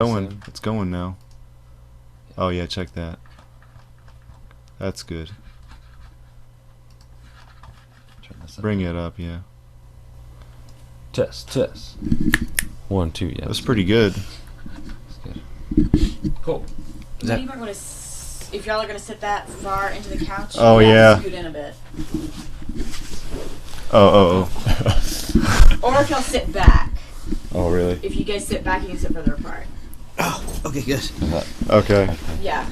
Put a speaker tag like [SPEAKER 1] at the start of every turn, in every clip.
[SPEAKER 1] Going. It's going now. Oh yeah, check that. That's good.
[SPEAKER 2] Turn this up.
[SPEAKER 1] Bring it up, yeah.
[SPEAKER 2] Test. 1, 2. Yeah.
[SPEAKER 1] That's pretty good.
[SPEAKER 2] That's good. Cool.
[SPEAKER 3] Maybe you might want to, if y'all are going to sit that far into the couch,
[SPEAKER 1] Oh,
[SPEAKER 3] you have
[SPEAKER 1] yeah.
[SPEAKER 3] to scoot in a bit.
[SPEAKER 1] Oh.
[SPEAKER 3] Or if y'all sit back.
[SPEAKER 2] Oh, really?
[SPEAKER 3] If you guys sit back, you can sit further apart.
[SPEAKER 4] Oh, okay, good.
[SPEAKER 1] Okay.
[SPEAKER 3] Yeah.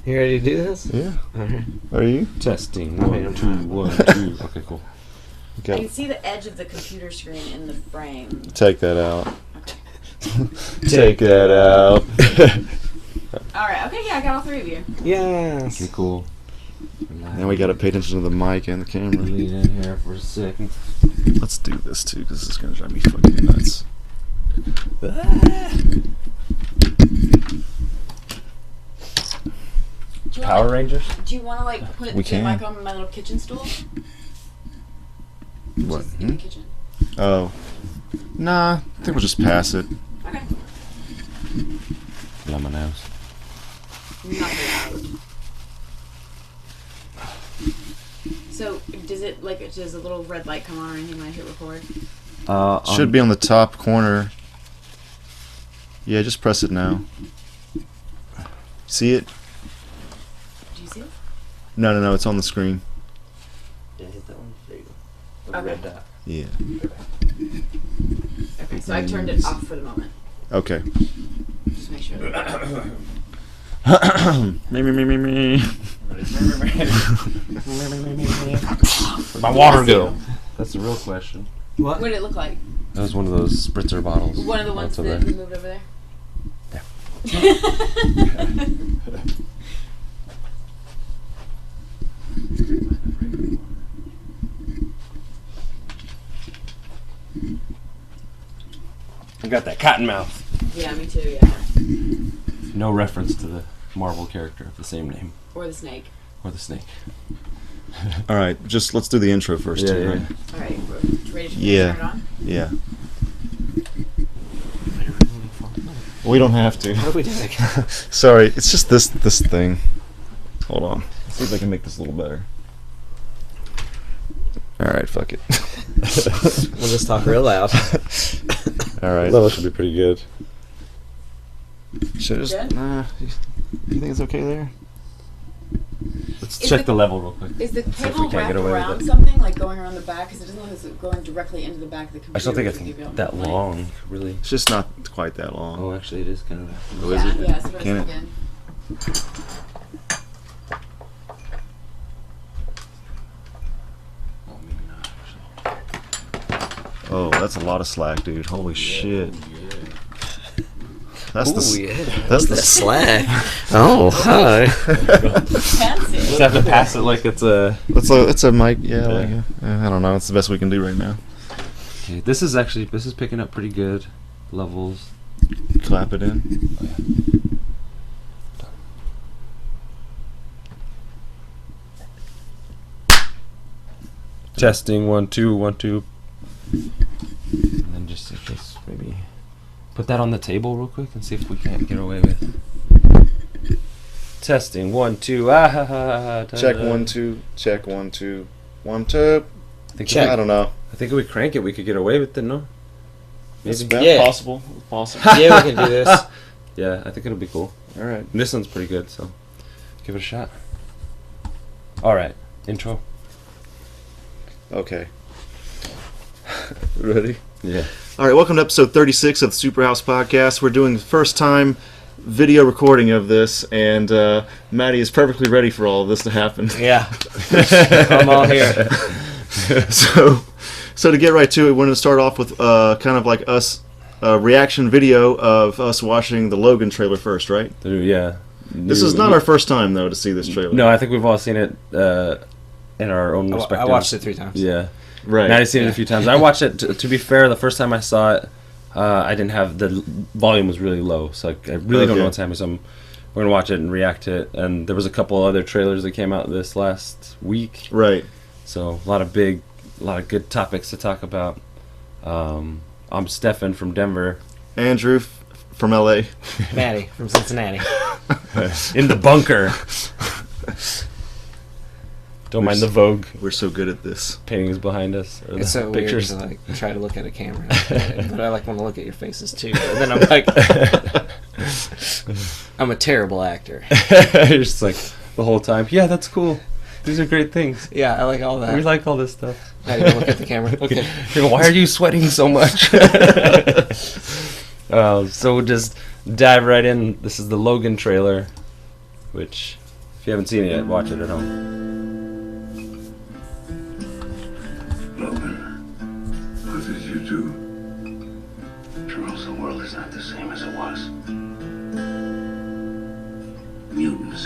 [SPEAKER 4] You ready to do this?
[SPEAKER 1] Yeah.
[SPEAKER 4] Alright.
[SPEAKER 1] Are you?
[SPEAKER 2] Testing.
[SPEAKER 4] I mean,
[SPEAKER 2] 1,
[SPEAKER 4] I'm
[SPEAKER 2] 2,
[SPEAKER 4] fine.
[SPEAKER 2] 1, 2. Okay, cool.
[SPEAKER 3] I can see the edge of the computer screen in the frame.
[SPEAKER 1] Take that out.
[SPEAKER 3] Okay.
[SPEAKER 1] Take that out.
[SPEAKER 3] Alright, okay, yeah, I got all three of you.
[SPEAKER 4] Yes.
[SPEAKER 2] Okay, cool.
[SPEAKER 1] Now we gotta pay attention to the mic and the camera.
[SPEAKER 2] Lean in here for a second.
[SPEAKER 1] Let's do this too, because this is gonna drive me fucking nuts.
[SPEAKER 2] Power Rangers?
[SPEAKER 3] Do you want to, like, put
[SPEAKER 1] We
[SPEAKER 3] the
[SPEAKER 1] can.
[SPEAKER 3] mic on my little kitchen stool?
[SPEAKER 1] What?
[SPEAKER 3] Just in the kitchen.
[SPEAKER 1] Oh. Nah, I think we'll just pass it.
[SPEAKER 3] Okay.
[SPEAKER 2] Lemon-nose.
[SPEAKER 3] Not loud. So, does a little red light come on or anything when I hit record?
[SPEAKER 1] Should be on the top corner. Yeah, just press it now. See it?
[SPEAKER 3] Do you see it?
[SPEAKER 1] No, it's on the screen.
[SPEAKER 4] Yeah, hit that one. There you go. With the
[SPEAKER 3] Okay.
[SPEAKER 4] red dot.
[SPEAKER 1] Yeah.
[SPEAKER 3] Okay, so I turned it off for the moment.
[SPEAKER 1] Okay.
[SPEAKER 3] Just to make sure.
[SPEAKER 1] Me.
[SPEAKER 2] Where'd my water go? That's the real question.
[SPEAKER 4] What?
[SPEAKER 3] What did it look like?
[SPEAKER 2] That was one of those spritzer bottles.
[SPEAKER 3] One of the ones
[SPEAKER 2] That's
[SPEAKER 3] that
[SPEAKER 2] over
[SPEAKER 3] we moved over there?
[SPEAKER 2] I got that cotton mouth.
[SPEAKER 3] Yeah, me too, yeah.
[SPEAKER 2] No reference to the Marvel character of the same name.
[SPEAKER 3] Or the snake.
[SPEAKER 2] Or the snake.
[SPEAKER 1] All right, just let's do the intro first, too, right?
[SPEAKER 3] Alright, ready to
[SPEAKER 1] Yeah.
[SPEAKER 3] turn it on?
[SPEAKER 1] Yeah. We don't have to.
[SPEAKER 4] How do we do it?
[SPEAKER 1] Sorry, it's just this thing. Hold on. Let's see if I can make this a little better. All right, fuck it.
[SPEAKER 4] We'll just talk real loud.
[SPEAKER 1] All right.
[SPEAKER 2] Level should be pretty good.
[SPEAKER 1] Should I just?
[SPEAKER 3] Good?
[SPEAKER 1] Nah. You think it's okay there?
[SPEAKER 2] Let's
[SPEAKER 3] Is
[SPEAKER 2] check
[SPEAKER 3] the-
[SPEAKER 2] the level real quick.
[SPEAKER 3] Is the
[SPEAKER 2] See if we
[SPEAKER 3] cable
[SPEAKER 2] can't
[SPEAKER 3] wrapped
[SPEAKER 2] get away with
[SPEAKER 3] around
[SPEAKER 2] it.
[SPEAKER 3] something, like going around the back? Because it doesn't look like it's going directly into the back of the computer.
[SPEAKER 2] I still think
[SPEAKER 3] which
[SPEAKER 2] it's
[SPEAKER 3] would give you
[SPEAKER 2] that
[SPEAKER 3] light.
[SPEAKER 2] long, really.
[SPEAKER 1] It's just not quite that long.
[SPEAKER 2] Oh, actually, it is kind of.
[SPEAKER 1] Oh, is
[SPEAKER 3] Yeah,
[SPEAKER 1] it?
[SPEAKER 3] yeah, so that's
[SPEAKER 1] Can it?
[SPEAKER 3] good.
[SPEAKER 2] Oh, maybe not, actually.
[SPEAKER 1] Oh, that's a lot of slack, dude. Holy shit. That's
[SPEAKER 4] Ooh,
[SPEAKER 1] the.
[SPEAKER 4] yeah.
[SPEAKER 1] That's
[SPEAKER 4] The
[SPEAKER 1] the.
[SPEAKER 4] slack. Oh, hi.
[SPEAKER 3] Fancy.
[SPEAKER 2] Just have to pass it like it's a.
[SPEAKER 1] It's a mic. Yeah.
[SPEAKER 2] Yeah.
[SPEAKER 1] Like, I don't know. It's the best we can do right now.
[SPEAKER 2] Okay, this is picking up pretty good levels.
[SPEAKER 1] Clap it in.
[SPEAKER 2] Oh, yeah. Testing 1 2 1 2. And then just maybe put that on the table real quick and see if we can't get away with. Testing 1 2.
[SPEAKER 1] Check 1 2. Check 1 2. 1 2.
[SPEAKER 2] I think
[SPEAKER 4] Check.
[SPEAKER 1] I don't know.
[SPEAKER 2] I think if we crank it, we could get away with it. No.
[SPEAKER 1] It's
[SPEAKER 2] Maybe.
[SPEAKER 4] Yeah.
[SPEAKER 1] possible. Possible.
[SPEAKER 4] Yeah, we can do this.
[SPEAKER 2] Yeah, I think it'll be cool.
[SPEAKER 1] All right.
[SPEAKER 2] And this one's pretty good, so give it a shot. All right, intro.
[SPEAKER 1] Okay. Ready?
[SPEAKER 2] Yeah.
[SPEAKER 1] All right. Welcome to episode 36 of the Superhouse podcast. We're doing the first time video recording of this, and Maddie is perfectly ready for all of this to happen.
[SPEAKER 4] Yeah. I'm all here.
[SPEAKER 1] So to get right to it, we're going to start off with kind of like us reaction video of us watching the Logan trailer first, right?
[SPEAKER 2] Yeah.
[SPEAKER 1] This is not our first time though to see this trailer.
[SPEAKER 2] No, I think we've all seen it in our own respective.
[SPEAKER 4] I watched it 3 times.
[SPEAKER 2] Yeah.
[SPEAKER 1] Right.
[SPEAKER 2] Maddie's seen it a few times. I watched it. To be fair, the first time I saw it, I didn't have the volume was really low, so I really don't know what's happening. So we're gonna watch it and react to it. And there was a couple other trailers that came out this last week.
[SPEAKER 1] Right.
[SPEAKER 2] So a lot of good topics to talk about. I'm Stefan from Denver.
[SPEAKER 1] Andrew from LA.
[SPEAKER 4] Maddie from Cincinnati.
[SPEAKER 2] In the bunker. Don't mind the Vogue
[SPEAKER 1] We're so good at this.
[SPEAKER 2] paintings behind us. Or
[SPEAKER 4] It's
[SPEAKER 2] the
[SPEAKER 4] so
[SPEAKER 2] pictures.
[SPEAKER 4] weird to like try to look at a camera, but I like want to look at your faces too. And then I'm like, I'm a terrible actor.
[SPEAKER 2] You're just like the whole time. Yeah, that's cool. These are great things.
[SPEAKER 4] Yeah, I like all that.
[SPEAKER 2] We like all this stuff.
[SPEAKER 4] I didn't look at the camera. Okay.
[SPEAKER 2] Why are you sweating so much? So we'll just dive right in. This is the Logan trailer, which, if you haven't seen it yet, watch it at home.
[SPEAKER 5] Logan, what did you do? Charles, the world is not the same as it was. Mutants.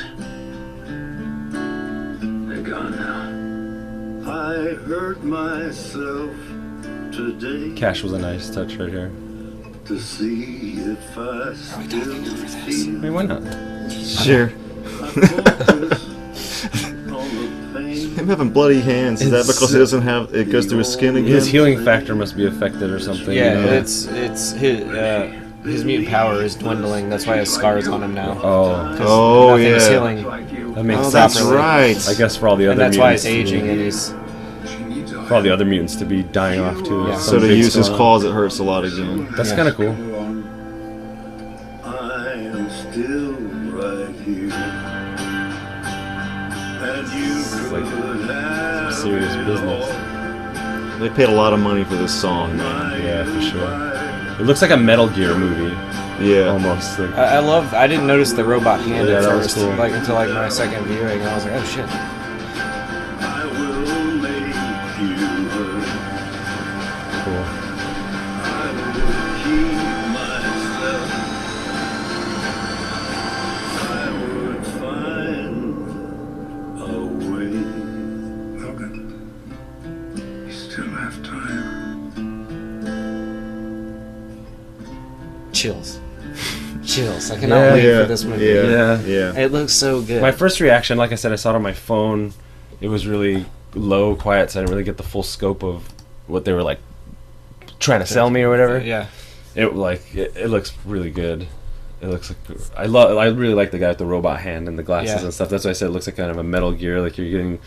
[SPEAKER 5] They're gone now. I hurt myself today
[SPEAKER 2] Cash was a nice touch right here.
[SPEAKER 5] to see if I still
[SPEAKER 2] I
[SPEAKER 5] feel.
[SPEAKER 2] mean, why not?
[SPEAKER 1] Sure. Him having bloody hands, is that
[SPEAKER 2] It's-
[SPEAKER 1] because he doesn't have, it goes through his skin again?
[SPEAKER 2] His healing factor must be affected or something.
[SPEAKER 4] Yeah,
[SPEAKER 2] you know?
[SPEAKER 4] it's his mutant power is dwindling. That's why his scars on him now.
[SPEAKER 2] Oh,
[SPEAKER 1] Oh,
[SPEAKER 4] Nothing is
[SPEAKER 1] yeah.
[SPEAKER 4] healing,
[SPEAKER 2] that makes
[SPEAKER 1] Oh,
[SPEAKER 2] sense.
[SPEAKER 1] that's
[SPEAKER 4] properly.
[SPEAKER 1] right.
[SPEAKER 2] I guess for all the other
[SPEAKER 4] and that's why it's
[SPEAKER 2] mutants to be-
[SPEAKER 4] aging. And he's
[SPEAKER 2] for all the other mutants to be dying off too.
[SPEAKER 4] Yeah.
[SPEAKER 1] So to use his claws, it hurts a lot again.
[SPEAKER 2] That's
[SPEAKER 4] Yeah.
[SPEAKER 2] kind of cool.
[SPEAKER 5] I am still right here. And you
[SPEAKER 2] like
[SPEAKER 5] could have
[SPEAKER 2] Serious business.
[SPEAKER 1] They paid a lot of money for this song, man.
[SPEAKER 2] Yeah, for sure. It looks like a Metal Gear movie,
[SPEAKER 1] Yeah.
[SPEAKER 2] almost. Like,
[SPEAKER 4] I love. I didn't notice the robot hand
[SPEAKER 2] Yeah,
[SPEAKER 4] at
[SPEAKER 2] that was
[SPEAKER 4] first,
[SPEAKER 2] cool.
[SPEAKER 4] like until like my second viewing. I was like, oh shit.
[SPEAKER 5] I will make you hurt.
[SPEAKER 2] cool.
[SPEAKER 5] I will keep myself. I would find a way. Logan, you still have time.
[SPEAKER 4] Chills. Chills. I cannot
[SPEAKER 2] Yeah,
[SPEAKER 4] wait
[SPEAKER 1] Yeah.
[SPEAKER 4] for this movie.
[SPEAKER 1] Yeah.
[SPEAKER 2] Yeah.
[SPEAKER 1] Yeah.
[SPEAKER 4] It looks so good.
[SPEAKER 2] My first reaction, like I said, I saw it on my phone. It was really low, quiet, so I didn't really get the full scope of what they were like trying to sell me or whatever.
[SPEAKER 4] Yeah.
[SPEAKER 2] It looks really good. It looks like I really like the guy with the robot hand and the glasses
[SPEAKER 4] Yeah.
[SPEAKER 2] and stuff. That's why I said it looks like kind of a Metal Gear. Like you're getting,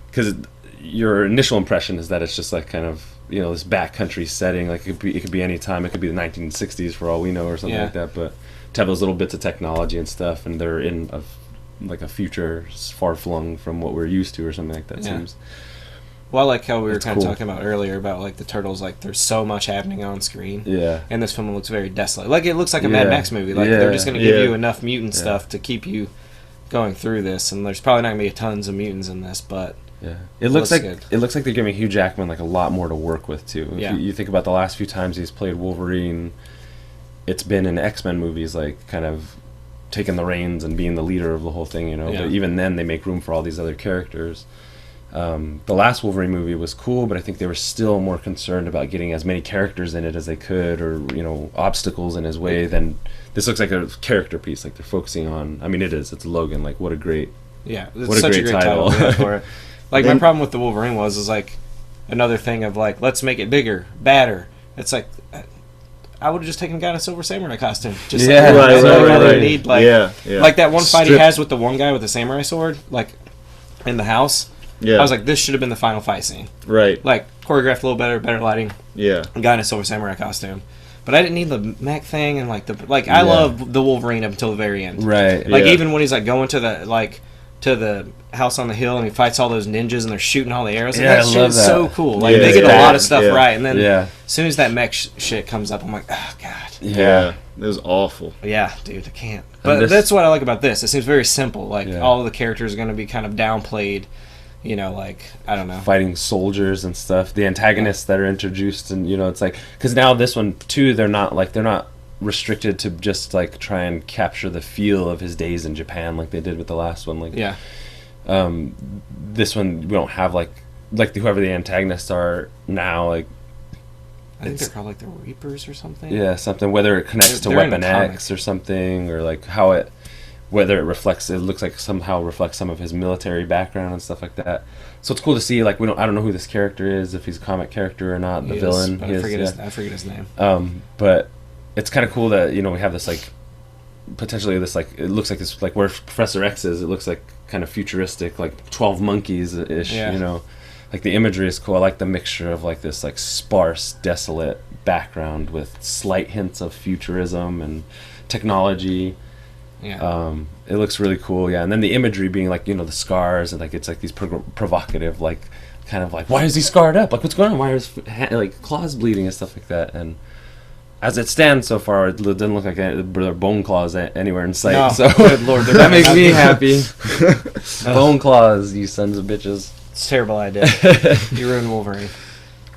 [SPEAKER 2] because your initial impression is that it's just like kind of, you know, this backcountry setting. Like it could be any time. It could be the 1960s for all we know or something
[SPEAKER 4] Yeah.
[SPEAKER 2] like that. But to have those little bits of technology and stuff, and they're in like a future far flung from what we're used to or something like that.
[SPEAKER 4] Yeah.
[SPEAKER 2] Seems.
[SPEAKER 4] Well, I like how we were
[SPEAKER 2] It's
[SPEAKER 4] kind of
[SPEAKER 2] cool.
[SPEAKER 4] talking about earlier about like the turtles. Like there's so much happening on screen.
[SPEAKER 2] Yeah.
[SPEAKER 4] And this film looks very desolate. Like it looks like a Mad
[SPEAKER 2] Yeah.
[SPEAKER 4] Max movie. Like
[SPEAKER 2] Yeah.
[SPEAKER 4] they're just going to give
[SPEAKER 1] Yeah.
[SPEAKER 4] you enough mutant
[SPEAKER 2] Yeah.
[SPEAKER 4] stuff to keep you going through this. And there's probably not going to be tons of mutants in this, but
[SPEAKER 2] Yeah, it looks like
[SPEAKER 4] good.
[SPEAKER 2] it looks like they're giving Hugh Jackman like a lot more to work with too. If
[SPEAKER 4] Yeah.
[SPEAKER 2] you think about the last few times he's played Wolverine, it's been in X-Men movies, like kind of taking the reins and being the leader of the whole thing, you know.
[SPEAKER 4] Yeah.
[SPEAKER 2] But even then, they make room for all these other characters. The last Wolverine movie was cool, but I think they were still more concerned about getting as many characters in it as they could, or you know, obstacles in his way. Than this looks like a character piece. Like they're focusing on. I mean, it is. It's Logan. Like what a great.
[SPEAKER 4] yeah, it's
[SPEAKER 2] What a
[SPEAKER 4] such
[SPEAKER 2] great
[SPEAKER 4] a great
[SPEAKER 2] title.
[SPEAKER 4] title for it. Like
[SPEAKER 1] Then-
[SPEAKER 4] my problem with the Wolverine was like another thing of like let's make it bigger, badder. It's like I would have just taken a guy in a Silver Samurai costume. Just
[SPEAKER 2] Yeah,
[SPEAKER 4] like,
[SPEAKER 1] Right,
[SPEAKER 4] there's no
[SPEAKER 1] right,
[SPEAKER 4] other
[SPEAKER 1] right.
[SPEAKER 4] need like
[SPEAKER 1] Yeah, yeah.
[SPEAKER 4] like that one fight he
[SPEAKER 1] Stripped.
[SPEAKER 4] has with the one guy with the samurai sword, like in the house.
[SPEAKER 1] Yeah.
[SPEAKER 4] I was like, this should have been the final fight scene.
[SPEAKER 1] right.
[SPEAKER 4] Like choreographed a little better lighting.
[SPEAKER 1] Yeah.
[SPEAKER 4] A guy in a Silver Samurai costume. But I didn't need the mech thing and like I
[SPEAKER 2] Yeah.
[SPEAKER 4] love the Wolverine up until the very end.
[SPEAKER 2] Right.
[SPEAKER 4] Like
[SPEAKER 1] Yeah.
[SPEAKER 4] even when he's like going to the house on the hill and he fights all those ninjas and they're shooting all the arrows. Like,
[SPEAKER 2] Yeah,
[SPEAKER 4] that
[SPEAKER 2] I
[SPEAKER 4] shit
[SPEAKER 2] love
[SPEAKER 4] is
[SPEAKER 2] that.
[SPEAKER 4] so cool. Like
[SPEAKER 1] Yeah,
[SPEAKER 4] they get a
[SPEAKER 1] yeah,
[SPEAKER 4] lot of stuff
[SPEAKER 1] yeah.
[SPEAKER 4] right, and then
[SPEAKER 2] Yeah.
[SPEAKER 4] as soon as that mech shit comes up, I'm like, oh god,
[SPEAKER 1] Yeah. It was awful.
[SPEAKER 4] yeah, dude, I can't. But
[SPEAKER 2] this-
[SPEAKER 4] that's what I like about this. It seems very simple. Like
[SPEAKER 2] Yeah.
[SPEAKER 4] all of the characters are going to be kind of downplayed. You know, like I don't know.
[SPEAKER 2] Fighting soldiers and stuff. The antagonists that are introduced, and you know, it's like because now this one too, they're not restricted to just like try and capture the feel of his days in Japan like they did with the last one. Like
[SPEAKER 4] Yeah,
[SPEAKER 2] this one we don't have like whoever the antagonists are now. Like
[SPEAKER 4] I think
[SPEAKER 2] It's-
[SPEAKER 4] they're called like the Reapers or something.
[SPEAKER 2] yeah, something whether it connects to
[SPEAKER 4] They're in
[SPEAKER 2] Weapon
[SPEAKER 4] the
[SPEAKER 2] X or something, or like how it. whether it looks like somehow reflects some of his military background and stuff like that. So it's cool to see. Like I don't know who this character is, if he's a comic character or not. The villain.
[SPEAKER 4] I forget his name.
[SPEAKER 2] But it's kind of cool that we have this like potentially this like it looks like this like where Professor X is. It looks like kind of futuristic, like 12 Monkeys ish.
[SPEAKER 4] Yeah.
[SPEAKER 2] Like the imagery is cool. I like the mixture of like this like sparse, desolate background with slight hints of futurism and technology.
[SPEAKER 4] Yeah.
[SPEAKER 2] It looks really cool. Yeah, and then the imagery being like the scars and like it's like these provocative like kind of like why is he scarred up? Like what's going on? Why are his like claws bleeding and stuff like that? And as it stands so far, it doesn't look like there are bone claws anywhere in sight.
[SPEAKER 4] No,
[SPEAKER 2] so
[SPEAKER 4] good Lord,
[SPEAKER 2] that makes me happy. Bone claws, you sons of bitches.
[SPEAKER 4] It's a terrible idea. You ruined Wolverine.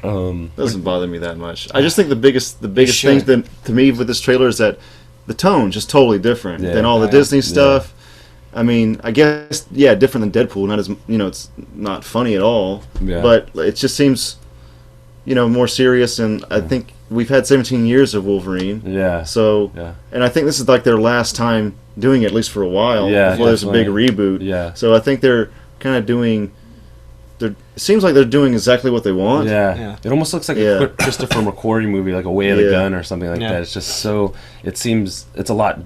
[SPEAKER 1] Doesn't bother me that much. I just think the biggest thing to me with this trailer is that the tone's just totally different than all the Disney stuff. I mean, I guess different than Deadpool. Not as it's not funny at all. Yeah. But it just seems more serious, and I think we've had 17 years of Wolverine. Yeah. So and I think this is like their last time doing it, at least for a while. Yeah. Before there's a big reboot. Yeah. So I think they're kind of doing. It seems like they're doing exactly what they want.
[SPEAKER 2] Yeah. It almost looks like a Christopher McQuarrie movie, like A Way of the Gun or something like that. It's just so. It seems it's a lot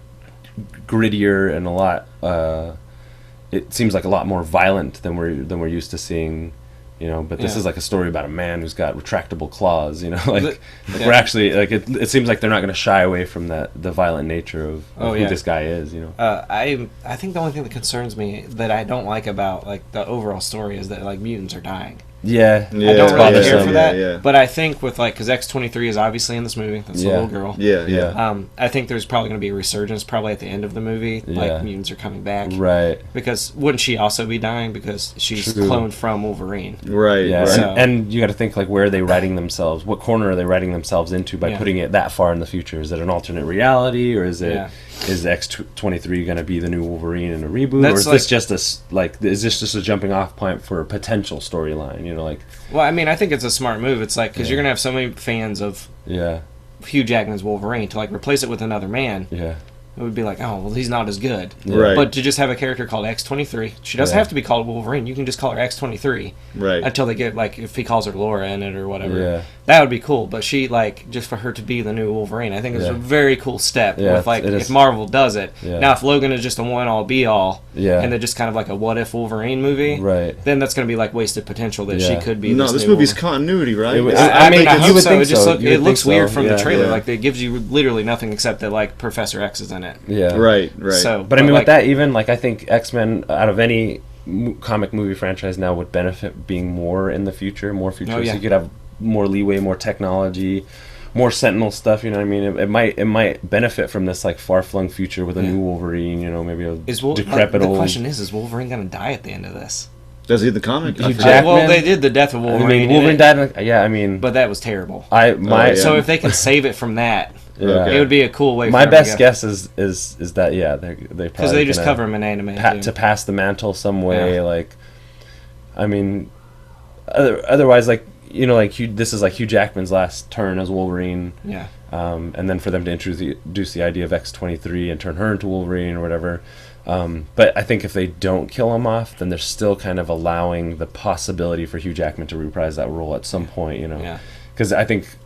[SPEAKER 2] grittier and a lot. It seems like a lot more violent than we're used to seeing. But this is like a story about a man who's got retractable claws. We're actually like it seems like they're not going to shy away from the violent nature of who this guy is.
[SPEAKER 4] I think the only thing that concerns me that I don't like about like the overall story is that like mutants are dying.
[SPEAKER 2] Yeah,
[SPEAKER 4] I don't really care for that. But I think with because X-23 is obviously in this movie. That's the little girl.
[SPEAKER 1] Yeah.
[SPEAKER 4] I think there's probably going to be a resurgence probably at the end of the movie. Like mutants are coming back.
[SPEAKER 2] Right.
[SPEAKER 4] Because wouldn't she also be dying because she's cloned from Wolverine?
[SPEAKER 1] Right.
[SPEAKER 2] Yeah.
[SPEAKER 1] Right.
[SPEAKER 2] So, and you got to think like where are they writing themselves? What corner are they writing themselves into by putting it that far in the future? Is it an alternate reality or is it? Is X-23 going to be the new Wolverine in a reboot, or is this just a jumping off point for a potential storyline?
[SPEAKER 4] Well, I mean, I think it's a smart move. It's like because you're going to have so many fans of Hugh Jackman's Wolverine to like replace it with another man. Yeah. It would be like, oh, well, he's not as good.
[SPEAKER 1] Yeah. Right.
[SPEAKER 4] But to just have a character called X-23, she doesn't have to be called Wolverine. You can just call her X-23.
[SPEAKER 1] Right.
[SPEAKER 4] Until they get, like, if he calls her Laura in it or whatever. Yeah. That would be cool. But she, like, just for her to be the new Wolverine, I think is a very cool step. Yeah, with, like, if Marvel does it. Yeah. Now, if Logan is just a one-all, be-all, and they're just kind of like a what-if Wolverine movie, then that's going to be, like, wasted potential that she could be
[SPEAKER 1] this movie's continuity, right?
[SPEAKER 4] I hope so. It looks weird from the trailer. Like, it gives you literally nothing except that, like, Professor X is in it.
[SPEAKER 2] Yeah.
[SPEAKER 1] Right.
[SPEAKER 2] So, but I mean, with that, even like I think X-Men out of any comic movie franchise now would benefit being more in the future, more future. So you could have more leeway, more technology, more Sentinel stuff. You know what I mean? It might benefit from this like far flung future with a new Wolverine. Maybe a decrepit old.
[SPEAKER 4] The question is Wolverine going to die at the end of this?
[SPEAKER 1] Does he in the comic?
[SPEAKER 4] Well, they did the death of Wolverine.
[SPEAKER 2] I mean, Wolverine died.
[SPEAKER 4] But that was terrible.
[SPEAKER 2] So
[SPEAKER 4] if they can save it from that. It would be a cool way.
[SPEAKER 2] My best guess is that they probably
[SPEAKER 4] because they just cover him in anime
[SPEAKER 2] to pass the mantle some way. Like, I mean, otherwise, like this is like Hugh Jackman's last turn as Wolverine. Yeah. And then for them to introduce the idea of X-23 and turn her into Wolverine or whatever. But I think if they don't kill him off, then they're still kind of allowing the possibility for Hugh Jackman to reprise that role at some point. Yeah. Because I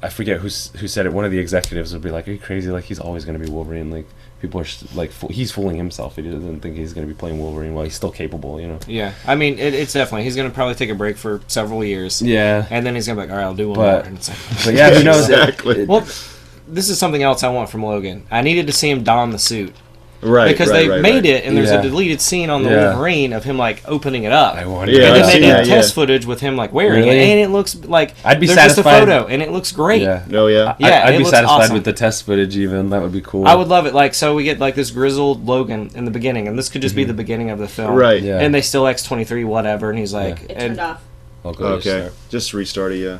[SPEAKER 2] forget who said it. One of the executives would be like, "Are you crazy? Like he's always going to be Wolverine. Like people are like he's fooling himself. He doesn't think he's going to be playing Wolverine while he's still capable."
[SPEAKER 4] Yeah, I mean it's definitely he's going to probably take a break for several years.
[SPEAKER 2] Yeah,
[SPEAKER 4] and then he's going to be like, "All right, I'll do one more." And it's like,
[SPEAKER 2] but yeah, who knows?
[SPEAKER 1] Exactly.
[SPEAKER 4] Well, this is something else I want from Logan. I needed to see him don the suit.
[SPEAKER 1] Right,
[SPEAKER 4] because they made it, and there's a deleted scene on the Wolverine of him like opening it up.
[SPEAKER 2] And
[SPEAKER 4] then they did test footage with him like wearing it, and it looks like
[SPEAKER 2] I'd be
[SPEAKER 4] there's
[SPEAKER 2] satisfied.
[SPEAKER 4] just a photo, and it looks great.
[SPEAKER 1] Yeah. Oh yeah.
[SPEAKER 2] I'd be satisfied with the test footage. Even that would be cool.
[SPEAKER 4] I would love it. Like so, we get like this grizzled Logan in the beginning, and this could just be the beginning of the film,
[SPEAKER 1] right?
[SPEAKER 2] Yeah.
[SPEAKER 4] And they still X-23 whatever, and he's like,
[SPEAKER 3] it turned off.
[SPEAKER 1] Okay, just restart it. Yeah.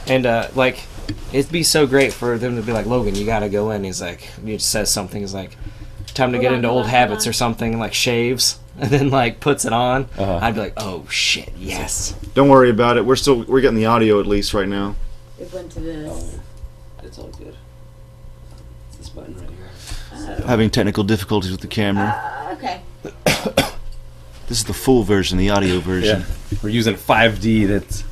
[SPEAKER 4] And like, it'd be so great for them to be like, Logan, you gotta go in. He's like, he just says something. He's like, time to get into old habits or something, and like shaves and then like puts it on. I'd be like, oh shit, yes.
[SPEAKER 1] Don't worry about it. We're getting the audio at least right now.
[SPEAKER 3] It went to this.
[SPEAKER 2] It's all good. It's this button right here.
[SPEAKER 1] Having technical difficulties with the camera.
[SPEAKER 3] Okay.
[SPEAKER 1] This is the full version, the audio version.
[SPEAKER 2] Yeah. We're using 5D.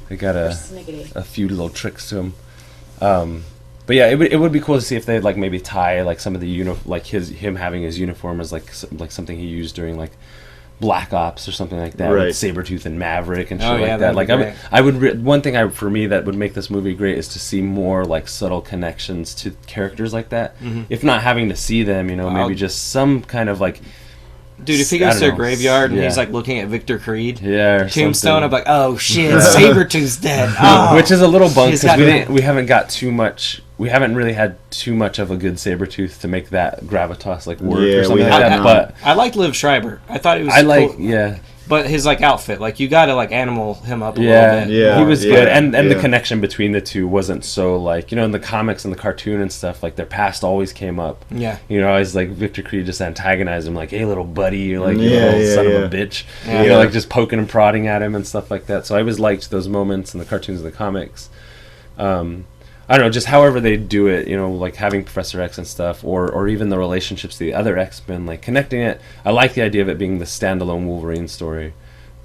[SPEAKER 2] They got a
[SPEAKER 3] Persnickety.
[SPEAKER 2] few little tricks to them. But yeah, it would be cool to see if they'd like maybe tie like some of the like him having his uniform as like something he used during like Black Ops or something like that,
[SPEAKER 1] right.
[SPEAKER 2] with Sabretooth and Maverick and shit
[SPEAKER 4] Oh, yeah,
[SPEAKER 2] like that. Like
[SPEAKER 4] great.
[SPEAKER 2] I would one thing for me that would make this movie great is to see more like subtle connections to characters like that.
[SPEAKER 4] Mm-hmm.
[SPEAKER 2] If not having to see them, you know, maybe just some kind of like.
[SPEAKER 4] Dude, if he goes to a graveyard and he's like looking at Victor Creed,
[SPEAKER 2] or
[SPEAKER 4] Tombstone, I'm like, oh shit, Sabretooth's dead. Oh.
[SPEAKER 2] Which is a little bunk because we haven't got too much. We haven't really had too much of a good Sabretooth to make that gravitas like work or something like that. But
[SPEAKER 4] I liked Liv Schreiber. I thought it was cool. But his like outfit, like you got to like animal him up a little bit.
[SPEAKER 2] Yeah, he was good, and the connection between the two wasn't so like, you know, in the comics and the cartoon and stuff, like their past always came up.
[SPEAKER 4] Yeah,
[SPEAKER 2] you know, always like Victor Creed just antagonized him, like, "Hey, little buddy, you're like you little son of a bitch," you know, like just poking and prodding at him and stuff like that. So I always liked those moments in the cartoons and the comics. I don't know, just however they do it, you know, like having Professor X and stuff, or even the relationships to the other X-Men, like connecting it. I like the idea of it being the standalone Wolverine story,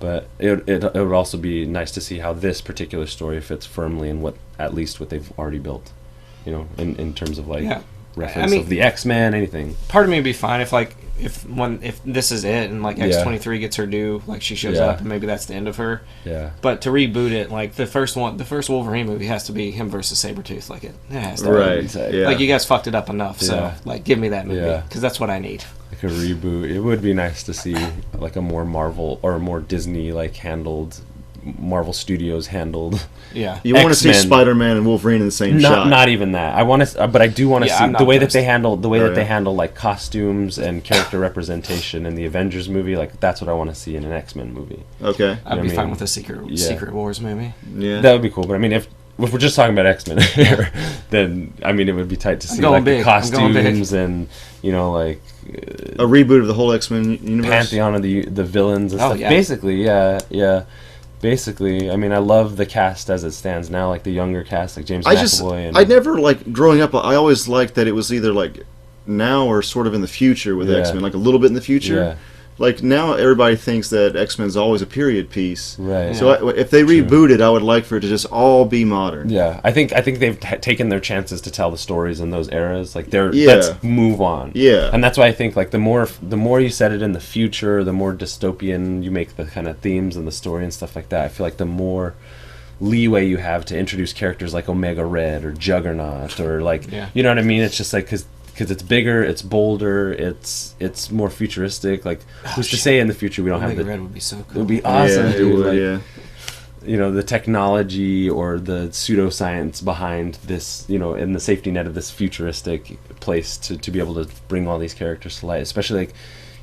[SPEAKER 2] but it would also be nice to see how this particular story fits firmly in what they've already built, you know, in terms of like reference of the X-Men, anything.
[SPEAKER 4] Part of me would be fine if this is it and like X-23 gets her due, like she shows up and maybe that's the end of her.
[SPEAKER 2] Yeah.
[SPEAKER 4] But to reboot it, like the first Wolverine movie has to be him versus Sabretooth. Like it has to.
[SPEAKER 1] Right.
[SPEAKER 4] Yeah. Like you guys fucked it up enough, so like give me that movie because that's what I need.
[SPEAKER 2] Like a reboot. It would be nice to see like a more Marvel or more Disney like handled. Marvel Studios handled.
[SPEAKER 4] Yeah,
[SPEAKER 1] you want to see Spider-Man and Wolverine in the same shot.
[SPEAKER 2] Not even that. I want to, but I do want to see the way that they handle they handle like costumes and character representation in the Avengers movie. Like that's what I want to see in an X-Men movie.
[SPEAKER 1] Okay,
[SPEAKER 4] I'd be fine with a Secret Wars movie.
[SPEAKER 1] Yeah,
[SPEAKER 2] that would be cool. But I mean, if we're just talking about X-Men here, then I mean it would be tight to see like the costumes and, you know, like
[SPEAKER 1] a reboot of the whole X-Men universe,
[SPEAKER 2] pantheon of the villains and stuff. Yeah. Basically, yeah. Basically, I mean, I love the cast as it stands now, like the younger cast, like James McAvoy.
[SPEAKER 1] I never, like, growing up, I always liked that it was either, like, now or sort of in the future with X-Men, like a little bit in the future. Yeah. Like, now everybody thinks that X-Men's always a period piece. Right. So if they reboot it, I would like for it to just all be modern.
[SPEAKER 2] Yeah, I think they've taken their chances to tell the stories in those eras. Like, let's move on.
[SPEAKER 1] Yeah.
[SPEAKER 2] And that's why I think, like, the more you set it in the future, the more dystopian you make the kind of themes and the story and stuff like that. I feel like the more leeway you have to introduce characters like Omega Red or Juggernaut or, like, you know what I mean? It's just, like, because it's bigger, it's bolder, it's more futuristic. Like, who's to say in the future we don't have the
[SPEAKER 4] Red would be so cool.
[SPEAKER 2] It would be awesome, dude.
[SPEAKER 1] Like,
[SPEAKER 2] you know, the technology or the pseudoscience behind this, you know, in the safety net of this futuristic place to be able to bring all these characters to light. Especially, like,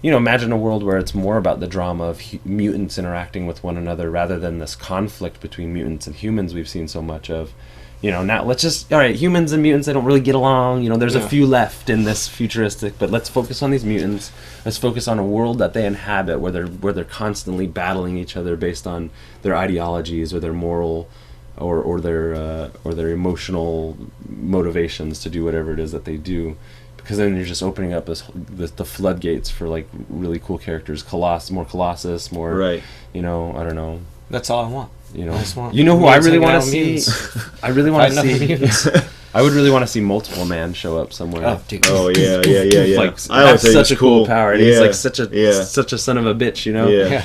[SPEAKER 2] you know, imagine a world where it's more about the drama of mutants interacting with one another rather than this conflict between mutants and humans we've seen so much of. You know, now let's just, all right, humans and mutants, they don't really get along. You know, there's a few left in this futuristic, but let's focus on these mutants. Let's focus on a world that they inhabit where they're constantly battling each other based on their ideologies or their moral or their emotional motivations to do whatever it is that they do. Because then you're just opening up the floodgates for, like, really cool characters. More Colossus, more,
[SPEAKER 1] right.
[SPEAKER 2] You know, I don't know.
[SPEAKER 4] That's all I want.
[SPEAKER 2] You know, you know who I really want to see? I really want to see. I would really want to see Multiple Man show up somewhere.
[SPEAKER 1] Oh yeah.
[SPEAKER 2] Like, that's such a cool power, and he's like such a son of a bitch, you know.
[SPEAKER 1] Yeah.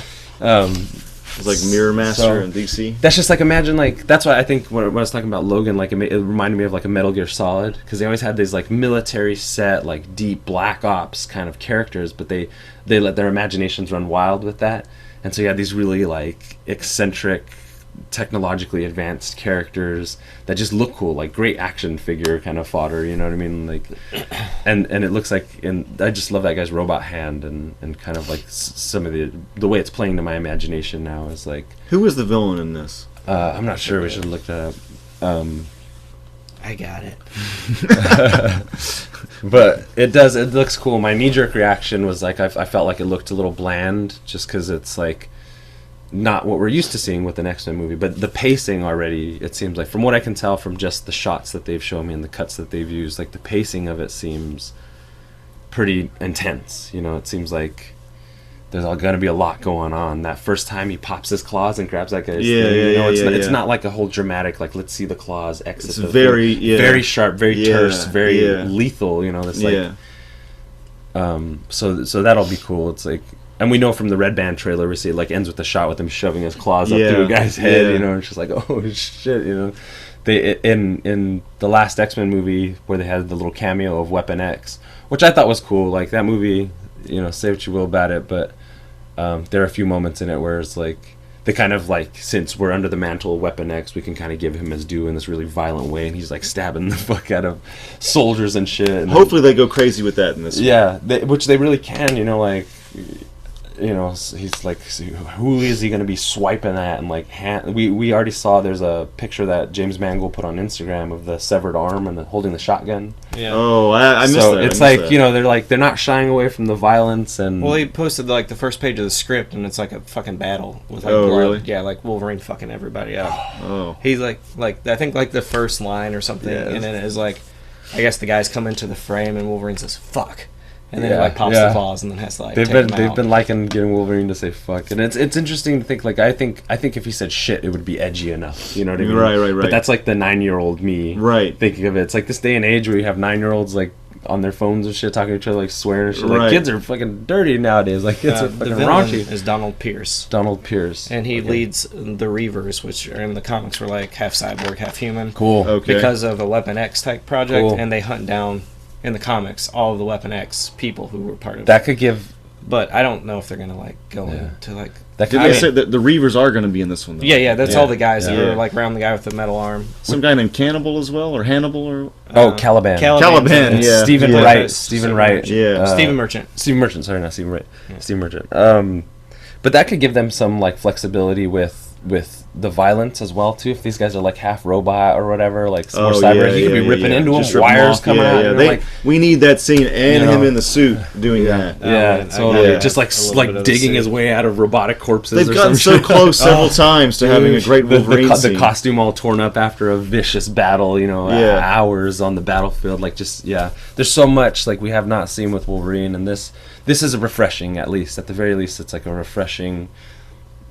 [SPEAKER 1] It's like Mirror Master and DC.
[SPEAKER 2] That's just like, imagine, like, that's why I think when I was talking about Logan, like, it reminded me of like a Metal Gear Solid, because they always had these like military set, like deep Black Ops kind of characters, but they let their imaginations run wild with that, and so you had these really like eccentric, technologically advanced characters that just look cool, like great action figure kind of fodder, you know what I mean? Like, and it looks like, and I just love that guy's robot hand and kind of like some of the way it's playing to my imagination now is like.
[SPEAKER 1] Who is the villain in this?
[SPEAKER 2] I'm not sure. We should look that up.
[SPEAKER 4] I got it.
[SPEAKER 2] But it looks cool. My knee-jerk reaction was like, I felt like it looked a little bland just because it's like not what we're used to seeing with an X-Men movie, but the pacing already, it seems like, from what I can tell from just the shots that they've shown me and the cuts that they've used, like the pacing of it seems pretty intense. You know, it seems like there's going to be a lot going on. That first time he pops his claws and grabs that guy's thing, you know, it's not like a whole dramatic, like, let's see the claws exit.
[SPEAKER 1] It's very,
[SPEAKER 2] very sharp, very terse, very lethal, you know, it's like, so that'll be cool. It's like, and we know from the Red Band trailer, we see it like ends with the shot with him shoving his claws up through a guy's head, you know, and it's just like, oh shit, you know. They in the last X-Men movie where they had the little cameo of Weapon X, which I thought was cool. Like, that movie, you know, say what you will about it, but there are a few moments in it where it's like they kind of like, since we're under the mantle of Weapon X, we can kind of give him his due in this really violent way, and he's like stabbing the fuck out of soldiers and shit. And
[SPEAKER 1] hopefully they go crazy with that in this.
[SPEAKER 2] Yeah, which they really can. You know, like, you know, he's like, who is he going to be swiping at? And like, we already saw there's a picture that James Mangold put on Instagram of the severed arm and holding the shotgun.
[SPEAKER 1] Yeah. Oh, I missed that.
[SPEAKER 2] So it's like, you know, they're not shying away from the violence. And
[SPEAKER 4] well, he posted like the first page of the script, and it's like a fucking battle with like
[SPEAKER 1] blood. Really?
[SPEAKER 4] Yeah, like Wolverine fucking everybody up. Oh. He's like I think like the first line or something, and then it is like, I guess the guys come into the frame and Wolverine says "fuck." And then it like pops the claws and then has to like
[SPEAKER 2] they've been liking getting Wolverine to say fuck, and it's interesting to think, like, I think if he said shit, it would be edgy enough, you know what I mean?
[SPEAKER 1] Right.
[SPEAKER 2] But that's like the 9-year-old me,
[SPEAKER 1] right? Thinking
[SPEAKER 2] of it. It's like this day and age where you have 9-year-olds like on their phones and shit, talking to each other, like swearing and shit. Like, kids are fucking dirty nowadays. Like, it's fucking
[SPEAKER 4] the
[SPEAKER 2] raunchy.
[SPEAKER 4] Is Donald Pierce,
[SPEAKER 2] and
[SPEAKER 4] he leads the Reavers, which are in the comics were like half cyborg, half human.
[SPEAKER 2] Cool.
[SPEAKER 1] Okay.
[SPEAKER 4] Because of a Weapon X type project, and they hunt down, in the comics, all of the Weapon X people who were part of
[SPEAKER 2] that could give,
[SPEAKER 4] but I don't know if they're gonna like go into like.
[SPEAKER 1] Did they say that the Reavers are gonna be in this one? Though?
[SPEAKER 4] Yeah, that's all the guys that are like around the guy with the metal arm.
[SPEAKER 1] Some guy named Cannibal as well, or Hannibal, or
[SPEAKER 2] Caliban.
[SPEAKER 1] Caliban, yeah.
[SPEAKER 2] Stephen Wright. Stephen Wright.
[SPEAKER 1] Yeah.
[SPEAKER 4] Stephen Merchant.
[SPEAKER 2] Stephen Merchant. Sorry, not Stephen Wright. Yeah. Stephen Merchant. But that could give them some like flexibility with the violence as well too. If these guys are like half robot or whatever, like some more cyber, he could be ripping into them, wires coming out.
[SPEAKER 1] Yeah. We need that scene and him in the suit doing that.
[SPEAKER 2] Yeah, totally. Just like digging his way out of robotic corpses.
[SPEAKER 1] They've gotten so close several times to having a great Wolverine scene.
[SPEAKER 2] The costume all torn up after a vicious battle. You know, hours on the battlefield. Like, just there's so much like we have not seen with Wolverine, and this is a refreshing, at the very least, it's like a refreshing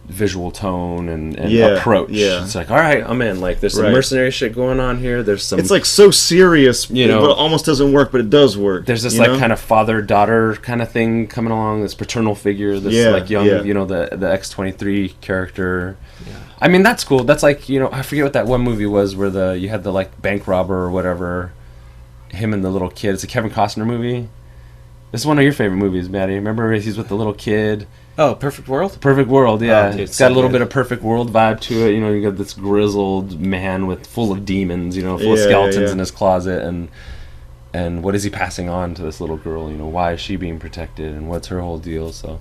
[SPEAKER 2] visual tone and approach. It's like, all right, I'm in. Like, there's some mercenary shit going on here. There's some.
[SPEAKER 1] It's like so serious, but it almost doesn't work, but it does work.
[SPEAKER 2] There's this like kind of father-daughter kind of thing coming along. This paternal figure. This like young, you know, the X-23 character. Yeah. I mean, that's cool. That's like, you know, I forget what that one movie was where you had the like bank robber or whatever. Him and the little kid. It's a Kevin Costner movie. This is one of your favorite movies, Maddie. Remember he's with the little kid.
[SPEAKER 4] Oh, Perfect World?
[SPEAKER 2] Perfect World, yeah.
[SPEAKER 4] Oh, dude,
[SPEAKER 2] it's got a little bit of Perfect World vibe to it. You know, you got this grizzled man full of demons, you know, full of skeletons in his closet, and what is he passing on to this little girl? You know, why is she being protected, and what's her whole deal? So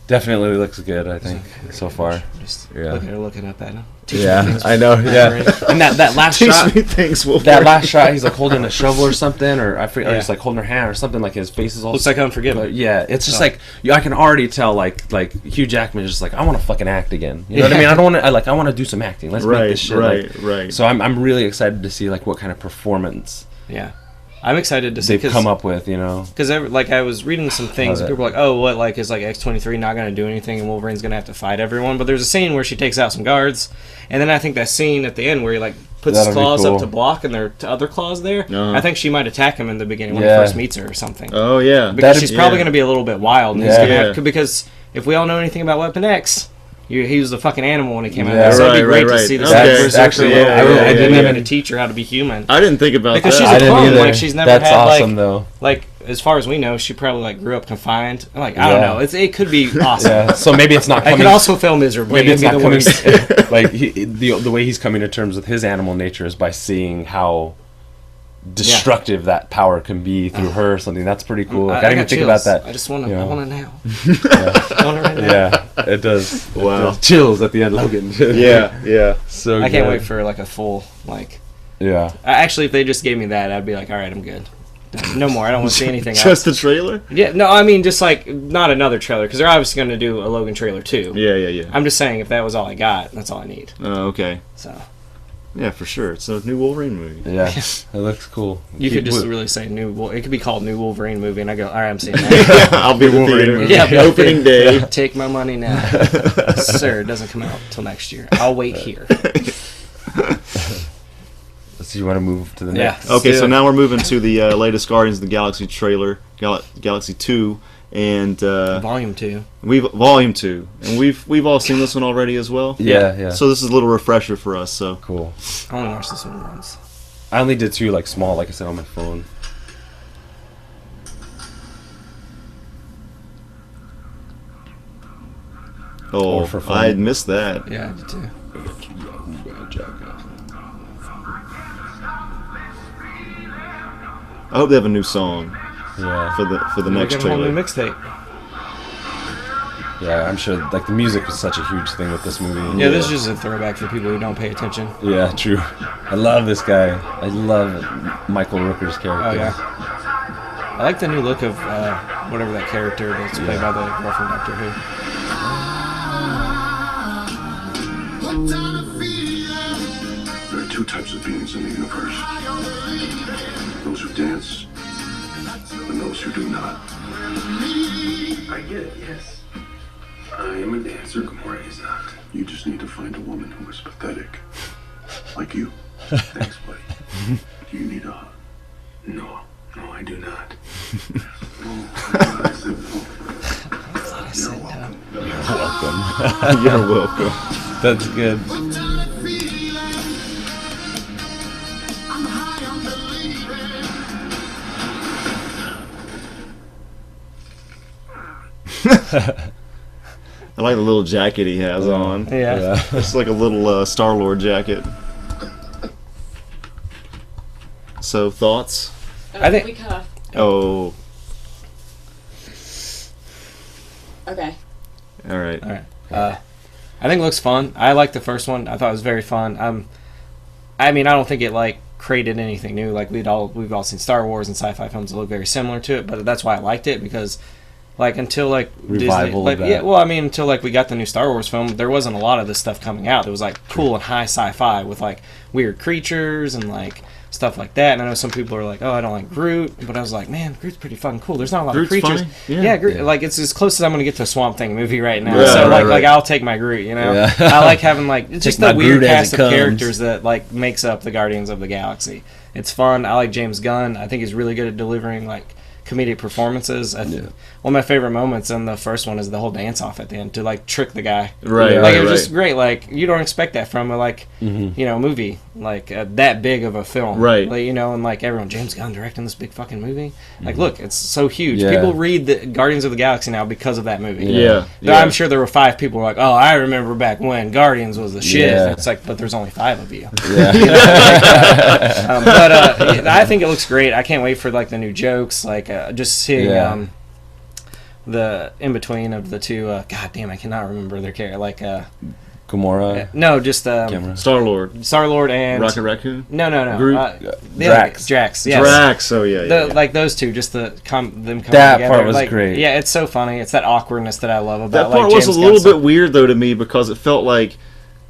[SPEAKER 2] definitely looks good, I think, so far.
[SPEAKER 4] Just looking up at him.
[SPEAKER 2] I know. Yeah, and that last shot. That last shot, he's like holding a shovel or something, or I forget. Or he's like holding her hand or something. Like his face is all
[SPEAKER 4] looks like Unforgiven.
[SPEAKER 2] Yeah, it's just like I can already tell. Like Hugh Jackman is just like, I want to fucking act again. You know what I mean? I want to do some acting. Let's make this shit. Right. So I'm really excited to see like what kind of performance.
[SPEAKER 4] Yeah. I'm excited to see
[SPEAKER 2] they've come up with, you know,
[SPEAKER 4] because like I was reading some things and people were like, oh, what, like, is like X-23 not going to do anything and Wolverine's going to have to fight everyone? But there's a scene where she takes out some guards, and then I think that scene at the end where he like puts his claws up to block and there are other claws there. I think she might attack him in the beginning when he first meets her or something.
[SPEAKER 1] Oh yeah,
[SPEAKER 4] because she's probably going to be a little bit wild. And he's gonna have, because if we all know anything about Weapon X. He was a fucking animal when he came out. So it'd be great to see this.
[SPEAKER 2] Actually,
[SPEAKER 4] I didn't even teach her how to be human.
[SPEAKER 1] I didn't think about that.
[SPEAKER 4] Because she's a clone. Like, she's never had
[SPEAKER 2] awesome, though.
[SPEAKER 4] Like, as far as we know, she probably like grew up confined. Like, I don't know. It could be awesome.
[SPEAKER 2] So maybe it's not coming.
[SPEAKER 4] I could also feel miserably.
[SPEAKER 2] Maybe it's not coming. Like the way he's coming to terms with his animal nature is by seeing how destructive that power can be through her or something. That's pretty cool. I didn't even think about that.
[SPEAKER 4] I just want to. I want to now.
[SPEAKER 2] I want to right now. Yeah, it does. Wow, chills at the end, Logan.
[SPEAKER 1] Yeah.
[SPEAKER 4] So I can't wait for like a full like.
[SPEAKER 2] Yeah.
[SPEAKER 4] Actually, if they just gave me that, I'd be like, all right, I'm good. No more. I don't want to see anything else.
[SPEAKER 1] Just the trailer?
[SPEAKER 4] Yeah. No, I mean just like not another trailer because they're obviously going to do a Logan trailer too.
[SPEAKER 1] Yeah.
[SPEAKER 4] I'm just saying if that was all I got, that's all I need.
[SPEAKER 1] Oh, okay.
[SPEAKER 4] So.
[SPEAKER 1] Yeah, for sure. It's a new Wolverine movie.
[SPEAKER 2] Yeah, it looks cool.
[SPEAKER 4] You could just really say it could be called New Wolverine movie, and I go, all right, I'm seeing that.
[SPEAKER 1] Yeah, I'll be the Wolverine movie.
[SPEAKER 4] Yeah,
[SPEAKER 1] opening day.
[SPEAKER 4] Take my money now. Sir, it doesn't come out till next year. I'll wait here.
[SPEAKER 2] So you want to move to the next?
[SPEAKER 1] Okay, so now we're moving to the latest Guardians of the Galaxy trailer, Galaxy 2, and
[SPEAKER 4] Volume 2.
[SPEAKER 1] Volume 2, and we've all seen this one already as well.
[SPEAKER 2] Yeah.
[SPEAKER 1] So this is a little refresher for us. So
[SPEAKER 2] cool.
[SPEAKER 4] I only watched this one once.
[SPEAKER 2] I only did 2 like small, like I said, on my phone.
[SPEAKER 1] Oh,
[SPEAKER 2] for fun.
[SPEAKER 1] I had missed that.
[SPEAKER 4] Yeah, I did too.
[SPEAKER 1] I hope they have a new song for the next
[SPEAKER 4] Get a whole
[SPEAKER 1] trailer.
[SPEAKER 4] new mixtape.
[SPEAKER 2] Yeah, I'm sure. Like the music was such a huge thing with this movie.
[SPEAKER 4] Yeah, this is just a throwback for people who don't pay attention.
[SPEAKER 2] Yeah, true. I love this guy. I love Michael Rooker's character.
[SPEAKER 4] Oh yeah. I like the new look of whatever that character that's played by the girl from Doctor Who.
[SPEAKER 5] There are 2 types of beings in the universe. Those who dance and those who do not. I get it, yes. I am a dancer, Gamora is not. You just need to find a woman who is pathetic. Like you. Thanks, buddy. Do you need a hug? No. No, I do not. I said no.
[SPEAKER 1] You're welcome.
[SPEAKER 2] That's good.
[SPEAKER 1] I like the little jacket he has on.
[SPEAKER 4] Yeah.
[SPEAKER 1] It's like a little Star-Lord jacket. So, thoughts?
[SPEAKER 4] I think-
[SPEAKER 3] we cut off.
[SPEAKER 1] Oh,
[SPEAKER 3] Okay.
[SPEAKER 1] all right.
[SPEAKER 4] All right. I think it looks fun. I like the first one. I thought it was very fun. I mean, I don't think it like created anything new. Like we've all seen Star Wars and sci-fi films that look very similar to it, but that's why I liked it because. Like until like
[SPEAKER 2] Revival
[SPEAKER 4] Disney,
[SPEAKER 2] of
[SPEAKER 4] like
[SPEAKER 2] that.
[SPEAKER 4] well, I mean until like we got the new Star Wars film, there wasn't a lot of this stuff coming out. It was like cool and high sci-fi with like weird creatures and like stuff like that. And I know some people are like, oh, I don't like Groot, but I was like, man, Groot's pretty fucking cool. There's not a lot
[SPEAKER 1] Groot's
[SPEAKER 4] of creatures.
[SPEAKER 1] funny.
[SPEAKER 4] Yeah, Groot, like it's as close as I'm gonna get to a Swamp Thing movie right now.
[SPEAKER 1] Yeah,
[SPEAKER 4] so
[SPEAKER 1] right.
[SPEAKER 4] like I'll take my Groot. You know,
[SPEAKER 2] Yeah.
[SPEAKER 4] I like having like it's just
[SPEAKER 2] Take
[SPEAKER 4] the
[SPEAKER 2] my
[SPEAKER 4] weird
[SPEAKER 2] Groot as
[SPEAKER 4] cast
[SPEAKER 2] it
[SPEAKER 4] of
[SPEAKER 2] comes.
[SPEAKER 4] characters that like makes up the Guardians of the Galaxy. It's fun. I like James Gunn. I think he's really good at delivering like comedic performances. One of my favorite moments in the first one is the whole dance off at the end to like trick the guy.
[SPEAKER 1] Right,
[SPEAKER 4] Like
[SPEAKER 1] right,
[SPEAKER 4] it was
[SPEAKER 1] right.
[SPEAKER 4] just great. Like you don't expect that from a like you know movie like that big of a film.
[SPEAKER 1] Right.
[SPEAKER 4] Like, you know, and like everyone, James Gunn directing this big fucking movie. Like look, it's so huge.
[SPEAKER 2] Yeah.
[SPEAKER 4] People read the Guardians of the Galaxy now because of that movie.
[SPEAKER 1] Yeah.
[SPEAKER 4] I'm sure there were 5 people who were like, oh, I remember back when Guardians was the shit.
[SPEAKER 2] Yeah.
[SPEAKER 4] It's like, but there's only 5 of you.
[SPEAKER 2] Yeah.
[SPEAKER 4] But I think it looks great. I can't wait for like the new jokes. Like just seeing the in between of the two. God damn, I cannot remember their character. Like
[SPEAKER 2] Gamora.
[SPEAKER 4] no, just
[SPEAKER 2] Camera.
[SPEAKER 1] Star-Lord.
[SPEAKER 4] Star-Lord and
[SPEAKER 1] Rocket Raccoon?
[SPEAKER 4] No.
[SPEAKER 1] Groot?
[SPEAKER 2] Drax.
[SPEAKER 4] Drax. Yes.
[SPEAKER 1] Drax, oh yeah.
[SPEAKER 4] Like those two, just them coming
[SPEAKER 2] That
[SPEAKER 4] together.
[SPEAKER 2] part was
[SPEAKER 4] like,
[SPEAKER 2] great.
[SPEAKER 4] Yeah, it's so funny. It's that awkwardness that I love about
[SPEAKER 1] That part
[SPEAKER 4] like,
[SPEAKER 1] was
[SPEAKER 4] James
[SPEAKER 1] a little
[SPEAKER 4] Gunn
[SPEAKER 1] bit weird though to me because it felt like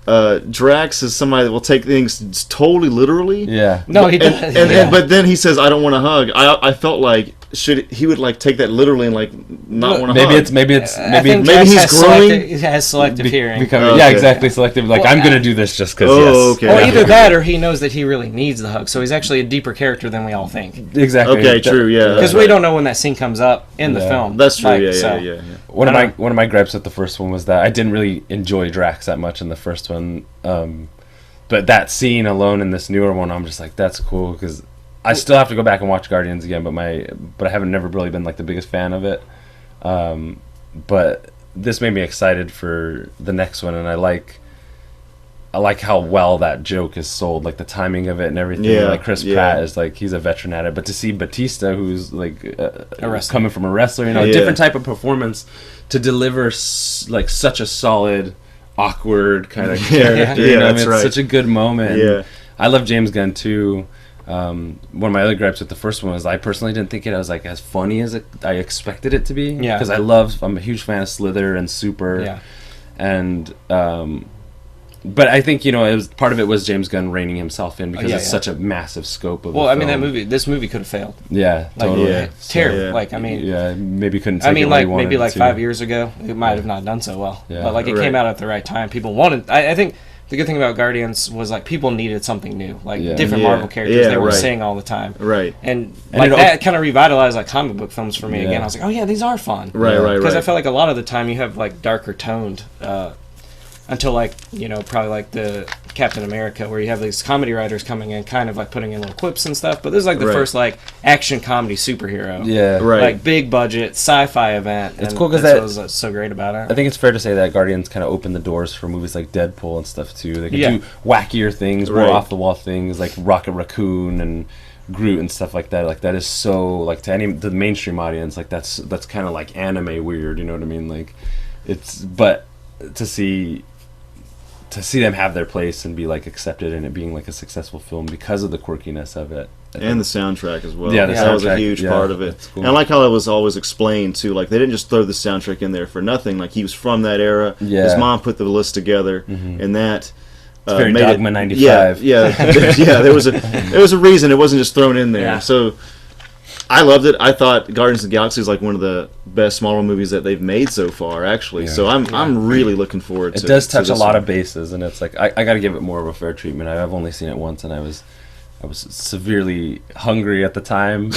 [SPEAKER 1] Drax is somebody that will take things totally literally.
[SPEAKER 2] Yeah.
[SPEAKER 4] No, he
[SPEAKER 1] And,
[SPEAKER 4] does.
[SPEAKER 1] but then he says, "I don't want to hug." I felt like he would like take that literally and like not want to hug.
[SPEAKER 2] Maybe it's
[SPEAKER 4] I think
[SPEAKER 1] maybe
[SPEAKER 4] Drax
[SPEAKER 1] he's
[SPEAKER 4] has
[SPEAKER 1] growing.
[SPEAKER 4] He has selective hearing.
[SPEAKER 1] Okay.
[SPEAKER 2] Yeah, exactly. Selective. Like
[SPEAKER 4] Well,
[SPEAKER 2] I'm gonna do this just because.
[SPEAKER 1] Oh,
[SPEAKER 2] yes.
[SPEAKER 1] okay.
[SPEAKER 4] Or either that, or he knows that he really needs the hug. So he's actually a deeper character than we all think.
[SPEAKER 2] Exactly.
[SPEAKER 1] Okay, true. Yeah,
[SPEAKER 4] Because
[SPEAKER 1] that's
[SPEAKER 4] we
[SPEAKER 1] right.
[SPEAKER 4] don't know when that scene comes up in the
[SPEAKER 2] Yeah.
[SPEAKER 4] film.
[SPEAKER 1] That's true.
[SPEAKER 4] Like,
[SPEAKER 1] Yeah.
[SPEAKER 4] so-
[SPEAKER 2] One
[SPEAKER 4] I
[SPEAKER 2] of my gripes with the first one was that I didn't really enjoy Drax that much in the first one. But that scene alone in this newer one, I'm just like, that's cool because I still have to go back and watch Guardians again. But I haven't never really been like the biggest fan of it. But this made me excited for the next one, and I like how well that joke is sold, like the timing of it and everything.
[SPEAKER 1] Yeah,
[SPEAKER 2] Like Chris
[SPEAKER 1] yeah.
[SPEAKER 2] Pratt is like he's a veteran at it, but to see Batista, who's like
[SPEAKER 4] wrestler.
[SPEAKER 2] coming from a wrestler,
[SPEAKER 1] Yeah.
[SPEAKER 2] a different type of performance, to deliver like such a solid, awkward kind of character.
[SPEAKER 1] Yeah,
[SPEAKER 2] you know,
[SPEAKER 1] that's
[SPEAKER 2] it's
[SPEAKER 1] right.
[SPEAKER 2] such a good moment.
[SPEAKER 1] Yeah.
[SPEAKER 2] I love James Gunn too. One of my other gripes with the first one was I personally didn't think it was like as funny as I expected it to be.
[SPEAKER 4] Yeah.
[SPEAKER 2] Because I'm a huge fan of Slither and Super.
[SPEAKER 4] Yeah.
[SPEAKER 2] And But I think, it was part of it was James Gunn reining himself in because it's such a massive scope of.
[SPEAKER 4] Well, I mean this movie could have failed.
[SPEAKER 2] Yeah, totally.
[SPEAKER 4] Terrible.
[SPEAKER 2] Maybe couldn't.
[SPEAKER 4] Take maybe 5 years ago, it might have not done so well. Yeah. But it came out at the right time. People wanted. I think the good thing about Guardians was people needed something new, different Marvel characters they were seeing all the time.
[SPEAKER 1] Right.
[SPEAKER 4] And that kind of revitalized comic book films for me again. I was like, oh yeah, these are fun.
[SPEAKER 1] Right.
[SPEAKER 4] Because I felt like a lot of the time you have darker toned. Until probably the Captain America, where you have these comedy writers coming in, kind of putting in little quips and stuff. But this is the first action comedy superhero.
[SPEAKER 2] Yeah, right.
[SPEAKER 4] Big budget sci-fi event.
[SPEAKER 2] It's cool because
[SPEAKER 4] that's what was so great about it.
[SPEAKER 2] I think it's fair to say that Guardians kind of opened the doors for movies like Deadpool and stuff too. They could do wackier things, more off the wall things like Rocket Raccoon and Groot and stuff like that. That is so to the mainstream audience, that's kind of anime weird. You know what I mean? But to see them have their place and be accepted and it being a successful film because of the quirkiness of it
[SPEAKER 1] and the soundtrack as well.
[SPEAKER 2] Yeah,
[SPEAKER 1] that was a huge part of it. Cool. And I like how it was always explained too. They didn't just throw the soundtrack in there for nothing. He was from that era. Yeah. His mom put the list together, and that.
[SPEAKER 2] It's very Dogma 95.
[SPEAKER 1] Yeah. There was a reason it wasn't just thrown in there. Yeah. So. I loved it. I thought Guardians of the Galaxy is one of the best Marvel movies that they've made so far, actually. Yeah. So I'm really looking forward to it.
[SPEAKER 2] It does touch a lot of bases, and it's I got to give it more of a fair treatment. I've only seen it once, and I was severely hungry at the time.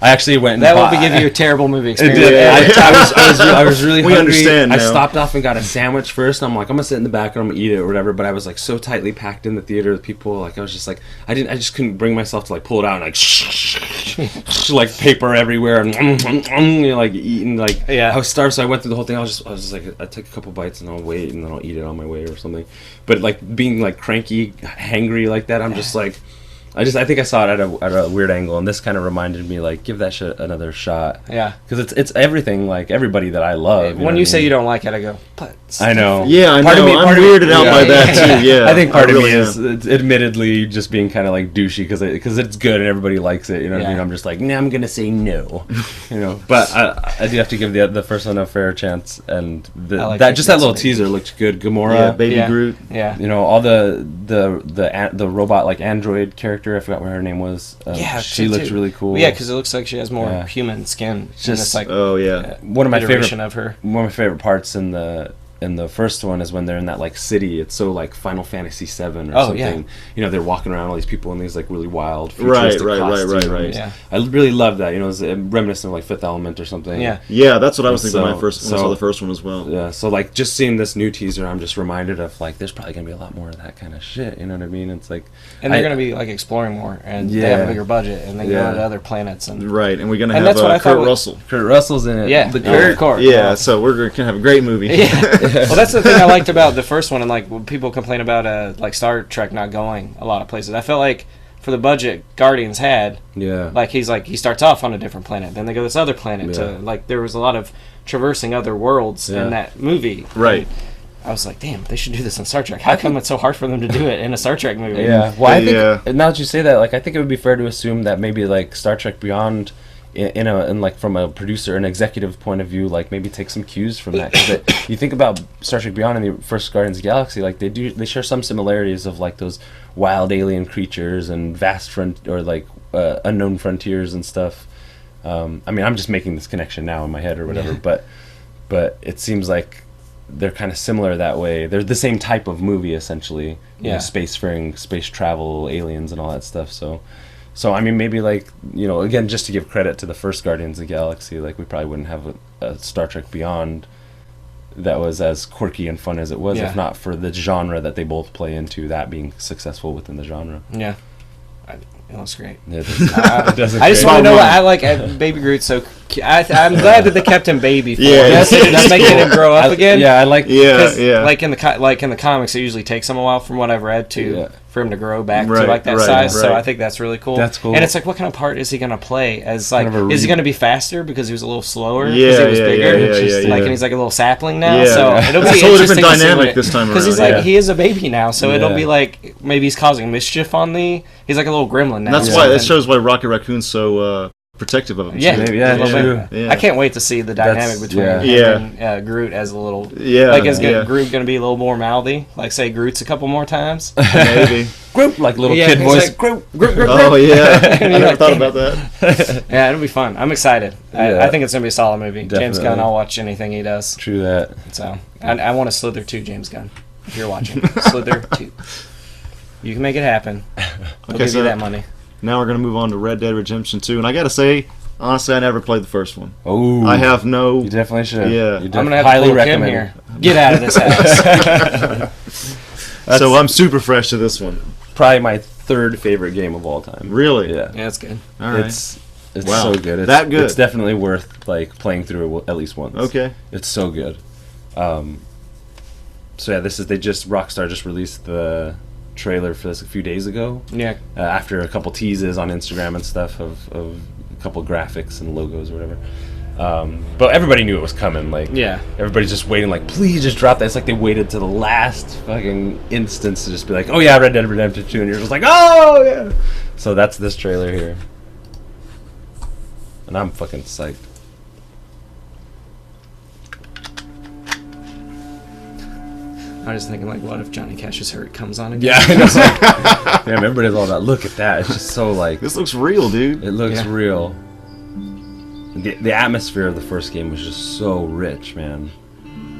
[SPEAKER 2] I actually went and
[SPEAKER 4] that will give you a terrible movie experience.
[SPEAKER 2] It did. I was really hungry.
[SPEAKER 1] We understand now.
[SPEAKER 2] I stopped off and got a sandwich first, and I'm I'm gonna sit in the back and I'm gonna eat it or whatever. But I was so tightly packed in the theater with people. I was just I just couldn't bring myself to pull it out and paper everywhere and eating I was starved, so I went through the whole thing. I was just I took a couple bites and I'll wait and then I'll eat it on my way or something. But being cranky, hangry like that, I'm just I think I saw it at a weird angle, and this kind of reminded me give that shit another shot.
[SPEAKER 4] Yeah,
[SPEAKER 2] because it's everything everybody that I love.
[SPEAKER 4] When you say you don't like it, I go, but
[SPEAKER 2] I know.
[SPEAKER 1] Yeah, I know. I'm weirded out by that too. Yeah,
[SPEAKER 2] I think part of me is admittedly just being kind of douchey because it's good and everybody likes it. You know what I mean? I'm just nah, I'm gonna say no. But I do have to give the first one a fair chance, and that little teaser looked good. Gamora,
[SPEAKER 1] Baby Groot.
[SPEAKER 4] Yeah,
[SPEAKER 2] all the robot android character. I forgot what her name was. She looks really cool.
[SPEAKER 4] Yeah, because it looks like she has more human skin.
[SPEAKER 2] Just
[SPEAKER 4] one of my
[SPEAKER 2] favorite parts in the first one is when they're in that city. It's so Final Fantasy VII or something. Yeah. They're walking around all these people in these really wild futuristic costumes. Right. Yeah. I really love that. It's reminiscent of Fifth Element or something.
[SPEAKER 1] Yeah, that's what I was thinking when I saw the first one as well.
[SPEAKER 2] Yeah, so just seeing this new teaser, I'm just reminded of there's probably gonna be a lot more of that kind of shit. You know what I mean? It's
[SPEAKER 4] and they're gonna be exploring more, and they have a bigger budget, and they go to other planets, and
[SPEAKER 1] and we're gonna have Kurt Russell.
[SPEAKER 2] Kurt Russell's in it.
[SPEAKER 4] Yeah, of course.
[SPEAKER 1] Yeah, so we're gonna have a great movie.
[SPEAKER 4] Yeah. Well, that's the thing I liked about the first one, and when people complain about Star Trek not going a lot of places, I felt for the budget Guardians had, he starts off on a different planet, then they go to this other planet to there was a lot of traversing other worlds in that movie.
[SPEAKER 1] Right.
[SPEAKER 4] And I was damn, they should do this in Star Trek. How come it's so hard for them to do it in a Star Trek movie?
[SPEAKER 2] Yeah. Well, I think now that you say that, I think it would be fair to assume that maybe Star Trek Beyond. From a producer and executive point of view, maybe take some cues from that. Because you think about Star Trek Beyond and the first Guardians of the Galaxy, they share some similarities of those wild alien creatures and vast unknown frontiers and stuff. I'm just making this connection now in my head or whatever, but it seems they're kind of similar that way. They're the same type of movie essentially. Spacefaring, space travel, aliens, and all that stuff. So maybe again, just to give credit to the first Guardians of the Galaxy, we probably wouldn't have a Star Trek Beyond that was as quirky and fun as it was, if not for the genre that they both play into, that being successful within the genre.
[SPEAKER 4] Yeah. It looks great.
[SPEAKER 2] It does.
[SPEAKER 4] I just want to know what I like Baby Groot. So I'm glad that they kept him baby. That's making him grow up again.
[SPEAKER 2] Yeah, I like.
[SPEAKER 1] Yeah.
[SPEAKER 4] In the comics, it usually takes him a while, from what I've read, for him to grow back to that size. Right. So I think that's really cool.
[SPEAKER 2] That's cool.
[SPEAKER 4] And it's what kind of part is he going to play? As is he going to be faster because he was a little slower? Because he was bigger. And he's a little sapling now. Yeah. So it'll be
[SPEAKER 1] a whole different dynamic this time around.
[SPEAKER 4] Because he is a baby now. So it'll be maybe he's causing mischief on the. He's like a little gremlin now.
[SPEAKER 1] And that shows why Rocket Raccoon's so protective of him.
[SPEAKER 4] Yeah,
[SPEAKER 2] maybe, yeah,
[SPEAKER 4] I can't wait to see the dynamic between him and Groot as a little.
[SPEAKER 1] Yeah,
[SPEAKER 4] like is Groot going to be a little more mouthy? Like say Groot's a couple more times.
[SPEAKER 1] Maybe
[SPEAKER 2] Groot, like little kid voice.
[SPEAKER 4] Like, Groot.
[SPEAKER 1] Oh yeah, I never thought about that.
[SPEAKER 4] Yeah, it'll be fun. I'm excited. I think it's going to be a solid movie.
[SPEAKER 2] Definitely.
[SPEAKER 4] James Gunn, I'll watch anything he does.
[SPEAKER 2] True that.
[SPEAKER 4] So I want to Slither 2, James Gunn. If you're watching, Slither 2. You can make it happen. I'll give you that money.
[SPEAKER 1] Now we're going to move on to Red Dead Redemption 2. And I got to say, honestly, I never played the first one.
[SPEAKER 2] Oh.
[SPEAKER 1] I have no...
[SPEAKER 2] You definitely should.
[SPEAKER 1] Yeah.
[SPEAKER 4] I'm going to have to pull Kim here. Get out of this house.
[SPEAKER 1] So I'm super fresh to this one.
[SPEAKER 2] Probably my third favorite game of all time.
[SPEAKER 1] Really?
[SPEAKER 2] Yeah.
[SPEAKER 4] Yeah, that's good.
[SPEAKER 1] All right.
[SPEAKER 2] It's so good. It's,
[SPEAKER 1] that good?
[SPEAKER 2] It's definitely worth like playing through it at least once.
[SPEAKER 1] Okay.
[SPEAKER 2] It's so good. So yeah, Rockstar just released the trailer for this a few days ago.
[SPEAKER 4] Yeah.
[SPEAKER 2] After a couple teases on Instagram and stuff of a couple graphics and logos or whatever. But everybody knew it was coming. Like, everybody's just waiting. Like, please just drop that. It's like they waited to the last fucking instance to just be like, oh yeah, Red Dead Redemption 2, and you're just like, oh yeah. So that's this trailer here, and I'm fucking psyched.
[SPEAKER 4] I was thinking, like, what if Johnny Cash's Hurt comes on again?
[SPEAKER 2] Yeah, I know. Like, damn, everybody's all about. Look at that. It's just so like.
[SPEAKER 1] This looks real, dude.
[SPEAKER 2] It looks real. The atmosphere of the first game was just so rich, man.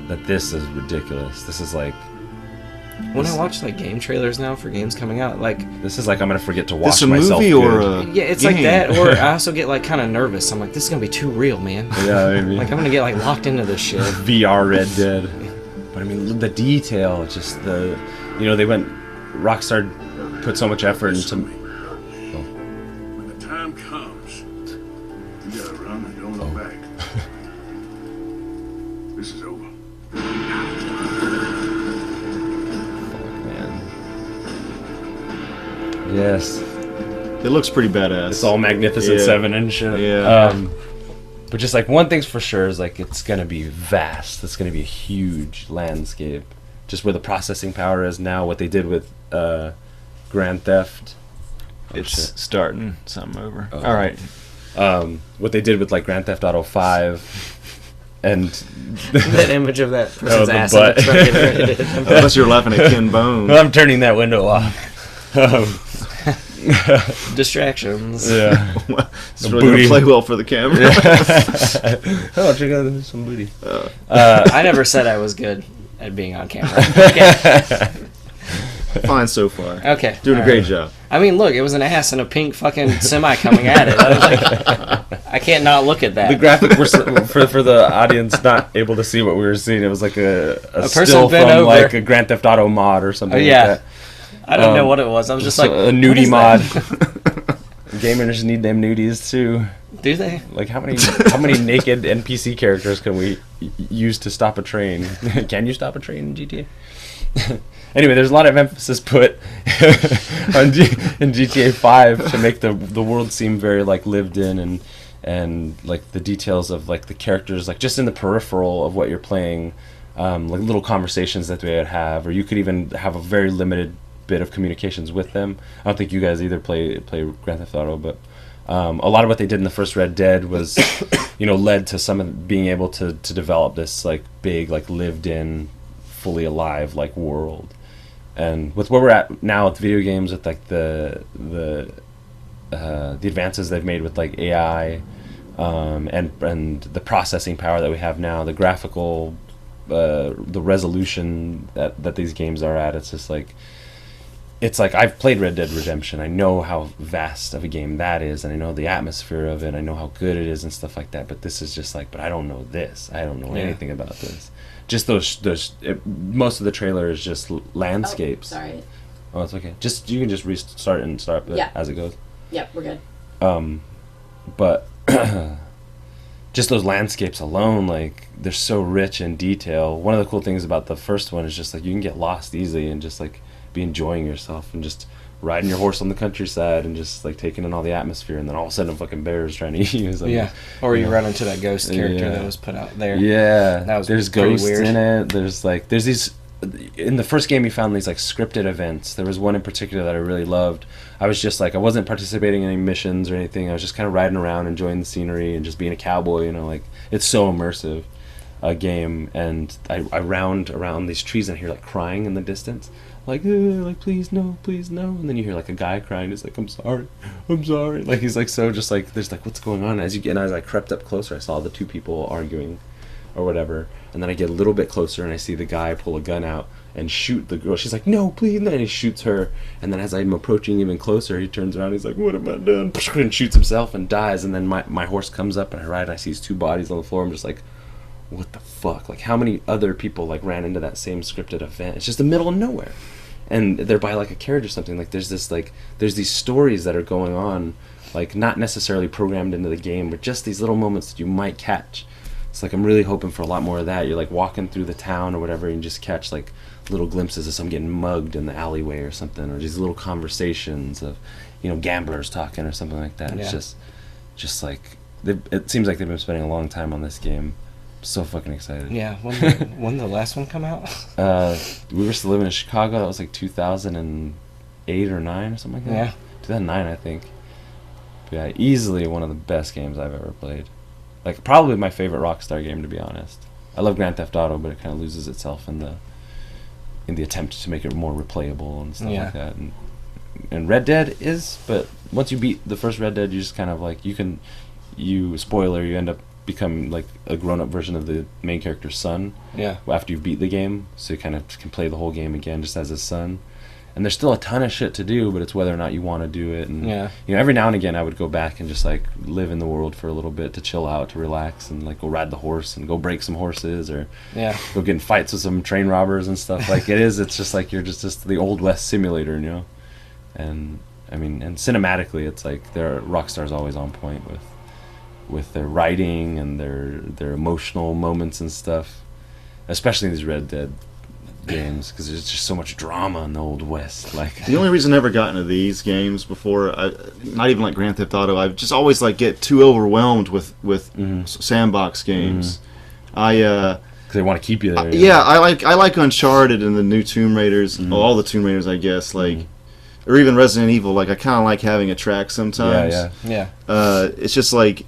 [SPEAKER 2] That this is ridiculous. This is like.
[SPEAKER 4] When I watch like game trailers now for games coming out, like
[SPEAKER 2] this is like I'm gonna forget to watch
[SPEAKER 1] this a
[SPEAKER 2] myself.
[SPEAKER 1] Movie or a
[SPEAKER 4] yeah, it's
[SPEAKER 1] game.
[SPEAKER 4] like that. Or I also get like kind of nervous. I'm like, this is gonna be too real, man.
[SPEAKER 2] Yeah, maybe.
[SPEAKER 4] Like I'm gonna get like locked into this shit.
[SPEAKER 2] VR Red Dead. But I mean, the detail, just Rockstar put so much effort into.
[SPEAKER 5] When the time comes, you gotta run and don't look back. This is over.
[SPEAKER 2] Yes.
[SPEAKER 1] It looks pretty badass.
[SPEAKER 2] It's all Magnificent Seven and shit.
[SPEAKER 1] Yeah.
[SPEAKER 2] But just like one thing's for sure is like it's gonna be vast. It's gonna be a huge landscape. Just where the processing power is now, what they did with Grand Theft.
[SPEAKER 1] It's starting something over. All right.
[SPEAKER 2] What they did with like Grand Theft Auto 5. And
[SPEAKER 4] that image of that person's ass
[SPEAKER 2] butt.
[SPEAKER 4] in the truck.
[SPEAKER 1] Unless you're laughing at Ken Bone.
[SPEAKER 2] Well, I'm turning that window off.
[SPEAKER 4] Distractions.
[SPEAKER 2] Yeah.
[SPEAKER 1] It's really going to play well for the camera.
[SPEAKER 2] Oh, check out some booty.
[SPEAKER 4] I never said I was good at being on camera. Okay.
[SPEAKER 1] Fine so far.
[SPEAKER 4] Okay.
[SPEAKER 1] Doing a great job.
[SPEAKER 4] I mean, look, it was an ass and a pink fucking semi coming at it. I was like, I can't not look at that.
[SPEAKER 2] The graphic for the audience not able to see what we were seeing. It was like a
[SPEAKER 4] person
[SPEAKER 2] still
[SPEAKER 4] bent
[SPEAKER 2] from
[SPEAKER 4] over.
[SPEAKER 2] like a Grand Theft Auto mod or something.
[SPEAKER 4] Yeah.
[SPEAKER 2] Like that.
[SPEAKER 4] I don't know what it was. I was just like,
[SPEAKER 2] a nudie mod. Gamers need them nudies too.
[SPEAKER 4] Do they?
[SPEAKER 2] Like how many naked NPC characters can we use to stop a train? Can you stop a train in GTA? Anyway, there's a lot of emphasis put in GTA 5 to make the world seem very like lived in and like the details of like the characters like just in the peripheral of what you're playing, like little conversations that they would have, or you could even have a very limited bit of communications with them. I don't think you guys either play Grand Theft Auto, but a lot of what they did in the first Red Dead was led to some of being able to develop this like big like lived in fully alive like world. And with where we're at now with video games, with like the advances they've made with like AI and the processing power that we have now, the graphical the resolution that these games are at, it's like I've played Red Dead Redemption. I know how vast of a game that is, and I know the atmosphere of it. I know how good it is and stuff like that. But this is just like, but I don't know this. I don't know anything about this. Just most of the trailer is just landscapes.
[SPEAKER 3] Oh, sorry.
[SPEAKER 2] Oh, it's okay. You can just restart and start as it goes.
[SPEAKER 3] Yep, we're good.
[SPEAKER 2] But just those landscapes alone, like they're so rich in detail. One of the cool things about the first one is just like you can get lost easily and just like be enjoying yourself and just riding your horse on the countryside and just like taking in all the atmosphere, and then all of a sudden a fucking bear is trying to eat you. Like,
[SPEAKER 4] or you run into that ghost character that was put out there.
[SPEAKER 2] Yeah,
[SPEAKER 4] that was
[SPEAKER 2] there's
[SPEAKER 4] pretty
[SPEAKER 2] ghosts
[SPEAKER 4] weird.
[SPEAKER 2] in it. There's these in the first game you found these like scripted events. There was one in particular that I really loved. I was just like, I wasn't participating in any missions or anything. I was just kind of riding around, enjoying the scenery and just being a cowboy, you know, like it's so immersive a game. And I round around these trees and I hear like crying in the distance, like please no, and then you hear like a guy crying. He's like, I'm sorry, like he's like, so just like there's like, what's going on? As I crept up closer, I saw the two people arguing or whatever, and then I get a little bit closer and I see the guy pull a gun out and shoot the girl. She's like, no, please, no, and he shoots her. And then as I'm approaching even closer, he turns around, he's like, what have I done? And shoots himself and dies. And then my horse comes up and I ride and I see his two bodies on the floor. I'm just like, what the fuck? Like, how many other people like ran into that same scripted event? It's just the middle of nowhere, and they're by like a carriage or something. Like there's these stories that are going on, like not necessarily programmed into the game, but just these little moments that you might catch. It's like I'm really hoping for a lot more of that. You're like walking through the town or whatever and just catch like little glimpses of someone getting mugged in the alleyway or something, or these little conversations of, you know, gamblers talking or something like that. Yeah. It's just like it seems like they've been spending a long time on this game. I'm so fucking excited.
[SPEAKER 4] Yeah. When did the last one come out?
[SPEAKER 2] We were still living in Chicago. That was like 2008 or 9 or something like that.
[SPEAKER 4] Yeah.
[SPEAKER 2] 2009, I think. But yeah, easily one of the best games I've ever played. Like probably my favorite Rockstar game, to be honest. I love Grand Theft Auto, but it kind of loses itself in the attempt to make it more replayable and stuff like that. And Red Dead is, but once you beat the first Red Dead, you just kind of like you end up becoming like a grown-up version of the main character's son.
[SPEAKER 4] Yeah.
[SPEAKER 2] After you've beat the game, so you kind of can play the whole game again just as his son. And there's still a ton of shit to do, but it's whether or not you want to do it. And you know, every now and again, I would go back and just like live in the world for a little bit to chill out, to relax, and like go ride the horse and go break some horses, or go get in fights with some train robbers and stuff. Like it's just like you're just the Old West simulator, you know. And I mean, and cinematically, it's like Rockstar's always on point with their writing and their emotional moments and stuff, especially in these Red Dead games, because there's just so much drama in the Old West. Like
[SPEAKER 1] the only reason I never got into these games before, not even like Grand Theft Auto, I just always like get too overwhelmed with sandbox games.
[SPEAKER 2] Because they want to keep you there.
[SPEAKER 1] I like Uncharted and the new Tomb Raiders, all the Tomb Raiders, I guess, like, or even Resident Evil. Like I kind of like having a track sometimes. It's just like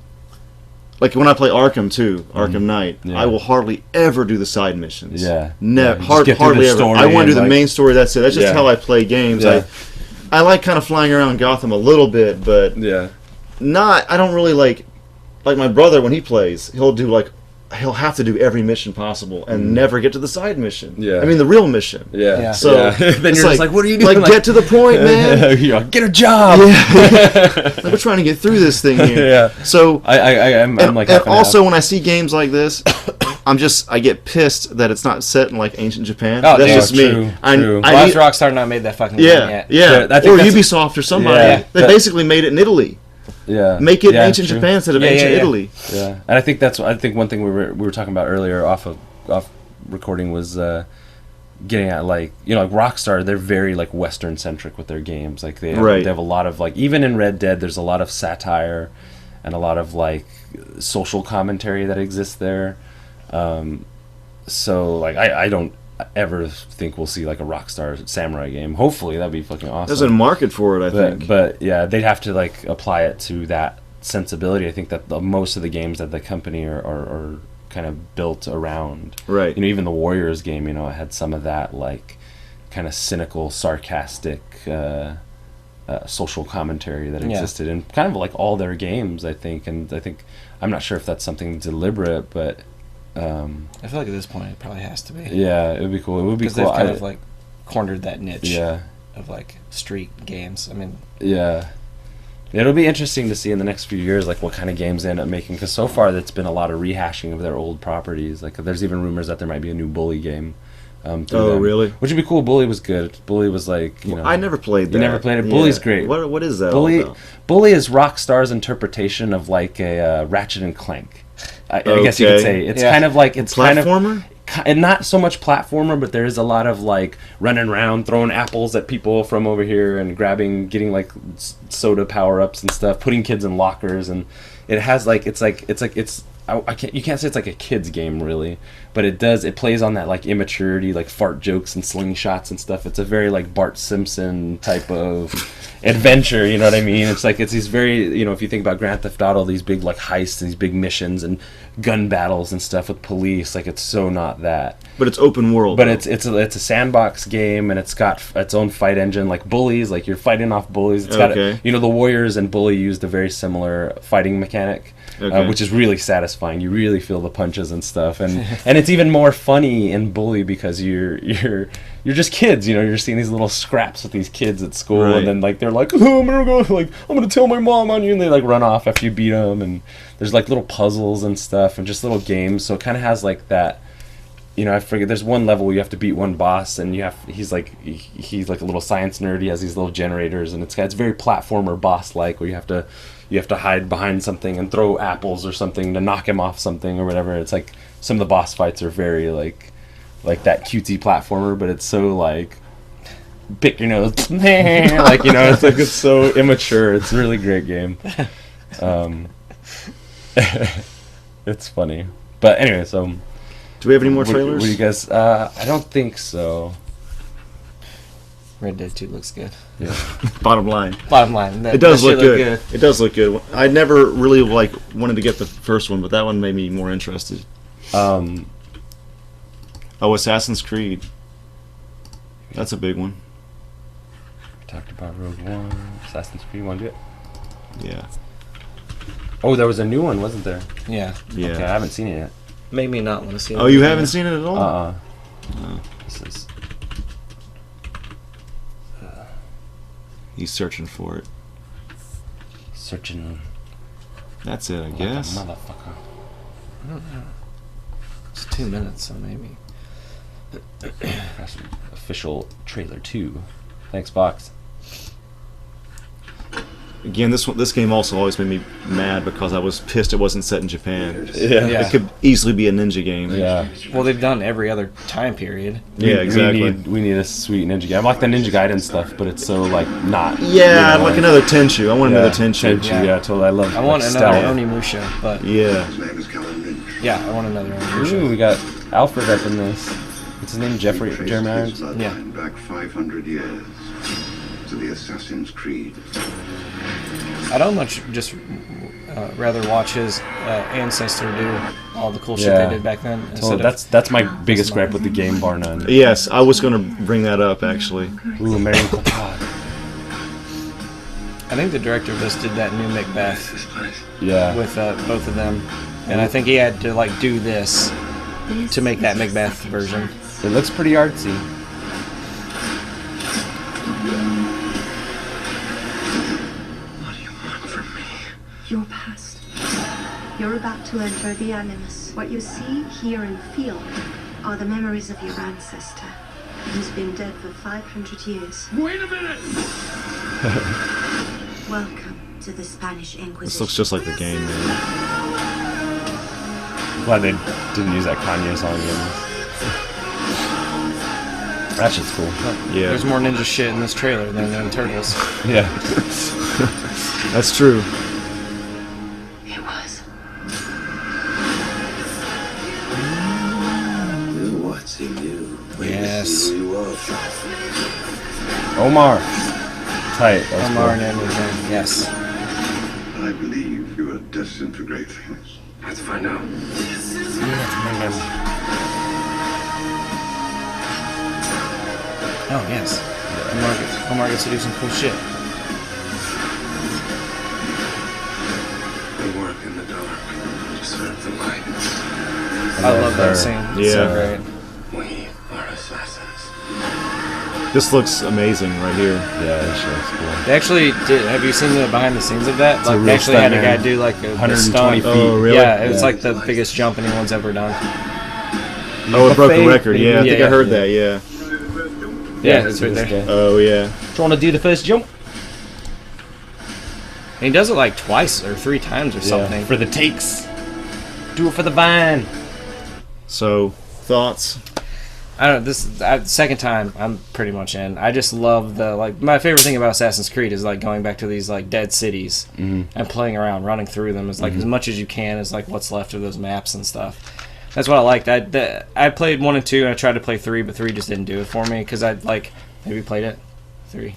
[SPEAKER 1] when I play Arkham too, Arkham Knight, I will hardly ever do the side missions. Hardly ever. I want to do the main story. That's it. That's just how I play games. I like kind of flying around Gotham a little bit, but I don't really like my brother when he plays. He'll have to do every mission possible and never get to the side mission. I mean the real mission. So
[SPEAKER 2] then you're just like, what are you doing?
[SPEAKER 1] Like, get to the point, man.
[SPEAKER 2] Get a job.
[SPEAKER 1] Like, we're trying to get through this thing here. So I'm like, and also when I see games like this, I get pissed that it's not set in like ancient Japan. That's just me.
[SPEAKER 4] True. Why has Rockstar not made that fucking game yet?
[SPEAKER 1] Or Ubisoft or somebody. They basically made it in Italy. Make it in ancient Japan instead of ancient Italy.
[SPEAKER 2] And I think one thing we were talking about earlier off recording was getting at, like, you know, like Rockstar, they're very like Western centric with their games. Like they have a lot of, like, even in Red Dead, there's a lot of satire and a lot of like social commentary that exists there. So like I don't ever think we'll see like a Rockstar samurai game. Hopefully that'd be fucking awesome.
[SPEAKER 1] There's a market for it, I think.
[SPEAKER 2] But yeah, they'd have to like apply it to that sensibility. I think that most of the games that the company are kind of built around.
[SPEAKER 1] Right.
[SPEAKER 2] You know, even the Warriors game, you know, it had some of that like kind of cynical, sarcastic social commentary that existed in kind of like all their games, I think. And I think, I'm not sure if that's something deliberate, but
[SPEAKER 4] I feel like at this point it probably has to be.
[SPEAKER 2] Yeah, it would be cool. It would be cool.
[SPEAKER 4] Because they've kind of like cornered that niche of like street games. I mean,
[SPEAKER 2] it'll be interesting to see in the next few years like what kind of games they end up making, because so far it's been a lot of rehashing of their old properties. Like there's even rumors that there might be a new Bully game.
[SPEAKER 1] Really?
[SPEAKER 2] Which would be cool. Bully was good. Bully was like, you know,
[SPEAKER 1] I never played that.
[SPEAKER 2] You never played it? Bully's great.
[SPEAKER 1] What is that
[SPEAKER 2] Bully
[SPEAKER 1] all about?
[SPEAKER 2] Bully is Rockstar's interpretation of like a Ratchet and Clank. I guess you could say it's kind of like
[SPEAKER 1] platformer?
[SPEAKER 2] And not so much platformer, but there is a lot of like running around, throwing apples at people from over here, and getting like soda power ups and stuff, putting kids in lockers, and it has like it's you can't say it's like a kid's game really, but it plays on that like immaturity, like fart jokes and slingshots and stuff. It's a very like Bart Simpson type of adventure, you know what I mean? It's like, it's these very, you know, if you think about Grand Theft Auto, these big like heists, these big missions and gun battles and stuff with police, like it's so not that.
[SPEAKER 1] But it's open world.
[SPEAKER 2] But it's a sandbox game, and it's got its own fight engine, like bullies, like you're fighting off bullies. It's got you know, the Warriors and Bully used a very similar fighting mechanic, which is really satisfying. You really feel the punches and stuff, and it's even more funny in Bully because you're just kids, you know. You're seeing these little scraps with these kids at school, and then like they're like, oh, I'm gonna tell my mom on you, and they like run off after you beat them, and there's like little puzzles and stuff, and just little games. So it kind of has like that. You know, I forget. There's one level where you have to beat one boss, and he's like a little science nerd. He has these little generators, and it's very platformer boss like, where you have to hide behind something and throw apples or something to knock him off something or whatever. It's like some of the boss fights are very like that cutesy platformer, but it's so like pick your nose, like, you know, it's like, it's so immature. It's a really great game. It's funny, but anyway, so.
[SPEAKER 1] Do we have any more trailers?
[SPEAKER 2] What do you guys? I don't think so.
[SPEAKER 4] Red Dead 2 looks good.
[SPEAKER 2] Yeah.
[SPEAKER 1] Bottom line. It does look good. It does look good. I never really wanted to get the first one, but that one made me more interested. Assassin's Creed. That's a big one.
[SPEAKER 2] We talked about Rogue One, Assassin's Creed. Want to do it?
[SPEAKER 1] Yeah.
[SPEAKER 2] Oh, there was a new one, wasn't there?
[SPEAKER 4] Yeah.
[SPEAKER 2] Okay, I haven't seen it yet.
[SPEAKER 4] Made me not want to see it.
[SPEAKER 1] Oh, you haven't seen it at all?
[SPEAKER 2] No. This is...
[SPEAKER 1] He's searching for it.
[SPEAKER 2] Searching...
[SPEAKER 1] That's it, I guess.
[SPEAKER 2] Motherfucker.
[SPEAKER 4] I don't know. It's 2 minutes, so maybe.
[SPEAKER 2] That's an official trailer 2. Thanks, Box.
[SPEAKER 1] Again, this game also always made me mad because I was pissed it wasn't set in Japan.
[SPEAKER 2] Yeah.
[SPEAKER 1] It could easily be a ninja game.
[SPEAKER 2] Yeah.
[SPEAKER 4] Well, they've done every other time period.
[SPEAKER 1] Yeah, exactly.
[SPEAKER 2] We need a sweet ninja game. I like the Ninja Gaiden stuff, but it's so like not.
[SPEAKER 1] Yeah, you know, like another Tenchu. I want another Tenchu.
[SPEAKER 2] Yeah, totally. I
[SPEAKER 4] want another Onimusha, but
[SPEAKER 1] yeah.
[SPEAKER 4] Yeah, I want another Onimusha.
[SPEAKER 2] Ooh, we got Alfred up in this. What's his name? Jeremy Irons.
[SPEAKER 5] Yeah. Back 500 years to the Assassin's Creed.
[SPEAKER 4] I don't much just rather watch his ancestor do all the cool shit they did back then.
[SPEAKER 2] So that's my biggest gripe with the game, bar none.
[SPEAKER 1] Yes, I was going to bring that up actually.
[SPEAKER 2] Ooh, Marion Cotillard.
[SPEAKER 4] I think the director of this did that new Macbeth.
[SPEAKER 2] Yeah.
[SPEAKER 4] With both of them, and I think he had to like do this to make that Macbeth version.
[SPEAKER 2] It looks pretty artsy.
[SPEAKER 6] Your past. You're about to enter the Animus. What you see, hear, and feel are the memories of your ancestor, who's been dead for 500 years.
[SPEAKER 5] Wait a minute!
[SPEAKER 6] Welcome to the Spanish Inquisition.
[SPEAKER 1] This looks just like the game, man.
[SPEAKER 2] Glad they didn't use that Kanye song again. That shit's cool.
[SPEAKER 1] Yeah.
[SPEAKER 4] There's more ninja shit in this trailer than in Turtles.
[SPEAKER 2] Yeah.
[SPEAKER 1] That's true.
[SPEAKER 5] What's in you?
[SPEAKER 4] Yes.
[SPEAKER 2] Omar. Tight.
[SPEAKER 4] Omar and everything. Yes.
[SPEAKER 5] I believe you are destined for great things. Let's find out.
[SPEAKER 4] Oh, yes. Omar gets to do some cool shit.
[SPEAKER 5] They work in the dark to serve the light.
[SPEAKER 4] I love that scene. It's so great.
[SPEAKER 5] We are assassins.
[SPEAKER 1] This looks amazing right here.
[SPEAKER 2] Yeah, this shit looks cool.
[SPEAKER 4] They actually did. Have you seen the behind the scenes of that? Like, they actually had a guy do like a
[SPEAKER 2] 120 feet.
[SPEAKER 1] Oh, really?
[SPEAKER 4] Yeah, it was like the biggest jump anyone's ever done.
[SPEAKER 1] Oh, it broke the record. Yeah, I think I heard that. Yeah.
[SPEAKER 4] Yeah, it's right there.
[SPEAKER 1] Oh, yeah.
[SPEAKER 2] Trying to do the first jump.
[SPEAKER 4] And he does it like twice or 3 times or something.
[SPEAKER 2] For the takes. Do it for the vine.
[SPEAKER 1] So, thoughts?
[SPEAKER 4] I don't know, this second time I'm pretty much in. I just love my favorite thing about Assassin's Creed is like going back to these like dead cities and playing around, running through them as like as much as you can is like what's left of those maps and stuff. That's what I liked. I played 1 and 2 and I tried to play 3, but 3 just didn't do it for me because I like maybe played it 3.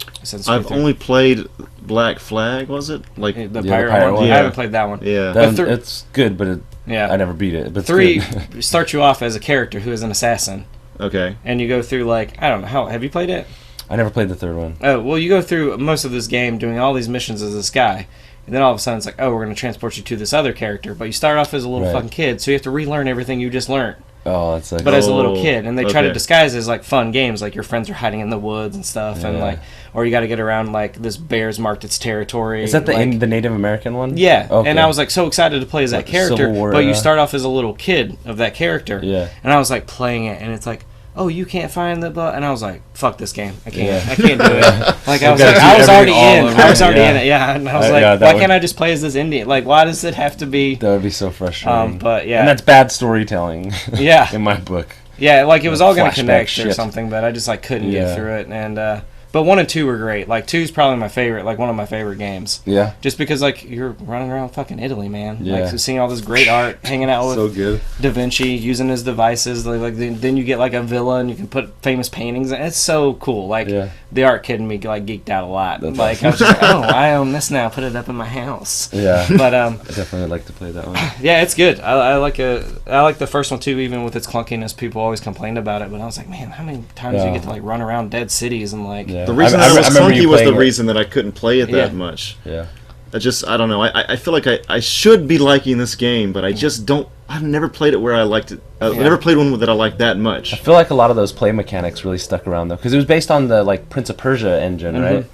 [SPEAKER 1] I've only played Black Flag. Was it like
[SPEAKER 4] the pirate one?
[SPEAKER 1] Yeah.
[SPEAKER 4] I haven't played that one.
[SPEAKER 1] Yeah,
[SPEAKER 2] it's good, but I never beat it. But
[SPEAKER 4] 3 starts you off as a character who is an assassin.
[SPEAKER 1] Okay.
[SPEAKER 4] And you go through like I don't know how have you played it?
[SPEAKER 2] I never played the 3rd one.
[SPEAKER 4] Oh well, you go through most of this game doing all these missions as this guy. And then all of a sudden it's like, oh, we're going to transport you to this other character. But you start off as a little fucking kid, so you have to relearn everything you just learned.
[SPEAKER 2] Oh, that's like...
[SPEAKER 4] But as a little kid. And they try to disguise it as like fun games, like your friends are hiding in the woods and stuff. And like, or you got to get around like this bear's marked its territory.
[SPEAKER 2] Is that the Native American one?
[SPEAKER 4] Yeah.
[SPEAKER 2] Okay.
[SPEAKER 4] And I was like so excited to play as that character. War, but you start off as a little kid of that character.
[SPEAKER 2] Yeah.
[SPEAKER 4] And I was like playing it, and it's like, oh, you can't find the and I was like, fuck this game. I can't do it. Like I was already in. I was already in it. Yeah. And I was like, why can't I just play as this Indian? Like, why does it have to be?
[SPEAKER 2] That would be so frustrating.
[SPEAKER 4] But yeah.
[SPEAKER 2] And that's bad storytelling.
[SPEAKER 4] Yeah.
[SPEAKER 2] In my book.
[SPEAKER 4] Yeah, like it was all going to connect or something, but I just like couldn't get through it. And but 1 and 2 were great. Like 2 is probably my favorite, like one of my favorite games.
[SPEAKER 2] Yeah.
[SPEAKER 4] Just because like you're running around fucking Italy, man.
[SPEAKER 2] Yeah.
[SPEAKER 4] Like seeing all this great art, hanging out with
[SPEAKER 2] so good.
[SPEAKER 4] Da Vinci, using his devices. Like then you get like a villa and you can put famous paintings. And it's so cool. Like the art kid in me like geeked out a lot.
[SPEAKER 2] That's
[SPEAKER 4] like
[SPEAKER 2] awesome.
[SPEAKER 4] I was just like, oh, I own this now. Put it up in my house.
[SPEAKER 2] Yeah.
[SPEAKER 4] But
[SPEAKER 2] I definitely like to play that one.
[SPEAKER 4] Yeah, it's good. I like the first one too, even with its clunkiness. People always complained about it, but I was like, man, how many times do you get to like run around dead cities and like
[SPEAKER 1] the reason I was clunky was the reason that I couldn't play it that much.
[SPEAKER 2] Yeah.
[SPEAKER 1] I don't know. I feel like I should be liking this game, but I just don't. I've never played it where I liked it. I've never played one that I liked that much.
[SPEAKER 2] I feel like a lot of those play mechanics really stuck around though, because it was based on the like Prince of Persia engine, right?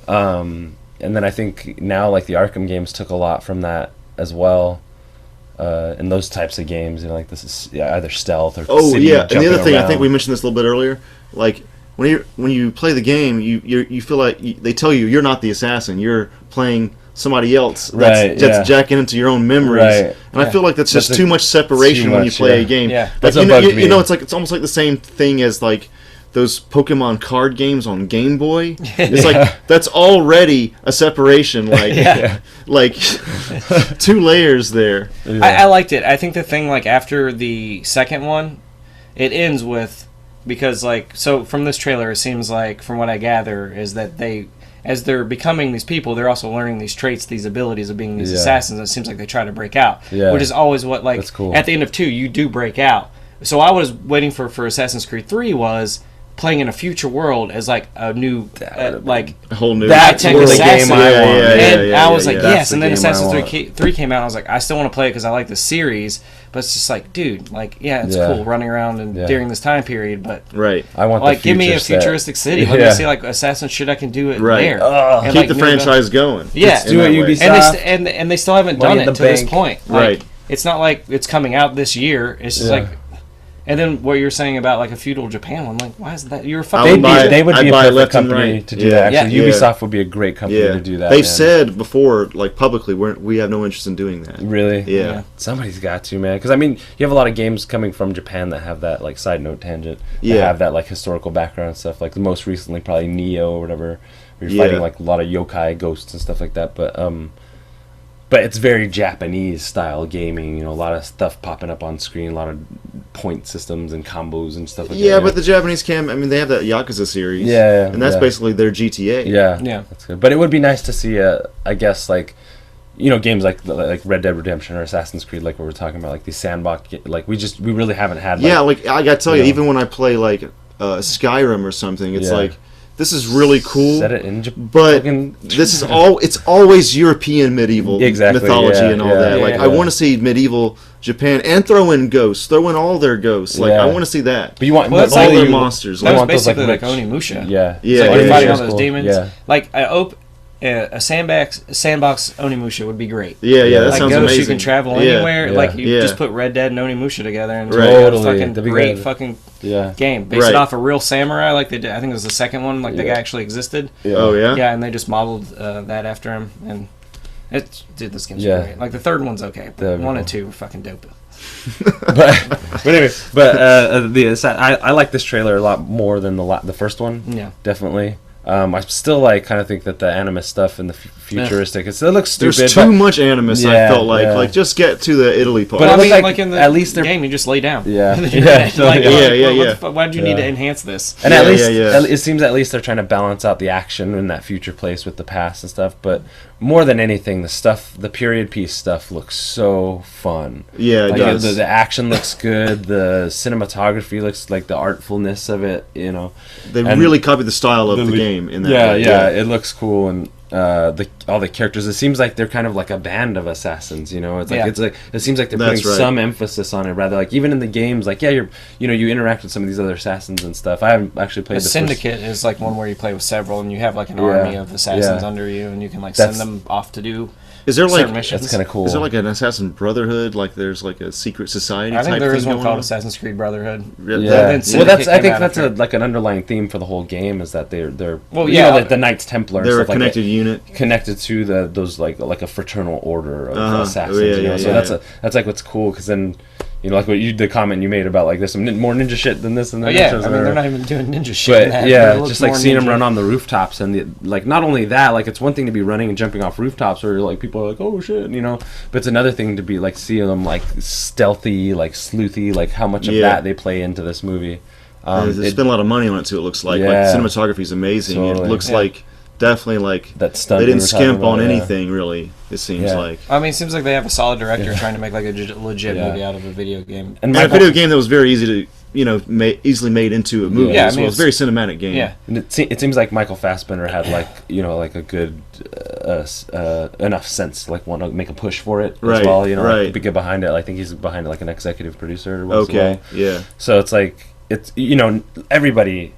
[SPEAKER 2] And then I think now like the Arkham games took a lot from that as well. In those types of games, you know, like this is either stealth or
[SPEAKER 1] and the other thing around. I think we mentioned this a little bit earlier, like. When you play the game, you feel like they tell you you're not the assassin. You're playing somebody else that's jacking into your own memories.
[SPEAKER 2] Right.
[SPEAKER 1] And I feel like that's just too much separation when you play a game.
[SPEAKER 4] Yeah.
[SPEAKER 1] Like, you know, it's almost like the same thing as like those Pokemon card games on Game Boy. It's like that's already a separation. Like 2 layers there.
[SPEAKER 4] Yeah. I liked it. I think the thing like after the second one, it ends with. Because, like, so from this trailer, it seems like, from what I gather, is that as they're becoming these people, they're also learning these traits, these abilities of being these assassins. It seems like they try to break out, which is always what, like, that's cool. At the end of 2, you do break out. So I was waiting for Assassin's Creed 3 was playing in a future world as, like, a new, like,
[SPEAKER 1] a whole new
[SPEAKER 4] high-tech assassin.
[SPEAKER 2] Game I want.
[SPEAKER 4] And I was like, yes. And then Assassin's 3 came out, and I was like, I still want to play it because I like the series. But it's just like, dude, like, it's cool running around and during this time period, but
[SPEAKER 1] I
[SPEAKER 2] want
[SPEAKER 4] like give me a futuristic city. Let me see like assassin shit I can do it there.
[SPEAKER 1] And keep the franchise going.
[SPEAKER 4] Yeah,
[SPEAKER 2] let's do it, Ubisoft.
[SPEAKER 4] And they still haven't done it to this point. Like, it's not like it's coming out this year. It's just like. And then what you're saying about like a feudal Japan one, like why is that? You're fucking.
[SPEAKER 2] They would be a perfect company to do that. Actually, Ubisoft would be a great company to do that.
[SPEAKER 1] They've said before, like publicly, we have no interest in doing that.
[SPEAKER 2] Really?
[SPEAKER 1] Yeah.
[SPEAKER 2] Somebody's got to, man. Because I mean, you have a lot of games coming from Japan that have that like side note tangent. That have that like historical background and stuff. Like the most recently, probably Neo or whatever. Where you're fighting like a lot of yokai ghosts and stuff like that. But it's very Japanese style gaming, you know, a lot of stuff popping up on screen, a lot of point systems and combos and stuff like that.
[SPEAKER 1] Yeah, but the Japanese they have that Yakuza series.
[SPEAKER 2] Yeah.
[SPEAKER 1] And that's basically their GTA.
[SPEAKER 2] Yeah. That's good. But it would be nice to see, I guess, like, you know, games like Red Dead Redemption or Assassin's Creed, like what we're talking about, like these sandbox, like we really haven't had. Like,
[SPEAKER 1] I gotta tell you, even when I play like Skyrim or something, it's like, this is really cool,
[SPEAKER 2] set it in
[SPEAKER 1] but this is it's always European medieval mythology and all that. I want to see medieval Japan and throw in ghosts, throw in all their ghosts. Like I want to see that.
[SPEAKER 2] But you want
[SPEAKER 1] all their monsters.
[SPEAKER 4] That was basically like Onimusha.
[SPEAKER 2] Yeah.
[SPEAKER 4] It's like fighting all those demons. Yeah. Like a sandbox Onimusha would be great.
[SPEAKER 1] Yeah, that sounds amazing.
[SPEAKER 4] You can travel anywhere. Like you just put Red Dead and Onimusha together and fucking great fucking game. Based it off a real samurai, like they did. I think it was the second one. Like the guy actually existed.
[SPEAKER 1] Oh yeah.
[SPEAKER 4] Yeah, and they just modeled that after him, and Dude, this game's great. Like, the third one's okay, but 1 and 2 were fucking dope.
[SPEAKER 2] but anyway, I like this trailer a lot more than the first one.
[SPEAKER 4] Yeah,
[SPEAKER 2] definitely. I still kind of think that the Animus stuff and the futuristic, it looks stupid.
[SPEAKER 1] There's too much Animus. I felt like just get to the Italy part.
[SPEAKER 4] But I mean, like in the at least game, you just lay down.
[SPEAKER 2] Yeah,
[SPEAKER 4] Why'd you need to enhance this?
[SPEAKER 2] And at least it seems at least they're trying to balance out the action in that future place with the past and stuff. But more than anything, the period piece stuff looks so fun.
[SPEAKER 1] Yeah, it does.
[SPEAKER 2] The action looks good. The cinematography looks like the artfulness of it.
[SPEAKER 1] They really copied the style of the game in that.
[SPEAKER 2] It looks cool and. All the characters, it seems like they're kind of like a band of assassins, it seems like they're putting some emphasis on it, rather like even in the games, like you interact with some of these other assassins and stuff. I haven't actually played
[SPEAKER 4] the Syndicate is like one where you play with several and you have like an army of assassins under you and you can like send them off to do missions.
[SPEAKER 2] That's kind of cool.
[SPEAKER 1] Is there like an Assassin Brotherhood, like there's like a secret society
[SPEAKER 4] I think
[SPEAKER 1] type
[SPEAKER 4] there is
[SPEAKER 1] thing
[SPEAKER 4] one called Assassin's Creed Brotherhood.
[SPEAKER 2] I think that's like an underlying theme for the whole game, is that they're the Knights Templar,
[SPEAKER 1] they're
[SPEAKER 2] stuff
[SPEAKER 1] a connected unit
[SPEAKER 2] connected to those like a fraternal order of assassins. That's like what's cool, because then like the comment you made about like there's some more ninja shit than this and that.
[SPEAKER 4] I mean, they're not even doing ninja shit.
[SPEAKER 2] But just like seeing them run on the rooftops and like not only that, like it's one thing to be running and jumping off rooftops where like people are like, oh shit, but it's another thing to be like seeing them like stealthy, like sleuthy, like how much of that they play into this movie.
[SPEAKER 1] They spent a lot of money on it too. It looks like cinematography is amazing. Totally. It looks like definitely like
[SPEAKER 2] that stunt
[SPEAKER 1] they didn't skimp on anything really. It seems like.
[SPEAKER 4] I mean, it seems like they have a solid director trying to make like a legit movie out of a video game,
[SPEAKER 1] and a video game that was very easy to easily made into a movie. It was a very cinematic game.
[SPEAKER 4] Yeah,
[SPEAKER 2] and it seems like Michael Fassbender had like like a good enough sense to like want to make a push for it as well. Like, get behind it. I think he's behind it like an executive producer.
[SPEAKER 1] Yeah.
[SPEAKER 2] So it's like everybody.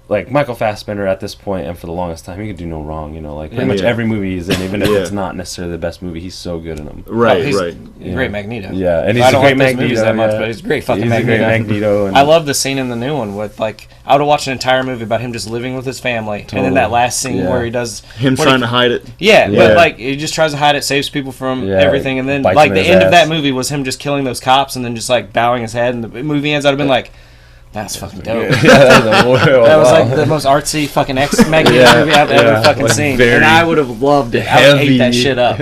[SPEAKER 2] Like Michael Fassbender at this point, and for the longest time, he could do no wrong. Like pretty much every movie he's in, even if it's not necessarily the best movie, he's so good in them.
[SPEAKER 4] He's a great Magneto.
[SPEAKER 2] Yeah, and
[SPEAKER 4] he's a great Magneto that much, but he's a great fucking Magneto. I love the scene in the new one with like I would watch an entire movie about him just living with his family, and then that last scene where he does
[SPEAKER 1] trying to hide it.
[SPEAKER 4] But like he just tries to hide it, saves people from everything, and then like the end of that movie was him just killing those cops, and then just like bowing his head, and the movie ends. I'd have been like. That's fucking dope. That was like the most artsy fucking Magneto movie I've ever fucking seen, and I would have loved it. I would ate that shit up.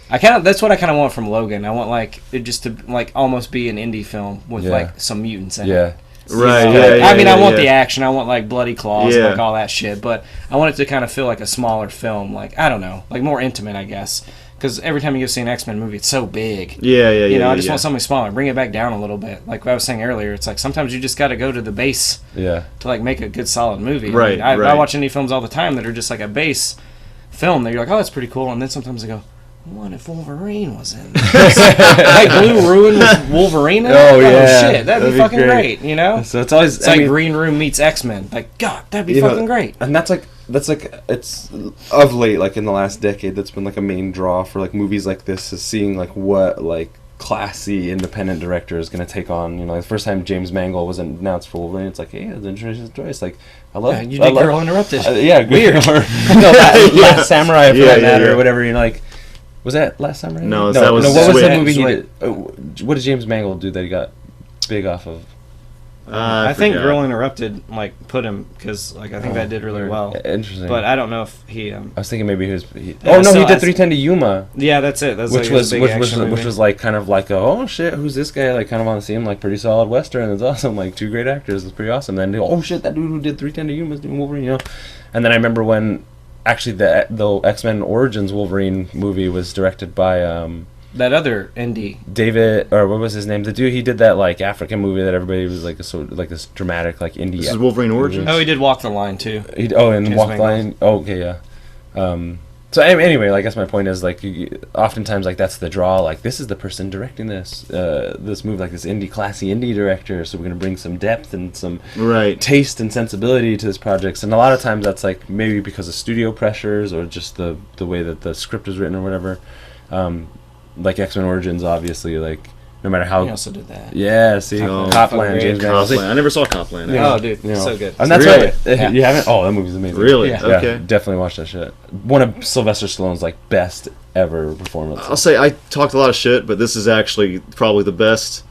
[SPEAKER 4] That's what I kind of want from Logan. I want like it just to like almost be an indie film with like some mutants in it. I want the action. I want like bloody claws, like all that shit. But I want it to kind of feel like a smaller film. Like I don't know, like more intimate, I guess. Because every time you go see an X-Men movie, it's so big. I just want something smaller. Bring it back down a little bit. Like I was saying earlier, it's like sometimes you just got to go to the base to like make a good solid movie. I watch indie films all the time that are just like a base film that you're like, oh, that's pretty cool. And then sometimes I go, what if Wolverine was in this? Like Blue Ruin with Wolverine in it?
[SPEAKER 2] Oh,
[SPEAKER 4] shit, that'd be fucking great, So it's always it's like Green Room meets X-Men. Like, God, that'd be fucking great.
[SPEAKER 2] And that's like it's of late, like in the last decade, that's been like a main draw for like movies like this, is seeing like what like classy independent director is going to take on. The first time James Mangold was announced for Wolverine, it's like, hey, it's an interesting choice. Like I love
[SPEAKER 4] you did Girl Interrupted.
[SPEAKER 2] Weird. Last Samurai for that matter, or whatever. Was that Last Samurai?
[SPEAKER 1] No, that was
[SPEAKER 2] what was the movie he did? What did James Mangold do that he got big off of?
[SPEAKER 4] I think Girl Interrupted put him, because I think that did really well.
[SPEAKER 2] Interesting.
[SPEAKER 4] but I don't know if he.
[SPEAKER 2] I was thinking maybe he was. He did 310 to Yuma.
[SPEAKER 4] Yeah, that's it. That's
[SPEAKER 2] which was like kind of like oh shit, who's this guy? Like kind of on the scene, like pretty solid Western. It's awesome. Like two great actors. It's pretty awesome. Then oh shit, that dude who did 310 to Yuma is doing Wolverine. And then I remember when actually the X-Men Origins Wolverine movie was directed by.
[SPEAKER 4] That other indie
[SPEAKER 2] David, or what was his name? The dude, he did that like African movie that everybody was like like this dramatic like indie.
[SPEAKER 1] This is Wolverine Origins.
[SPEAKER 4] Oh, he did Walk the Line too.
[SPEAKER 2] And Walk the Line. Oh, okay, yeah. So anyway, like, I guess my point is like, oftentimes like that's the draw. Like this is the person directing this movie, like this classy indie director. So we're gonna bring some depth and some taste and sensibility to this project. And a lot of times that's like maybe because of studio pressures or just the way that the script is written or whatever. Like X-Men Origins, obviously, like no matter how.
[SPEAKER 4] He also did that.
[SPEAKER 2] Yeah, see, Copland, James
[SPEAKER 1] Copland. I never saw Copland.
[SPEAKER 4] Oh, dude, so good.
[SPEAKER 2] And that's
[SPEAKER 1] really?
[SPEAKER 2] right. You haven't? Oh, that movie's amazing.
[SPEAKER 1] Really?
[SPEAKER 4] Yeah.
[SPEAKER 1] Okay.
[SPEAKER 2] Definitely watch that shit. One of Sylvester Stallone's like best ever performances.
[SPEAKER 1] I'll say I talked a lot of shit, but this is actually probably the best.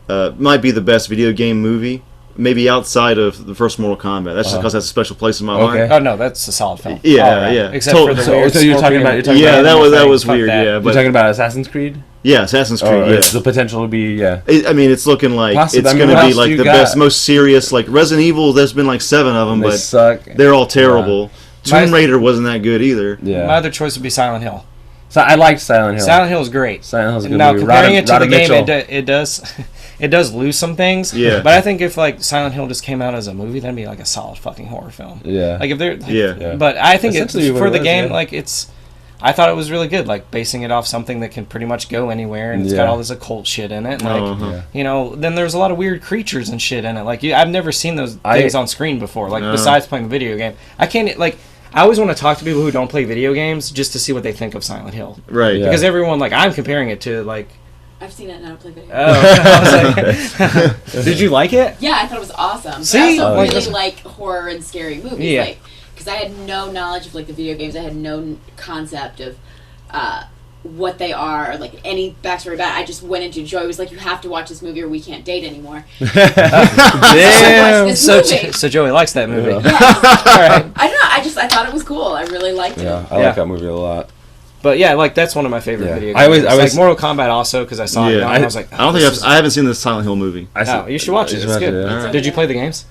[SPEAKER 1] Might be the best video game movie. Maybe outside of the first Mortal Kombat. That's just because that's a special place in my heart.
[SPEAKER 4] Oh no, that's a solid film.
[SPEAKER 1] Yeah, yeah.
[SPEAKER 4] Except for the weird
[SPEAKER 2] so you're talking about
[SPEAKER 1] yeah, that was
[SPEAKER 4] Fuck
[SPEAKER 1] weird.
[SPEAKER 4] that.
[SPEAKER 1] Yeah,
[SPEAKER 2] You're
[SPEAKER 1] but
[SPEAKER 2] talking about Assassin's Creed?
[SPEAKER 1] yeah, Assassin's Creed. Yeah,
[SPEAKER 2] It's the potential to be
[SPEAKER 1] I mean, it's looking like
[SPEAKER 2] Possibly.
[SPEAKER 1] it's
[SPEAKER 2] I mean,
[SPEAKER 1] going
[SPEAKER 2] what
[SPEAKER 1] to be
[SPEAKER 2] else do
[SPEAKER 1] like
[SPEAKER 2] you
[SPEAKER 1] the
[SPEAKER 2] got?
[SPEAKER 1] best, most serious. Like Resident Evil, there's been like 7 of them,
[SPEAKER 2] they
[SPEAKER 1] but
[SPEAKER 2] suck.
[SPEAKER 1] they're all terrible. Tomb Raider wasn't that good either.
[SPEAKER 2] Yeah.
[SPEAKER 4] My other choice would be Silent Hill.
[SPEAKER 2] So I liked Silent Hill.
[SPEAKER 4] Silent Hill is great.
[SPEAKER 2] Silent Hill's a good
[SPEAKER 4] now
[SPEAKER 2] movie.
[SPEAKER 4] comparing it to the game,
[SPEAKER 2] Mitchell.
[SPEAKER 4] it does it does lose some things.
[SPEAKER 1] Yeah.
[SPEAKER 4] But I think if like Silent Hill just came out as a movie, that'd be like a solid fucking horror film.
[SPEAKER 2] Yeah.
[SPEAKER 4] Like if they're
[SPEAKER 1] Yeah.
[SPEAKER 4] But I think it's
[SPEAKER 2] Essentially what
[SPEAKER 4] for
[SPEAKER 2] it
[SPEAKER 4] the
[SPEAKER 2] was,
[SPEAKER 4] game.
[SPEAKER 2] yeah.
[SPEAKER 4] Like it's. I thought it was really good, like basing it off something that can pretty much go anywhere, and it's got all this occult shit in it. And like, you know, then there's a lot of weird creatures and shit in it. Like, I've never seen those things on screen before. Like, besides playing the video game, I can't like. I always want to talk to people who don't play video games just to see what they think of Silent Hill.
[SPEAKER 1] Right.
[SPEAKER 2] Yeah.
[SPEAKER 4] Because everyone, like, I'm comparing it to like.
[SPEAKER 3] I've seen it and I don't play video.
[SPEAKER 4] I was like, did you like it?
[SPEAKER 3] Yeah, I thought it was awesome.
[SPEAKER 4] See?
[SPEAKER 3] But I also
[SPEAKER 2] yeah.
[SPEAKER 3] really like horror and scary movies.
[SPEAKER 4] Yeah.
[SPEAKER 3] Like, because I had no knowledge of like the video games. I had no concept of what they are, or like any backstory about it. I just went into Joey was like, you have to watch this movie or we can't date anymore.
[SPEAKER 4] Damn.
[SPEAKER 3] So
[SPEAKER 4] So Joey likes that movie.
[SPEAKER 3] Yeah.
[SPEAKER 4] All right.
[SPEAKER 3] I don't know. I thought it was cool. I really liked it.
[SPEAKER 2] Yeah, I like that movie a lot.
[SPEAKER 4] But yeah, like that's one of my favorite video games.
[SPEAKER 2] I always
[SPEAKER 4] like Mortal Kombat also because I saw it. And I was like,
[SPEAKER 1] I don't think I haven't seen the Silent Hill movie.
[SPEAKER 4] you should watch it. It's good.
[SPEAKER 1] Right.
[SPEAKER 4] Did you play the games?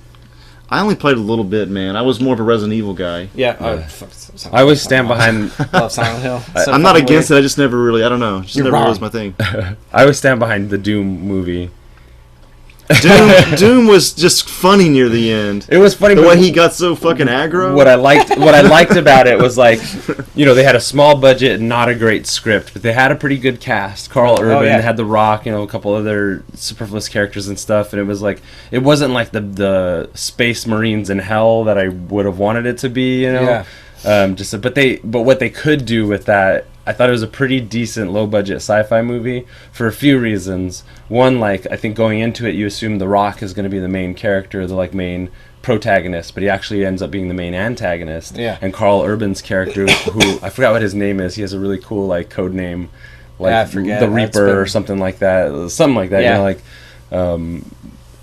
[SPEAKER 1] I only played a little bit, man. I was more of a Resident Evil guy.
[SPEAKER 4] Yeah.
[SPEAKER 2] I always stand behind.
[SPEAKER 4] Love Silent Hill.
[SPEAKER 1] I'm not against it. I just never really. I don't know. Just never was my thing.
[SPEAKER 2] I always stand behind the Doom movie.
[SPEAKER 1] Doom was just funny near the end.
[SPEAKER 2] It was funny
[SPEAKER 1] the way he got so fucking aggro.
[SPEAKER 2] What I liked about it was like, you know, they had a small budget and not a great script, but they had a pretty good cast. Carl Urban had The Rock, you know, a couple other superfluous characters and stuff, and it was like it wasn't like the Space Marines in hell that I would have wanted it to be, you know. But what they could do with that, I thought it was a pretty decent low-budget sci-fi movie for a few reasons. One, like, I think going into it, you assume The Rock is going to be the main character, the, like, main protagonist, but he actually ends up being the main antagonist.
[SPEAKER 4] Yeah.
[SPEAKER 2] And Carl Urban's character, who, I forgot what his name is, he has a really cool, like, code name, like,
[SPEAKER 4] I forget.
[SPEAKER 2] The Reaper or something like that, you know, like,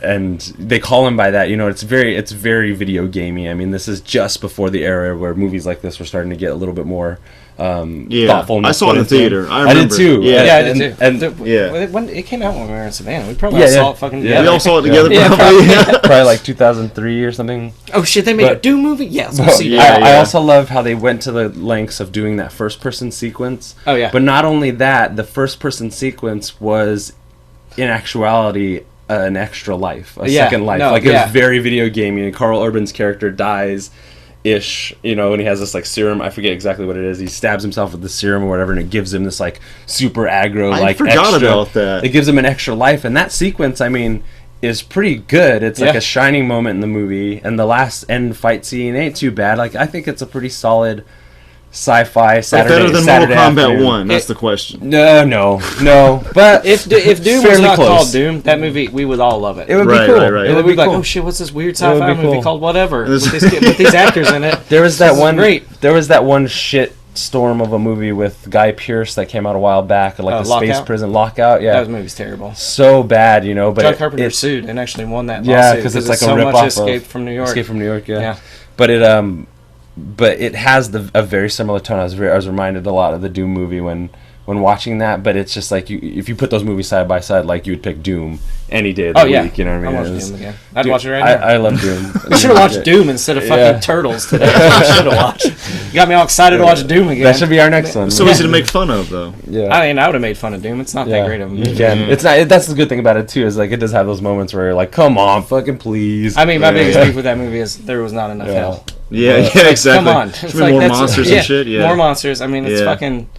[SPEAKER 2] and they call him by that. You know, it's very video gamey. I mean, this is just before the era where movies like this were starting to get a little bit more thoughtfulness.
[SPEAKER 1] I saw it in the theater.
[SPEAKER 2] I did too.
[SPEAKER 4] Yeah, I did too.
[SPEAKER 2] And
[SPEAKER 4] when it came out when we were in Savannah, we probably all saw it fucking together.
[SPEAKER 1] We all saw it together.
[SPEAKER 2] Probably like 2003 or something.
[SPEAKER 4] Oh shit! They made a Doom movie. Yeah, let's go see.
[SPEAKER 2] I also love how they went to the lengths of doing that first-person sequence.
[SPEAKER 4] Oh yeah.
[SPEAKER 2] But not only that, the first-person sequence was, in actuality, an extra life, second life. It was very video gamey, and Carl Urban's character dies ish, you know, and he has this like serum, I forget exactly what it is. He stabs himself with the serum or whatever, and it gives him this like super aggro,
[SPEAKER 1] I
[SPEAKER 2] like
[SPEAKER 1] forgot
[SPEAKER 2] extra,
[SPEAKER 1] about that.
[SPEAKER 2] It gives him an extra life, and that sequence, I mean, is pretty good. It's like a shining moment in the movie, and the last end fight scene ain't too bad. Like, I think it's a pretty solid sci-fi Saturday.
[SPEAKER 1] Better than
[SPEAKER 2] Saturday
[SPEAKER 1] Mortal Kombat
[SPEAKER 2] afternoon.
[SPEAKER 1] 1. That's the question.
[SPEAKER 2] No. But
[SPEAKER 4] if Doom was not
[SPEAKER 2] close.
[SPEAKER 4] called Doom, that movie we would all love it.
[SPEAKER 2] It would be cool.
[SPEAKER 1] Right.
[SPEAKER 4] It would be like, oh shit, what's this weird sci-fi movie
[SPEAKER 2] cool.
[SPEAKER 4] called whatever with these actors in it?
[SPEAKER 2] There was that one.
[SPEAKER 4] Great.
[SPEAKER 2] There was that one shit storm of a movie with Guy Pearce that came out a while back, like the
[SPEAKER 4] Lockout?
[SPEAKER 2] space prison Lockout. Yeah,
[SPEAKER 4] That movie's terrible.
[SPEAKER 2] So bad, you know. But
[SPEAKER 4] John Carpenter sued and actually won that lawsuit.
[SPEAKER 2] Yeah, because it's like
[SPEAKER 4] so
[SPEAKER 2] a rip
[SPEAKER 4] much
[SPEAKER 2] off
[SPEAKER 4] Escape from New York.
[SPEAKER 2] Escape from New York.
[SPEAKER 4] Yeah.
[SPEAKER 2] But it has a very similar tone. I was reminded a lot of the Doom movie when watching that. But it's just like if you put those movies side by side, like you would pick Doom any day of the week. You know what I mean?
[SPEAKER 4] I'd watch Doom again. I'd watch it right now.
[SPEAKER 2] I love Doom.
[SPEAKER 4] We should have watched Doom instead of fucking Turtles today. We should have watched. You got me all excited to watch Doom again.
[SPEAKER 2] That should be our next one.
[SPEAKER 1] So easy to make fun of, though.
[SPEAKER 2] Yeah.
[SPEAKER 4] I mean, I would have made fun of Doom. It's not that great of a movie.
[SPEAKER 2] You can. It's not. That's the good thing about it too. Is like it does have those moments where you're like, come on, fucking please.
[SPEAKER 4] I mean, my biggest beef with that movie is there was not enough hell.
[SPEAKER 1] Yeah, exactly.
[SPEAKER 4] Come on.
[SPEAKER 1] Should be more monsters and shit. Yeah,
[SPEAKER 4] more monsters. I mean, it's fucking.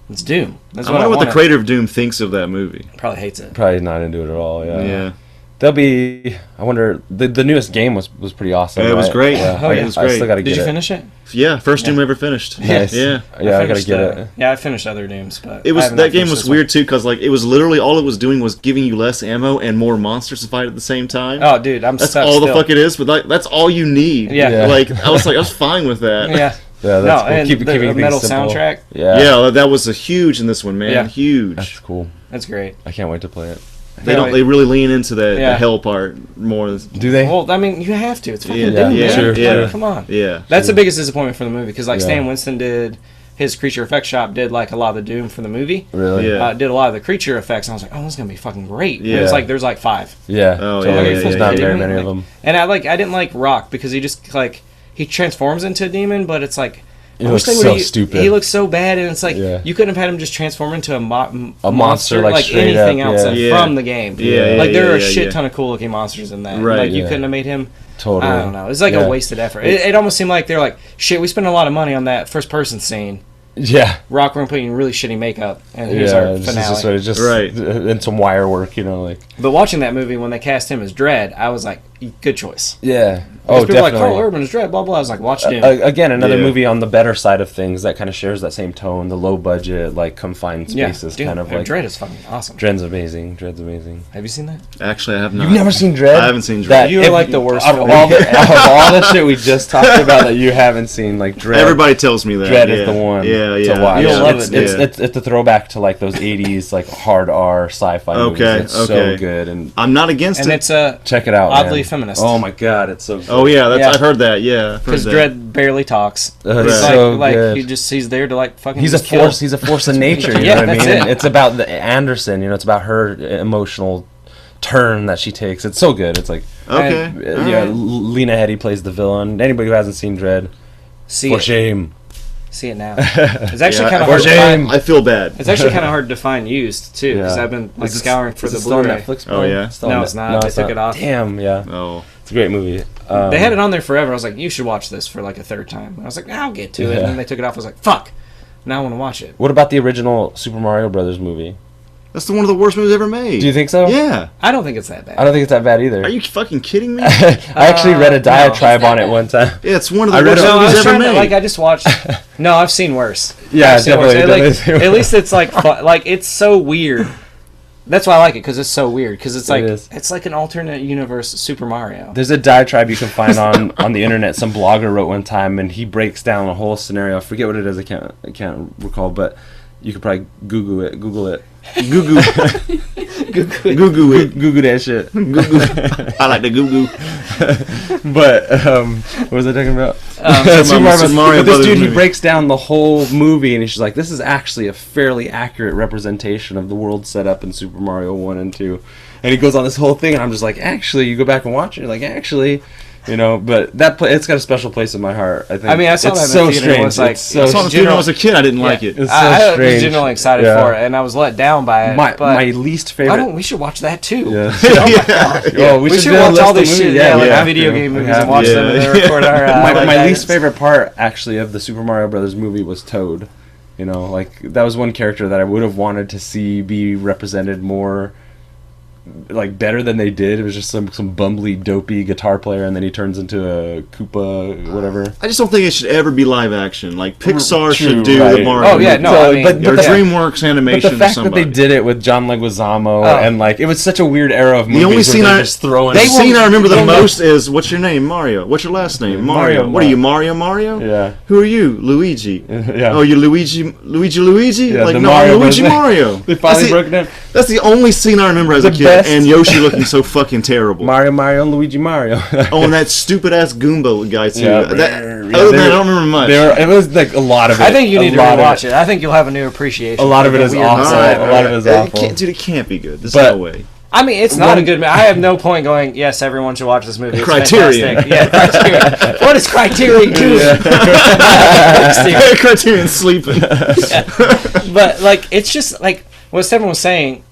[SPEAKER 4] It's Doom. That's
[SPEAKER 1] I wonder what the creator of Doom thinks of that movie.
[SPEAKER 4] Probably hates it.
[SPEAKER 2] Probably not into it at all. Yeah. There'll be. I wonder. The newest game was pretty awesome.
[SPEAKER 1] Yeah, it was great.
[SPEAKER 2] Yeah.
[SPEAKER 4] Oh, yeah.
[SPEAKER 1] It was great.
[SPEAKER 2] I still gotta get
[SPEAKER 4] Did you
[SPEAKER 2] it.
[SPEAKER 4] finish it?
[SPEAKER 1] Yeah, first Doom ever finished.
[SPEAKER 2] Nice.
[SPEAKER 1] Yeah.
[SPEAKER 2] Yeah, I gotta get it.
[SPEAKER 4] Yeah, I finished other Dooms, but
[SPEAKER 1] It
[SPEAKER 4] I
[SPEAKER 1] was
[SPEAKER 4] have not
[SPEAKER 1] that game
[SPEAKER 4] finished
[SPEAKER 1] was
[SPEAKER 4] this
[SPEAKER 1] weird too, because like it was literally all it was doing was giving you less ammo and more monsters to fight at the same time.
[SPEAKER 4] one. Oh, dude, I'm
[SPEAKER 1] That's
[SPEAKER 4] stuck
[SPEAKER 1] all the
[SPEAKER 4] still.
[SPEAKER 1] fuck it is, but like, that's all you need.
[SPEAKER 4] Yeah.
[SPEAKER 1] Like I was fine with that.
[SPEAKER 4] Yeah.
[SPEAKER 2] Yeah, that's
[SPEAKER 4] No,
[SPEAKER 2] cool.
[SPEAKER 4] and
[SPEAKER 2] Keep
[SPEAKER 4] the
[SPEAKER 2] keeping things
[SPEAKER 4] metal
[SPEAKER 2] simple.
[SPEAKER 4] soundtrack.
[SPEAKER 2] Yeah.
[SPEAKER 1] Yeah, that was a huge in this one, man.
[SPEAKER 4] Yeah.
[SPEAKER 1] Huge.
[SPEAKER 2] That's cool.
[SPEAKER 4] That's great.
[SPEAKER 2] I can't wait to play it.
[SPEAKER 1] They really lean into the
[SPEAKER 4] Yeah.
[SPEAKER 1] hell part more.
[SPEAKER 2] Do they?
[SPEAKER 4] Well, I mean, you have to. It's fucking
[SPEAKER 1] Yeah,
[SPEAKER 4] Doom,
[SPEAKER 1] yeah,
[SPEAKER 4] man.
[SPEAKER 2] sure,
[SPEAKER 4] Like,
[SPEAKER 1] yeah.
[SPEAKER 4] come on.
[SPEAKER 1] Yeah.
[SPEAKER 4] That's the biggest disappointment for the movie, because like
[SPEAKER 2] Yeah.
[SPEAKER 4] Stan Winston did, his creature effects shop did like a lot of the Doom for the movie.
[SPEAKER 2] Really?
[SPEAKER 1] Yeah.
[SPEAKER 4] Did a lot of the creature effects, and I was like, oh, this is gonna be fucking great.
[SPEAKER 1] Yeah.
[SPEAKER 4] And it's like there's like 5.
[SPEAKER 2] Yeah.
[SPEAKER 1] Oh,
[SPEAKER 2] totally.
[SPEAKER 1] yeah, yeah,
[SPEAKER 2] There's
[SPEAKER 1] yeah,
[SPEAKER 2] not
[SPEAKER 1] yeah.
[SPEAKER 2] very
[SPEAKER 4] Like,
[SPEAKER 2] many of them.
[SPEAKER 4] And I didn't like Rock because he just like he transforms into a demon, but it's like
[SPEAKER 2] He
[SPEAKER 4] I wish
[SPEAKER 2] looks
[SPEAKER 4] they
[SPEAKER 2] so
[SPEAKER 4] would've-
[SPEAKER 2] stupid.
[SPEAKER 4] He looks so bad, and it's like
[SPEAKER 2] Yeah.
[SPEAKER 4] you couldn't have had him just transform into a
[SPEAKER 2] monster,
[SPEAKER 4] monster
[SPEAKER 2] like,
[SPEAKER 4] like
[SPEAKER 2] straight
[SPEAKER 4] anything
[SPEAKER 2] up,
[SPEAKER 4] else
[SPEAKER 2] yeah.
[SPEAKER 1] Yeah.
[SPEAKER 4] from the game.
[SPEAKER 1] Yeah,
[SPEAKER 4] like there are a
[SPEAKER 1] yeah,
[SPEAKER 4] shit
[SPEAKER 1] yeah.
[SPEAKER 4] ton of cool looking monsters in that.
[SPEAKER 1] Right,
[SPEAKER 4] Like you
[SPEAKER 2] yeah.
[SPEAKER 4] couldn't have made him.
[SPEAKER 2] Totally.
[SPEAKER 4] I don't know. It's like
[SPEAKER 2] Yeah.
[SPEAKER 4] a wasted effort. It almost seemed like they're like, shit, we spent a lot of money on that first person scene.
[SPEAKER 2] Yeah.
[SPEAKER 4] Rock, we're putting really shitty makeup, and here's our finale.
[SPEAKER 2] Just
[SPEAKER 1] Right.
[SPEAKER 2] and some wire work, like.
[SPEAKER 4] But watching that movie, when they cast him as Dredd, I was like, good choice.
[SPEAKER 2] Yeah.
[SPEAKER 4] Because
[SPEAKER 2] Oh,
[SPEAKER 4] people were
[SPEAKER 2] definitely.
[SPEAKER 4] like, Carl Urban is Dredd, blah, blah. I was like, watch Doom.
[SPEAKER 2] Again, another
[SPEAKER 1] Yeah.
[SPEAKER 2] movie on the better side of things that kind of shares that same tone, the low budget, like confined spaces,
[SPEAKER 4] Dude,
[SPEAKER 2] kind of like.
[SPEAKER 4] Dredd is fucking awesome.
[SPEAKER 2] Dredd's amazing. Dredd's amazing.
[SPEAKER 4] Have you seen that?
[SPEAKER 1] Actually, I have not.
[SPEAKER 2] You've never seen Dredd?
[SPEAKER 1] I haven't seen Dredd.
[SPEAKER 2] That-
[SPEAKER 4] You were
[SPEAKER 2] if-
[SPEAKER 4] like the worst
[SPEAKER 2] Out
[SPEAKER 4] film.
[SPEAKER 2] of all the shit we just talked about that you haven't seen, like Dredd.
[SPEAKER 1] Everybody tells me that.
[SPEAKER 2] Dredd
[SPEAKER 1] yeah.
[SPEAKER 2] is the one
[SPEAKER 1] Yeah,
[SPEAKER 2] to
[SPEAKER 1] yeah.
[SPEAKER 2] watch.
[SPEAKER 4] You'll
[SPEAKER 1] yeah.
[SPEAKER 4] love
[SPEAKER 2] it's,
[SPEAKER 4] it,
[SPEAKER 2] it's,
[SPEAKER 1] yeah.
[SPEAKER 2] it's a throwback to like those 80s like hard R sci-fi movies.
[SPEAKER 1] Okay,
[SPEAKER 2] It's so
[SPEAKER 1] okay.
[SPEAKER 2] good, and
[SPEAKER 1] I'm not against
[SPEAKER 4] And
[SPEAKER 1] it.
[SPEAKER 4] it's
[SPEAKER 2] check it out.
[SPEAKER 4] oddly
[SPEAKER 2] man.
[SPEAKER 4] feminist.
[SPEAKER 2] Oh my god, it's so good.
[SPEAKER 1] Oh yeah,
[SPEAKER 4] Yeah.
[SPEAKER 1] I've heard that. Yeah, I've heard
[SPEAKER 4] Because
[SPEAKER 1] that.
[SPEAKER 4] Dredd barely talks.
[SPEAKER 2] It's
[SPEAKER 1] Right.
[SPEAKER 2] so good.
[SPEAKER 4] He's there to like fucking.
[SPEAKER 2] He's a
[SPEAKER 4] just kill.
[SPEAKER 2] force. He's a force of nature. You
[SPEAKER 4] Yeah,
[SPEAKER 2] know what I
[SPEAKER 4] that's
[SPEAKER 2] mean?
[SPEAKER 4] it.
[SPEAKER 2] And it's about the Anderson. It's about her emotional turn that she takes. It's so good. It's like
[SPEAKER 1] Okay.
[SPEAKER 2] yeah,
[SPEAKER 1] Alright.
[SPEAKER 2] Lena Headey plays the villain. Anybody who hasn't seen Dredd,
[SPEAKER 4] See
[SPEAKER 2] for
[SPEAKER 4] it.
[SPEAKER 2] shame.
[SPEAKER 4] See it now. It's actually
[SPEAKER 1] Yeah,
[SPEAKER 4] kind of
[SPEAKER 2] for
[SPEAKER 4] hard to
[SPEAKER 2] shame.
[SPEAKER 4] find.
[SPEAKER 1] I feel bad.
[SPEAKER 4] It's actually kind of hard to find used too, because
[SPEAKER 2] Yeah.
[SPEAKER 4] I've been like
[SPEAKER 2] Is it-
[SPEAKER 4] scouring for
[SPEAKER 2] is
[SPEAKER 4] the
[SPEAKER 2] it still on
[SPEAKER 4] Blu-ray.
[SPEAKER 2] Netflix?
[SPEAKER 1] Oh, yeah?
[SPEAKER 2] Still
[SPEAKER 4] No,
[SPEAKER 2] on
[SPEAKER 4] it's
[SPEAKER 2] Net-
[SPEAKER 4] not. They
[SPEAKER 2] it's
[SPEAKER 4] took it off.
[SPEAKER 2] Damn, yeah.
[SPEAKER 1] Oh.
[SPEAKER 2] It's a great movie.
[SPEAKER 4] They had it on there forever. I was like, you should watch this for like a third time. And I was like, I'll get to it.
[SPEAKER 2] Yeah.
[SPEAKER 4] And then they took it off. I was like, fuck. Now I want to watch it.
[SPEAKER 2] What about the original Super Mario Brothers movie?
[SPEAKER 1] That's one of the worst movies ever made.
[SPEAKER 2] Do you think so?
[SPEAKER 1] Yeah.
[SPEAKER 4] I don't think it's that bad.
[SPEAKER 2] I don't think it's that bad either.
[SPEAKER 1] Are you fucking kidding me?
[SPEAKER 2] I actually read a diatribe
[SPEAKER 3] no.
[SPEAKER 2] on it one time.
[SPEAKER 1] Yeah, it's one of
[SPEAKER 2] I
[SPEAKER 1] the
[SPEAKER 2] read
[SPEAKER 1] worst
[SPEAKER 2] it-
[SPEAKER 4] No, I
[SPEAKER 1] movies
[SPEAKER 4] was
[SPEAKER 1] ever
[SPEAKER 4] trying to,
[SPEAKER 1] made.
[SPEAKER 4] like, I just watched. No, I've seen worse.
[SPEAKER 2] Yeah,
[SPEAKER 4] I've seen worse.
[SPEAKER 2] definitely,
[SPEAKER 4] Like,
[SPEAKER 2] definitely.
[SPEAKER 4] at least it's like, like it's so weird. That's why I like it, because it's so weird. Because it's like
[SPEAKER 2] is.
[SPEAKER 4] it's like an alternate universe Super Mario.
[SPEAKER 2] There's a diatribe you can find on the internet. Some blogger wrote one time, and he breaks down a whole scenario. I forget what it is. I can't recall, but you could probably Google it. Google it.
[SPEAKER 1] Goo-goo. Goo-goo it.
[SPEAKER 2] Google that shit.
[SPEAKER 1] Goo-goo. I like the goo-goo.
[SPEAKER 2] But what was I talking about?
[SPEAKER 1] Super Mario
[SPEAKER 2] But this
[SPEAKER 1] Brothers
[SPEAKER 2] dude, he
[SPEAKER 1] movie.
[SPEAKER 2] breaks down the whole movie, and he's just like, "This is actually a fairly accurate representation of the world set up in Super Mario 1 and 2." And he goes on this whole thing, and I'm just like, "Actually, you go back and watch it, you're like, actually." But it's got a special place in my heart. I think.
[SPEAKER 4] I mean, I saw
[SPEAKER 2] it's
[SPEAKER 4] that in
[SPEAKER 2] so
[SPEAKER 4] the theater. It
[SPEAKER 2] strange.
[SPEAKER 4] was like-
[SPEAKER 2] It's so
[SPEAKER 1] I saw the theater when I was a kid. I didn't like it.
[SPEAKER 2] It's so
[SPEAKER 4] I
[SPEAKER 2] strange.
[SPEAKER 4] was genuinely excited
[SPEAKER 2] Yeah.
[SPEAKER 4] for it, and I was let down by it.
[SPEAKER 2] my
[SPEAKER 4] but
[SPEAKER 2] least
[SPEAKER 4] why
[SPEAKER 2] favorite.
[SPEAKER 4] don't we should watch that too?
[SPEAKER 2] Yeah.
[SPEAKER 1] Yeah.
[SPEAKER 2] Oh,
[SPEAKER 4] We should
[SPEAKER 2] do a
[SPEAKER 4] watch
[SPEAKER 2] list
[SPEAKER 4] all
[SPEAKER 2] of
[SPEAKER 4] this
[SPEAKER 2] movies.
[SPEAKER 4] shit, yeah, like
[SPEAKER 1] yeah.
[SPEAKER 4] video game
[SPEAKER 2] We
[SPEAKER 4] movies,
[SPEAKER 2] have
[SPEAKER 4] and watch
[SPEAKER 2] to.
[SPEAKER 4] them, and
[SPEAKER 1] Yeah.
[SPEAKER 4] then record our.
[SPEAKER 2] my
[SPEAKER 4] like,
[SPEAKER 2] least
[SPEAKER 4] guidance.
[SPEAKER 2] favorite part actually of the Super Mario Brothers movie was Toad. Like that was one character that I would have wanted to see be represented more, like better than they did. It was just some bumbly, dopey guitar player, and then he turns into a Koopa, whatever.
[SPEAKER 1] I just don't think it should ever be live action. Like Pixar
[SPEAKER 2] True,
[SPEAKER 1] should do
[SPEAKER 2] right.
[SPEAKER 1] the Mario.
[SPEAKER 4] Oh, yeah,
[SPEAKER 1] movie.
[SPEAKER 4] no, I mean,
[SPEAKER 1] or
[SPEAKER 2] but the
[SPEAKER 1] DreamWorks animation.
[SPEAKER 2] But the fact
[SPEAKER 1] or
[SPEAKER 2] that they
[SPEAKER 1] somebody.
[SPEAKER 2] did it with John Leguizamo,
[SPEAKER 4] Oh.
[SPEAKER 2] and like it was such a weird era of movies.
[SPEAKER 1] The only
[SPEAKER 2] where
[SPEAKER 1] scene
[SPEAKER 2] they're
[SPEAKER 1] I
[SPEAKER 2] just throwing.
[SPEAKER 1] the
[SPEAKER 4] They
[SPEAKER 1] scene
[SPEAKER 4] won't-
[SPEAKER 1] I remember the
[SPEAKER 4] they won't-
[SPEAKER 1] most is what's your name, Mario. What's your last name, Mario.
[SPEAKER 2] Mario,
[SPEAKER 1] What are you, Mario? Mario?
[SPEAKER 2] Yeah.
[SPEAKER 1] Who are you, Luigi?
[SPEAKER 2] Yeah.
[SPEAKER 1] Oh, you Luigi?
[SPEAKER 2] Yeah,
[SPEAKER 1] like
[SPEAKER 2] the
[SPEAKER 1] no,
[SPEAKER 2] Mario
[SPEAKER 1] I'm Luigi
[SPEAKER 2] Brothers.
[SPEAKER 1] Mario.
[SPEAKER 2] They finally
[SPEAKER 1] that's,
[SPEAKER 2] broke it down.
[SPEAKER 1] that's the only scene I remember as a
[SPEAKER 2] The
[SPEAKER 1] kid,
[SPEAKER 2] best.
[SPEAKER 1] and Yoshi looking so fucking terrible.
[SPEAKER 2] Mario, and Luigi Mario.
[SPEAKER 1] Oh, and that stupid ass Goomba guy too.
[SPEAKER 2] Yeah.
[SPEAKER 1] That,
[SPEAKER 2] Yeah,
[SPEAKER 1] other than
[SPEAKER 2] they
[SPEAKER 1] that,
[SPEAKER 2] were-
[SPEAKER 1] I don't remember much.
[SPEAKER 2] It was like a lot of it.
[SPEAKER 4] I think you need to rewatch
[SPEAKER 2] it.
[SPEAKER 4] it. I think you'll have a new appreciation.
[SPEAKER 2] A lot of
[SPEAKER 4] for
[SPEAKER 2] it
[SPEAKER 4] the
[SPEAKER 2] is
[SPEAKER 4] weirdness
[SPEAKER 2] awesome.
[SPEAKER 4] of it.
[SPEAKER 2] A lot of it is awful.
[SPEAKER 1] Dude, it can't be good. There's
[SPEAKER 2] But-
[SPEAKER 1] no way.
[SPEAKER 4] I mean, it's not a good. I have no point going. Yes, everyone should watch this movie. It's
[SPEAKER 1] Criterion.
[SPEAKER 4] fantastic. Yeah, Criterion. What does Criterion do?
[SPEAKER 1] Criterion sleeping.
[SPEAKER 4] But like, it's just like what Stephen was saying.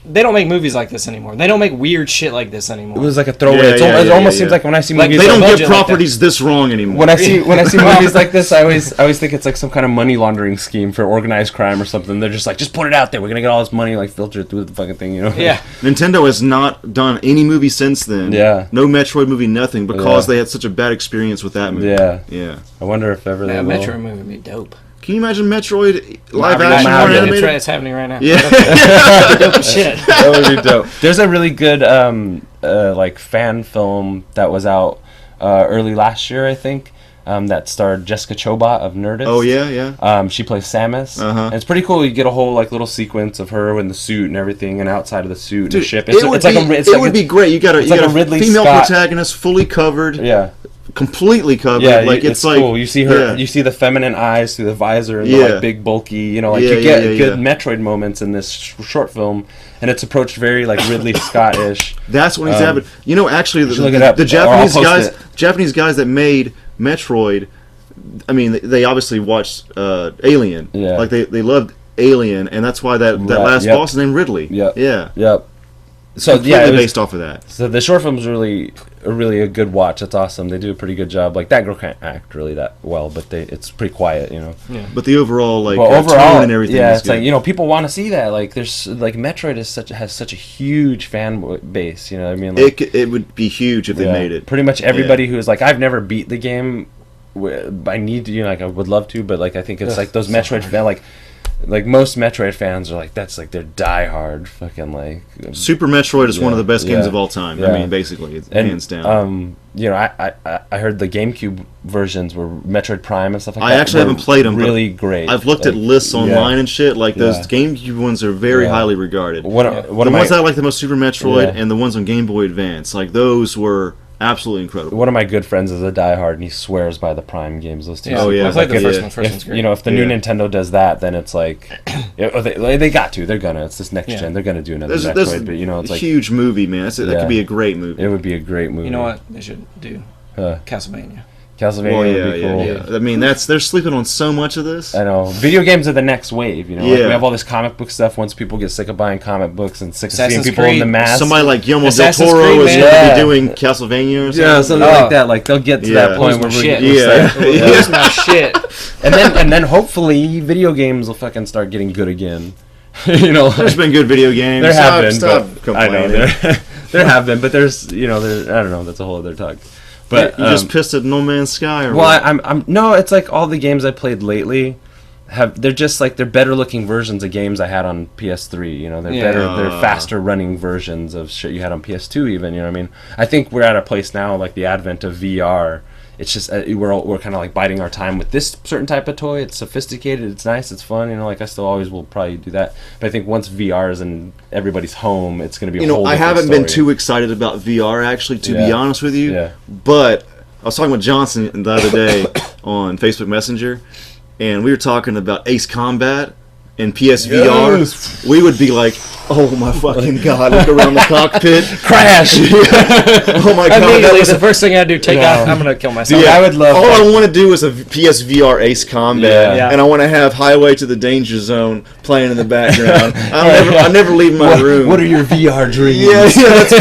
[SPEAKER 4] they don't make movies like this anymore. They don't make weird shit like this anymore.
[SPEAKER 2] It was like a throwaway. It almost seems like when I see movies,
[SPEAKER 1] they don't
[SPEAKER 2] like
[SPEAKER 1] get properties this wrong anymore.
[SPEAKER 2] When I see movies like this, I always think it's like some kind of money laundering scheme for organized crime or something. They're just like, just put it out there. We're gonna get all this money like filtered through the fucking thing, you know?
[SPEAKER 4] Yeah.
[SPEAKER 1] Nintendo has not done any movie since then.
[SPEAKER 2] Yeah.
[SPEAKER 1] No Metroid movie, nothing, because they had such a bad experience with that movie.
[SPEAKER 2] Yeah.
[SPEAKER 1] Yeah.
[SPEAKER 2] I wonder if ever they will.
[SPEAKER 4] Metroid movie would be dope.
[SPEAKER 1] Can you imagine Metroid live action or animated?
[SPEAKER 4] It's happening right now.
[SPEAKER 1] Yeah.
[SPEAKER 4] Dope shit.
[SPEAKER 2] That would be dope. There's a really good like fan film that was out early last year, I think. That starred Jessica Chobot of Nerdist.
[SPEAKER 1] Oh yeah.
[SPEAKER 2] She plays Samus.
[SPEAKER 1] And
[SPEAKER 2] it's pretty cool. You get a whole like little sequence of her in the suit and everything, and outside of the suit and the ship.
[SPEAKER 1] It would be great. You got a
[SPEAKER 2] Ridley
[SPEAKER 1] female
[SPEAKER 2] Scott
[SPEAKER 1] protagonist, fully covered.
[SPEAKER 2] Yeah.
[SPEAKER 1] Completely covered.
[SPEAKER 2] Yeah,
[SPEAKER 1] like
[SPEAKER 2] it's
[SPEAKER 1] like
[SPEAKER 2] cool. You see her. You see the feminine eyes through the visor and the like big bulky. You know, like you get good Metroid moments in this short film, and it's approached very like Ridley Scott-ish.
[SPEAKER 1] That's when he's having. You know, actually,
[SPEAKER 2] the
[SPEAKER 1] Japanese guys that made Metroid. I mean, they obviously watched Alien.
[SPEAKER 2] Yeah.
[SPEAKER 1] Like they loved Alien, and that's why that last boss is named Ridley.
[SPEAKER 2] Yep.
[SPEAKER 1] Yeah.
[SPEAKER 2] Yep. So
[SPEAKER 1] completely based off of that.
[SPEAKER 2] So the short film's really a good watch. It's awesome. They do a pretty good job. Like that girl can't act really that well, but it's pretty quiet, you know.
[SPEAKER 1] Yeah. But the overall
[SPEAKER 2] overall
[SPEAKER 1] tone and everything.
[SPEAKER 2] Yeah,
[SPEAKER 1] is
[SPEAKER 2] it's
[SPEAKER 1] good.
[SPEAKER 2] like, you know, people want to see that. Like there's like Metroid has such a huge fan base. You know what I mean? Like,
[SPEAKER 1] it would be huge if they made it.
[SPEAKER 2] Pretty much everybody who is like, I've never beat the game. I need to, you know, like I would love to, but like I think it's like those Metroid fans, like most Metroid fans are like, that's like their diehard fucking like.
[SPEAKER 1] Super Metroid is one of the best games of all time.
[SPEAKER 2] Yeah.
[SPEAKER 1] I mean, basically, it's hands down.
[SPEAKER 2] You know, I heard the GameCube versions were Metroid Prime and stuff like that.
[SPEAKER 1] I actually haven't played them.
[SPEAKER 2] Really great.
[SPEAKER 1] I've looked at lists online and shit. Like those GameCube ones are very highly regarded.
[SPEAKER 2] The
[SPEAKER 1] ones that I like the most, Super Metroid, and the ones on Game Boy Advance, like those were absolutely incredible.
[SPEAKER 2] One of my good friends is a diehard, and he swears by the Prime games. Those two.
[SPEAKER 1] Oh yeah,
[SPEAKER 4] I played the first one. First one's great.
[SPEAKER 2] You know, if the new Nintendo does that, then it's like, they got to. They're gonna. It's this next gen. They're gonna do another Metroid. But you know, it's like
[SPEAKER 1] huge movie, man. That could be a great movie.
[SPEAKER 2] It would be a great movie.
[SPEAKER 4] You know what they should do? Castlevania.
[SPEAKER 2] Castlevania would be cool.
[SPEAKER 1] Yeah. I mean, they're sleeping on so much of this.
[SPEAKER 2] I know. Video games are the next wave, you know. Like we have all this comic book stuff. Once people get sick of buying comic books and sick of seeing people in the mask,
[SPEAKER 1] somebody like Guillermo del Toro is going to be doing Castlevania or something.
[SPEAKER 2] Yeah, something like that. Like they'll get to that point where
[SPEAKER 4] here's my shit.
[SPEAKER 2] And then hopefully video games will fucking start getting good again. You know,
[SPEAKER 1] there's been good video games.
[SPEAKER 2] There have been.
[SPEAKER 1] Stop complaining.
[SPEAKER 2] I know there have been, but there's, you know, I don't know. That's a whole other talk. But
[SPEAKER 1] you just pissed at No Man's Sky, or
[SPEAKER 2] what? I'm no. It's like all the games I played lately they're just like they're better looking versions of games I had on PS3. You know, they're better, they're faster running versions of shit you had on PS2. Even, you know what I mean? I think we're at a place now, like the advent of VR. It's just we're kind of like biding our time with this certain type of toy. It's sophisticated, it's nice, it's fun. You know, like I still always will probably do that. But I think once VR is in everybody's home, it's going to be.
[SPEAKER 1] You know, I haven't been too excited about VR actually, to be honest with you.
[SPEAKER 2] Yeah.
[SPEAKER 1] But I was talking with Johnson the other day on Facebook Messenger, and we were talking about Ace Combat and PSVR.
[SPEAKER 2] Yes.
[SPEAKER 1] We would be like, oh my fucking god, look around the cockpit.
[SPEAKER 2] Crash!
[SPEAKER 1] Oh my god.
[SPEAKER 4] Immediately, the first thing I do, take off, I'm going to kill myself.
[SPEAKER 2] Yeah, I would love
[SPEAKER 1] all I want to do is a PSVR Ace Combat,
[SPEAKER 2] Yeah.
[SPEAKER 1] and I want to have Highway to the Danger Zone playing in the background. I never leave my room.
[SPEAKER 2] What are your VR dreams?
[SPEAKER 1] Yeah,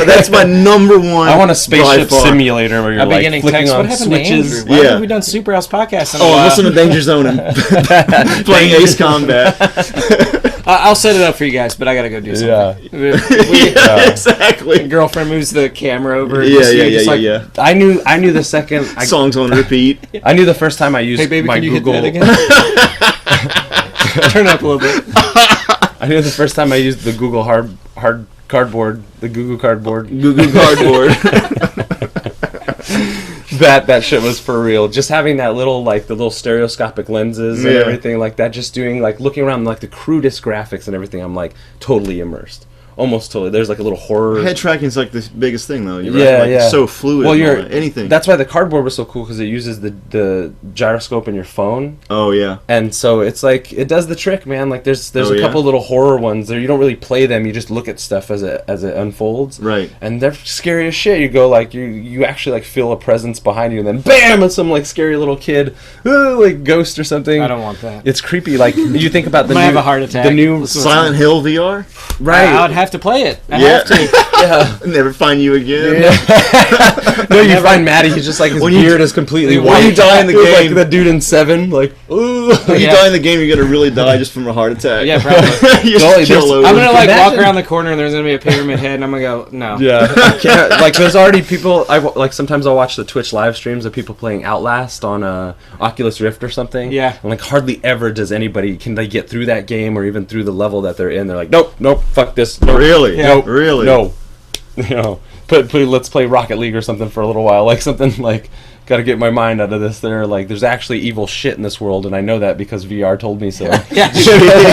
[SPEAKER 1] that's my number one.
[SPEAKER 2] I want a spaceship simulator where you're like flicking
[SPEAKER 4] text,
[SPEAKER 2] on
[SPEAKER 4] what
[SPEAKER 2] switches.
[SPEAKER 4] Why haven't we done Superhouse podcast in a while?
[SPEAKER 1] Listen to Danger Zone and playing Ace Combat.
[SPEAKER 4] I'll set it up for you guys, but I gotta go do something.
[SPEAKER 1] Exactly.
[SPEAKER 4] Girlfriend moves the camera over.
[SPEAKER 1] Yeah.
[SPEAKER 2] I knew the second
[SPEAKER 1] songs on repeat.
[SPEAKER 2] I knew the first time I used my Google.
[SPEAKER 4] Hit that again? Turn it up a little bit.
[SPEAKER 2] I knew the first time I used the Google hard cardboard, the Google Cardboard.
[SPEAKER 1] Google Cardboard.
[SPEAKER 2] that shit was for real. Just having that little, like, the little stereoscopic lenses and everything like that, just doing, like, looking around, like, the crudest graphics and everything, I'm, like, totally immersed. almost totally. There's like a little horror.
[SPEAKER 1] Head tracking is like the biggest thing, though.
[SPEAKER 2] Yeah,
[SPEAKER 1] It's so fluid. Well, anything.
[SPEAKER 2] That's why the cardboard was so cool, because it uses the gyroscope in your phone.
[SPEAKER 1] Oh yeah.
[SPEAKER 2] And so it's like it does the trick, man. Like there's a couple little horror ones there. You don't really play them. You just look at stuff as it unfolds.
[SPEAKER 1] Right.
[SPEAKER 2] And they're scary as shit. You go like you actually like feel a presence behind you, and then bam, it's some like scary little kid, like ghost or something.
[SPEAKER 4] I don't want that.
[SPEAKER 2] It's creepy. Like you think about the
[SPEAKER 4] I have a heart attack.
[SPEAKER 2] The new
[SPEAKER 1] Silent Hill VR.
[SPEAKER 2] Right.
[SPEAKER 4] I would have to play it. I have to.
[SPEAKER 1] Never find you again.
[SPEAKER 2] Yeah. No, you find Maddie. He's just like his beard is completely white.
[SPEAKER 1] When you die in the game,
[SPEAKER 2] like the dude in Seven, like ooh.
[SPEAKER 1] When you die in the game, you're gonna really die just from a heart attack.
[SPEAKER 4] Yeah, probably.
[SPEAKER 1] I'm
[SPEAKER 4] gonna like walk around the corner and there's gonna be a pyramid head, and I'm gonna go no.
[SPEAKER 2] Yeah, I can't, like there's already people. Like sometimes I'll watch the Twitch live streams of people playing Outlast on Oculus Rift or something.
[SPEAKER 4] Yeah,
[SPEAKER 2] and like hardly ever does anybody can they get through that game or even through the level that they're in. They're like, nope, fuck this. Nope,
[SPEAKER 1] really?
[SPEAKER 2] Yeah. Nope,
[SPEAKER 1] really?
[SPEAKER 2] No. You know, let's play Rocket League or something for a little while. Like something like, got to get my mind out of this. There's actually evil shit in this world, and I know that because VR told me so.
[SPEAKER 4] Yeah.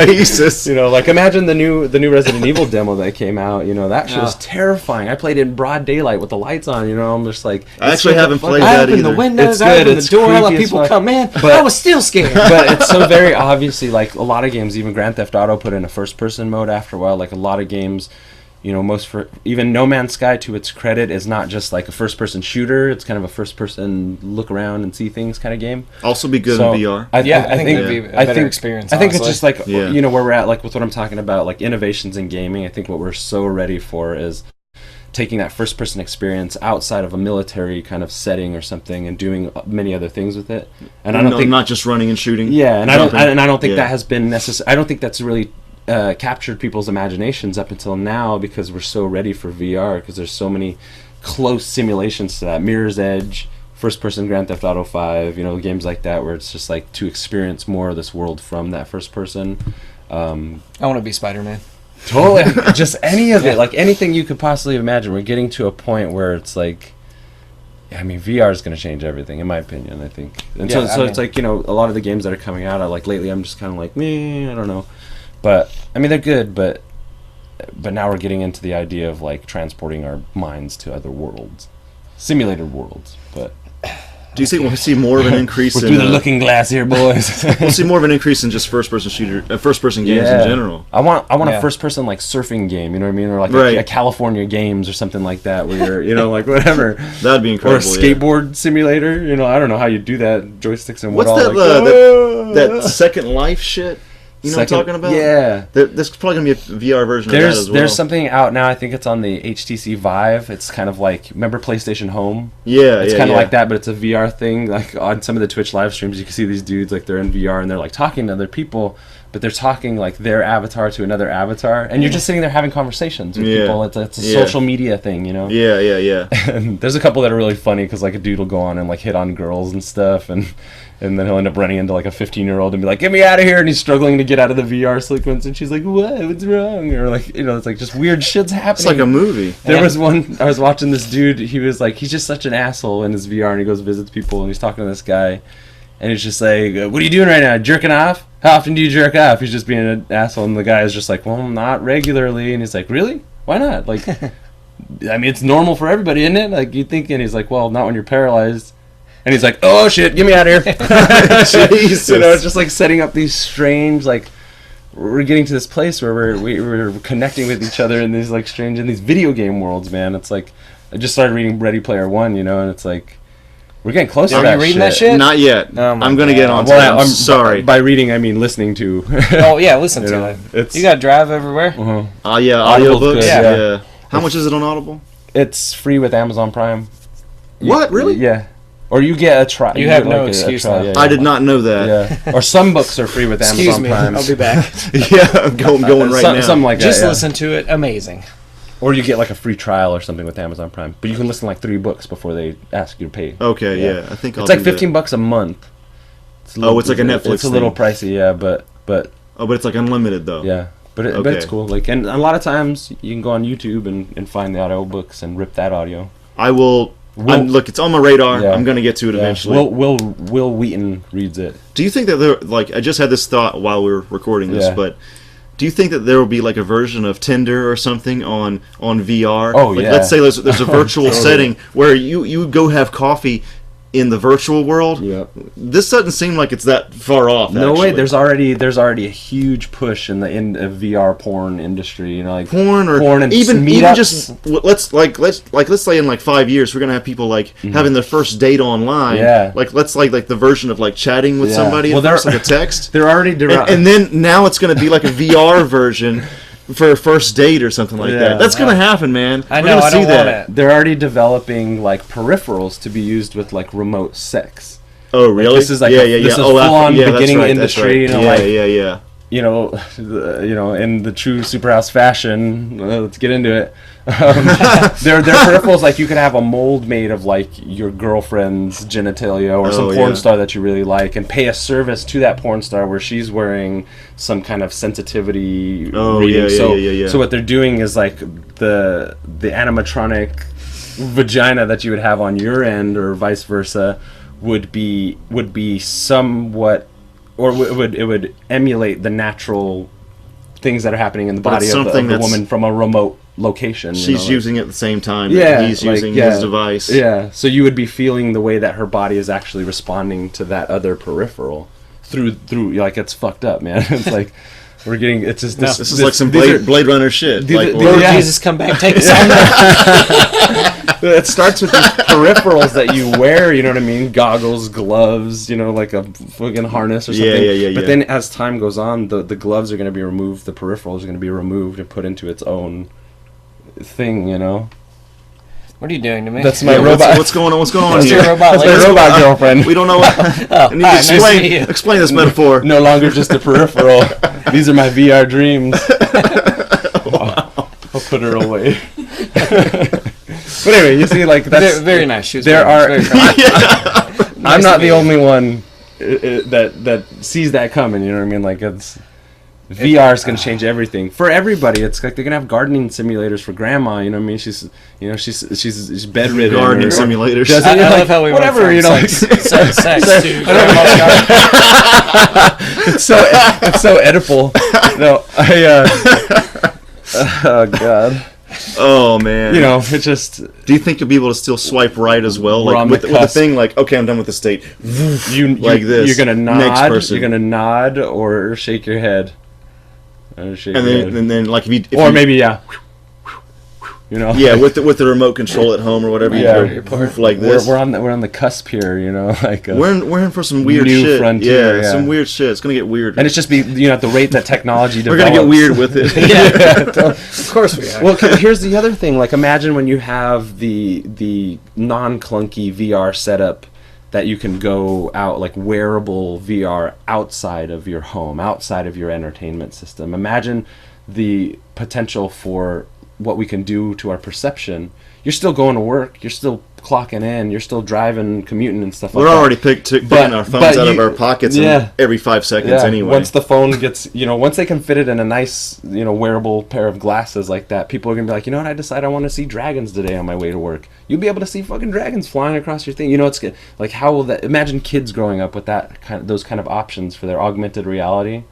[SPEAKER 1] Jesus.
[SPEAKER 2] You know, like imagine the new Resident Evil demo that came out. You know, that shit was terrifying. I played it in broad daylight with the lights on. You know, I'm just like,
[SPEAKER 1] I actually haven't played that either.
[SPEAKER 4] I opened the windows, I opened the door, I let people come in. But I was still scared.
[SPEAKER 2] But it's so very obviously like a lot of games, even Grand Theft Auto put in a first-person mode after a while. Like a lot of games. You know, even No Man's Sky, to its credit, is not just like a first-person shooter. It's kind of a first-person look around and see things kind of game.
[SPEAKER 1] Also, be good in VR.
[SPEAKER 4] I think it'd be a better experience.
[SPEAKER 2] I think it's just like you know where we're at, like with what I'm talking about, like innovations in gaming. I think what we're so ready for is taking that first-person experience outside of a military kind of setting or something and doing many other things with it. And I don't think
[SPEAKER 1] not just running and shooting.
[SPEAKER 2] Yeah, and I don't think that has been necessary. I don't think that's really captured people's imaginations up until now, because we're so ready for VR, because there's so many close simulations to that. Mirror's Edge, first person Grand Theft Auto 5, you know, games like that where it's just like to experience more of this world from that first person.
[SPEAKER 4] I want to be Spider-Man.
[SPEAKER 2] Totally. Just any of it, like anything you could possibly imagine. We're getting to a point where it's like, I mean, VR is going to change everything, in my opinion, I think. And so it's like, you know, a lot of the games that are coming out, like lately I'm just kind of like, I don't know. But I mean, they're good, but now we're getting into the idea of like transporting our minds to other worlds, simulated worlds. But
[SPEAKER 1] do you think we'll see more of an increase
[SPEAKER 2] we're
[SPEAKER 1] in
[SPEAKER 2] through the looking glass here, boys?
[SPEAKER 1] We'll see more of an increase in just first-person games in general.
[SPEAKER 2] I want a first-person like surfing game, you know what I mean, or like a California Games or something like that, where you're, you know, like whatever.
[SPEAKER 1] That'd be incredible.
[SPEAKER 2] Or a skateboard simulator, you know. I don't know how you do that. Joysticks and
[SPEAKER 1] what's that?
[SPEAKER 2] Like,
[SPEAKER 1] that Second Life shit. You know what I'm talking about?
[SPEAKER 2] Yeah.
[SPEAKER 1] There's probably going to be a VR version of that as well.
[SPEAKER 2] There's something out now, I think it's on the HTC Vive. It's kind of like, remember PlayStation Home?
[SPEAKER 1] Yeah,
[SPEAKER 2] it's kind of like that, but it's a VR thing. Like on some of the Twitch live streams, you can see these dudes, like they're in VR and they're like talking to other people, but they're talking like their avatar to another avatar, and you're just sitting there having conversations with people. It's a social media thing, you know?
[SPEAKER 1] Yeah.
[SPEAKER 2] And there's a couple that are really funny, because like a dude will go on and like hit on girls and stuff, and then he'll end up running into like a 15-year-old and be like, "Get me out of here!" And he's struggling to get out of the VR sequence, and she's like, "What? What's wrong?" Or like, you know, it's like just weird shit's happening.
[SPEAKER 1] It's like a movie.
[SPEAKER 2] There was one, I was watching this dude. He was like, he's just such an asshole in his VR, and he goes visits people, and he's talking to this guy, and he's just like, "What are you doing right now? Jerking off? How often do you jerk off?" He's just being an asshole, and the guy is just like, "Well, not regularly." And he's like, "Really? Why not? Like, I mean, it's normal for everybody, isn't it? Like, you think?" And he's like, "Well, not when you're paralyzed." And he's like, "Oh shit, get me out of here!" Jesus. You know, it's just like setting up these strange, like, we're getting to this place where we're connecting with each other in these like strange, in these video game worlds, man. It's like, I just started reading Ready Player One, you know, and it's like, we're getting close to that. Are you reading that shit?
[SPEAKER 1] Not yet. I'm gonna get on. Well, I'm sorry.
[SPEAKER 2] By reading, I mean listening to.
[SPEAKER 4] Oh yeah, listen to it. You got Drive everywhere.
[SPEAKER 1] Yeah, audiobooks. Yeah. How much is it on Audible?
[SPEAKER 2] It's free with Amazon Prime.
[SPEAKER 1] What? Really?
[SPEAKER 2] Yeah. Or you get a trial.
[SPEAKER 4] You have no excuse now.
[SPEAKER 1] Yeah. I did not know that.
[SPEAKER 2] Yeah. Or some books are free with Amazon Prime.
[SPEAKER 4] I'll be back.
[SPEAKER 1] Yeah, I'm going right now.
[SPEAKER 2] Something like that.
[SPEAKER 4] Just listen to it. Amazing.
[SPEAKER 2] Or you get like a free trial or something with Amazon Prime. But you can listen to like 3 books before they ask you to pay.
[SPEAKER 1] Okay, yeah. I think
[SPEAKER 2] it's like $15 a month.
[SPEAKER 1] It's like a Netflix.
[SPEAKER 2] It's a little pricey, yeah, but.
[SPEAKER 1] Oh, but it's like unlimited though.
[SPEAKER 2] Yeah. But it's cool. Like, and a lot of times you can go on YouTube and find the audio books and rip that audio.
[SPEAKER 1] I will. Look, it's on my radar. Yeah. I'm gonna get to it eventually.
[SPEAKER 2] Will Wheaton reads it.
[SPEAKER 1] Do you think that like I just had this thought while we were recording this, but do you think that there will be like a version of Tinder or something on VR?
[SPEAKER 2] Oh,
[SPEAKER 1] like,
[SPEAKER 2] yeah.
[SPEAKER 1] Let's say there's a virtual setting where you go have coffee in the virtual world.
[SPEAKER 2] Yep.
[SPEAKER 1] This doesn't seem like it's that far off.
[SPEAKER 2] No
[SPEAKER 1] actually.
[SPEAKER 2] way. There's already a huge push in the VR porn industry. You know, like
[SPEAKER 1] porn and even just let's say in like 5 years we're gonna have people like having their first date online.
[SPEAKER 2] Yeah.
[SPEAKER 1] Like let's like the version of like chatting with somebody. Well, there's like a text.
[SPEAKER 2] They're already
[SPEAKER 1] and then now it's gonna be like a VR version. For a first date or something like that. That's going to happen, man.
[SPEAKER 4] I know, I don't want it.
[SPEAKER 2] They're already developing, like, peripherals to be used with, like, remote sex.
[SPEAKER 1] Oh, really?
[SPEAKER 2] Like, this is, like, this is full-on beginning industry. You know,
[SPEAKER 1] yeah.
[SPEAKER 2] You know, in the true Superhouse fashion, let's get into it. Their peripherals, like, you could have a mold made of, like, your girlfriend's genitalia or some porn star that you really like and pay a service to that porn star where she's wearing some kind of sensitivity reading. So what they're doing is, like, the animatronic vagina that you would have on your end or vice versa would be somewhat, or it would emulate the natural things that are happening in the body of the woman from a remote location.
[SPEAKER 1] She's using it at the same time that he's using his device.
[SPEAKER 2] Yeah, so you would be feeling the way that her body is actually responding to that other peripheral through like, it's fucked up, man. It's like we're getting this
[SPEAKER 1] is like some Blade Runner shit. Like,
[SPEAKER 4] Lord Jesus, come back, take us on.
[SPEAKER 2] It starts with these peripherals that you wear, you know what I mean? Goggles, gloves, you know, like a fucking harness or something.
[SPEAKER 1] Yeah.
[SPEAKER 2] But then as time goes on, the gloves are going to be removed, the peripherals are going to be removed and put into its own thing, you know?
[SPEAKER 4] What are you doing to me?
[SPEAKER 2] That's my robot.
[SPEAKER 1] What's going on? What's going on
[SPEAKER 4] That's
[SPEAKER 1] here?
[SPEAKER 4] your robot.
[SPEAKER 2] That's my robot girlfriend.
[SPEAKER 1] We don't know what. I need to explain this metaphor.
[SPEAKER 2] No longer just a peripheral. These are my VR dreams. I'll put her away. But anyway, you see, like, that's
[SPEAKER 4] very nice. She was
[SPEAKER 2] I'm not the only one that sees that coming. You know what I mean? Like, VR is going to change everything for everybody. It's like they're going to have gardening simulators for grandma. You know what I mean? She's bedridden.
[SPEAKER 1] Gardening simulators.
[SPEAKER 4] I love how we
[SPEAKER 2] whatever,
[SPEAKER 4] went from sex to grandma's garden.
[SPEAKER 2] It's so Oedipal. No, oh god.
[SPEAKER 1] Oh man.
[SPEAKER 2] You know, it's just.
[SPEAKER 1] Do you think you'll be able to still swipe right as well? Like with the thing, like, okay, I'm done with the state. Like this.
[SPEAKER 2] You're gonna nod.
[SPEAKER 1] Next person.
[SPEAKER 2] You're gonna nod or shake your head.
[SPEAKER 1] And then like if
[SPEAKER 2] maybe you know,
[SPEAKER 1] yeah, with the remote control at home or whatever, you go like this.
[SPEAKER 2] We're on the cusp here, you know, like
[SPEAKER 1] we're in for some weird
[SPEAKER 2] new
[SPEAKER 1] shit.
[SPEAKER 2] Frontier,
[SPEAKER 1] some weird shit. It's gonna get weird,
[SPEAKER 2] and it's just at the rate that technology develops.
[SPEAKER 1] We're gonna get weird with it.
[SPEAKER 4] Of course we are.
[SPEAKER 2] Well, here's the other thing. Like, imagine when you have the non-clunky VR setup that you can go out, like wearable VR outside of your home, outside of your entertainment system. Imagine the potential for what we can do to our perception. You're still going to work, you're still clocking in, you're still driving, commuting and stuff like that.
[SPEAKER 1] We're already picking our phones out of our pockets every 5 seconds anyway.
[SPEAKER 2] Once the phone gets, once they can fit it in a nice, wearable pair of glasses like that, people are going to be like, you know what, I decide I want to see dragons today on my way to work. You'll be able to see fucking dragons flying across your thing. It's good. Like, how will that, imagine kids growing up with those kind of options for their augmented reality.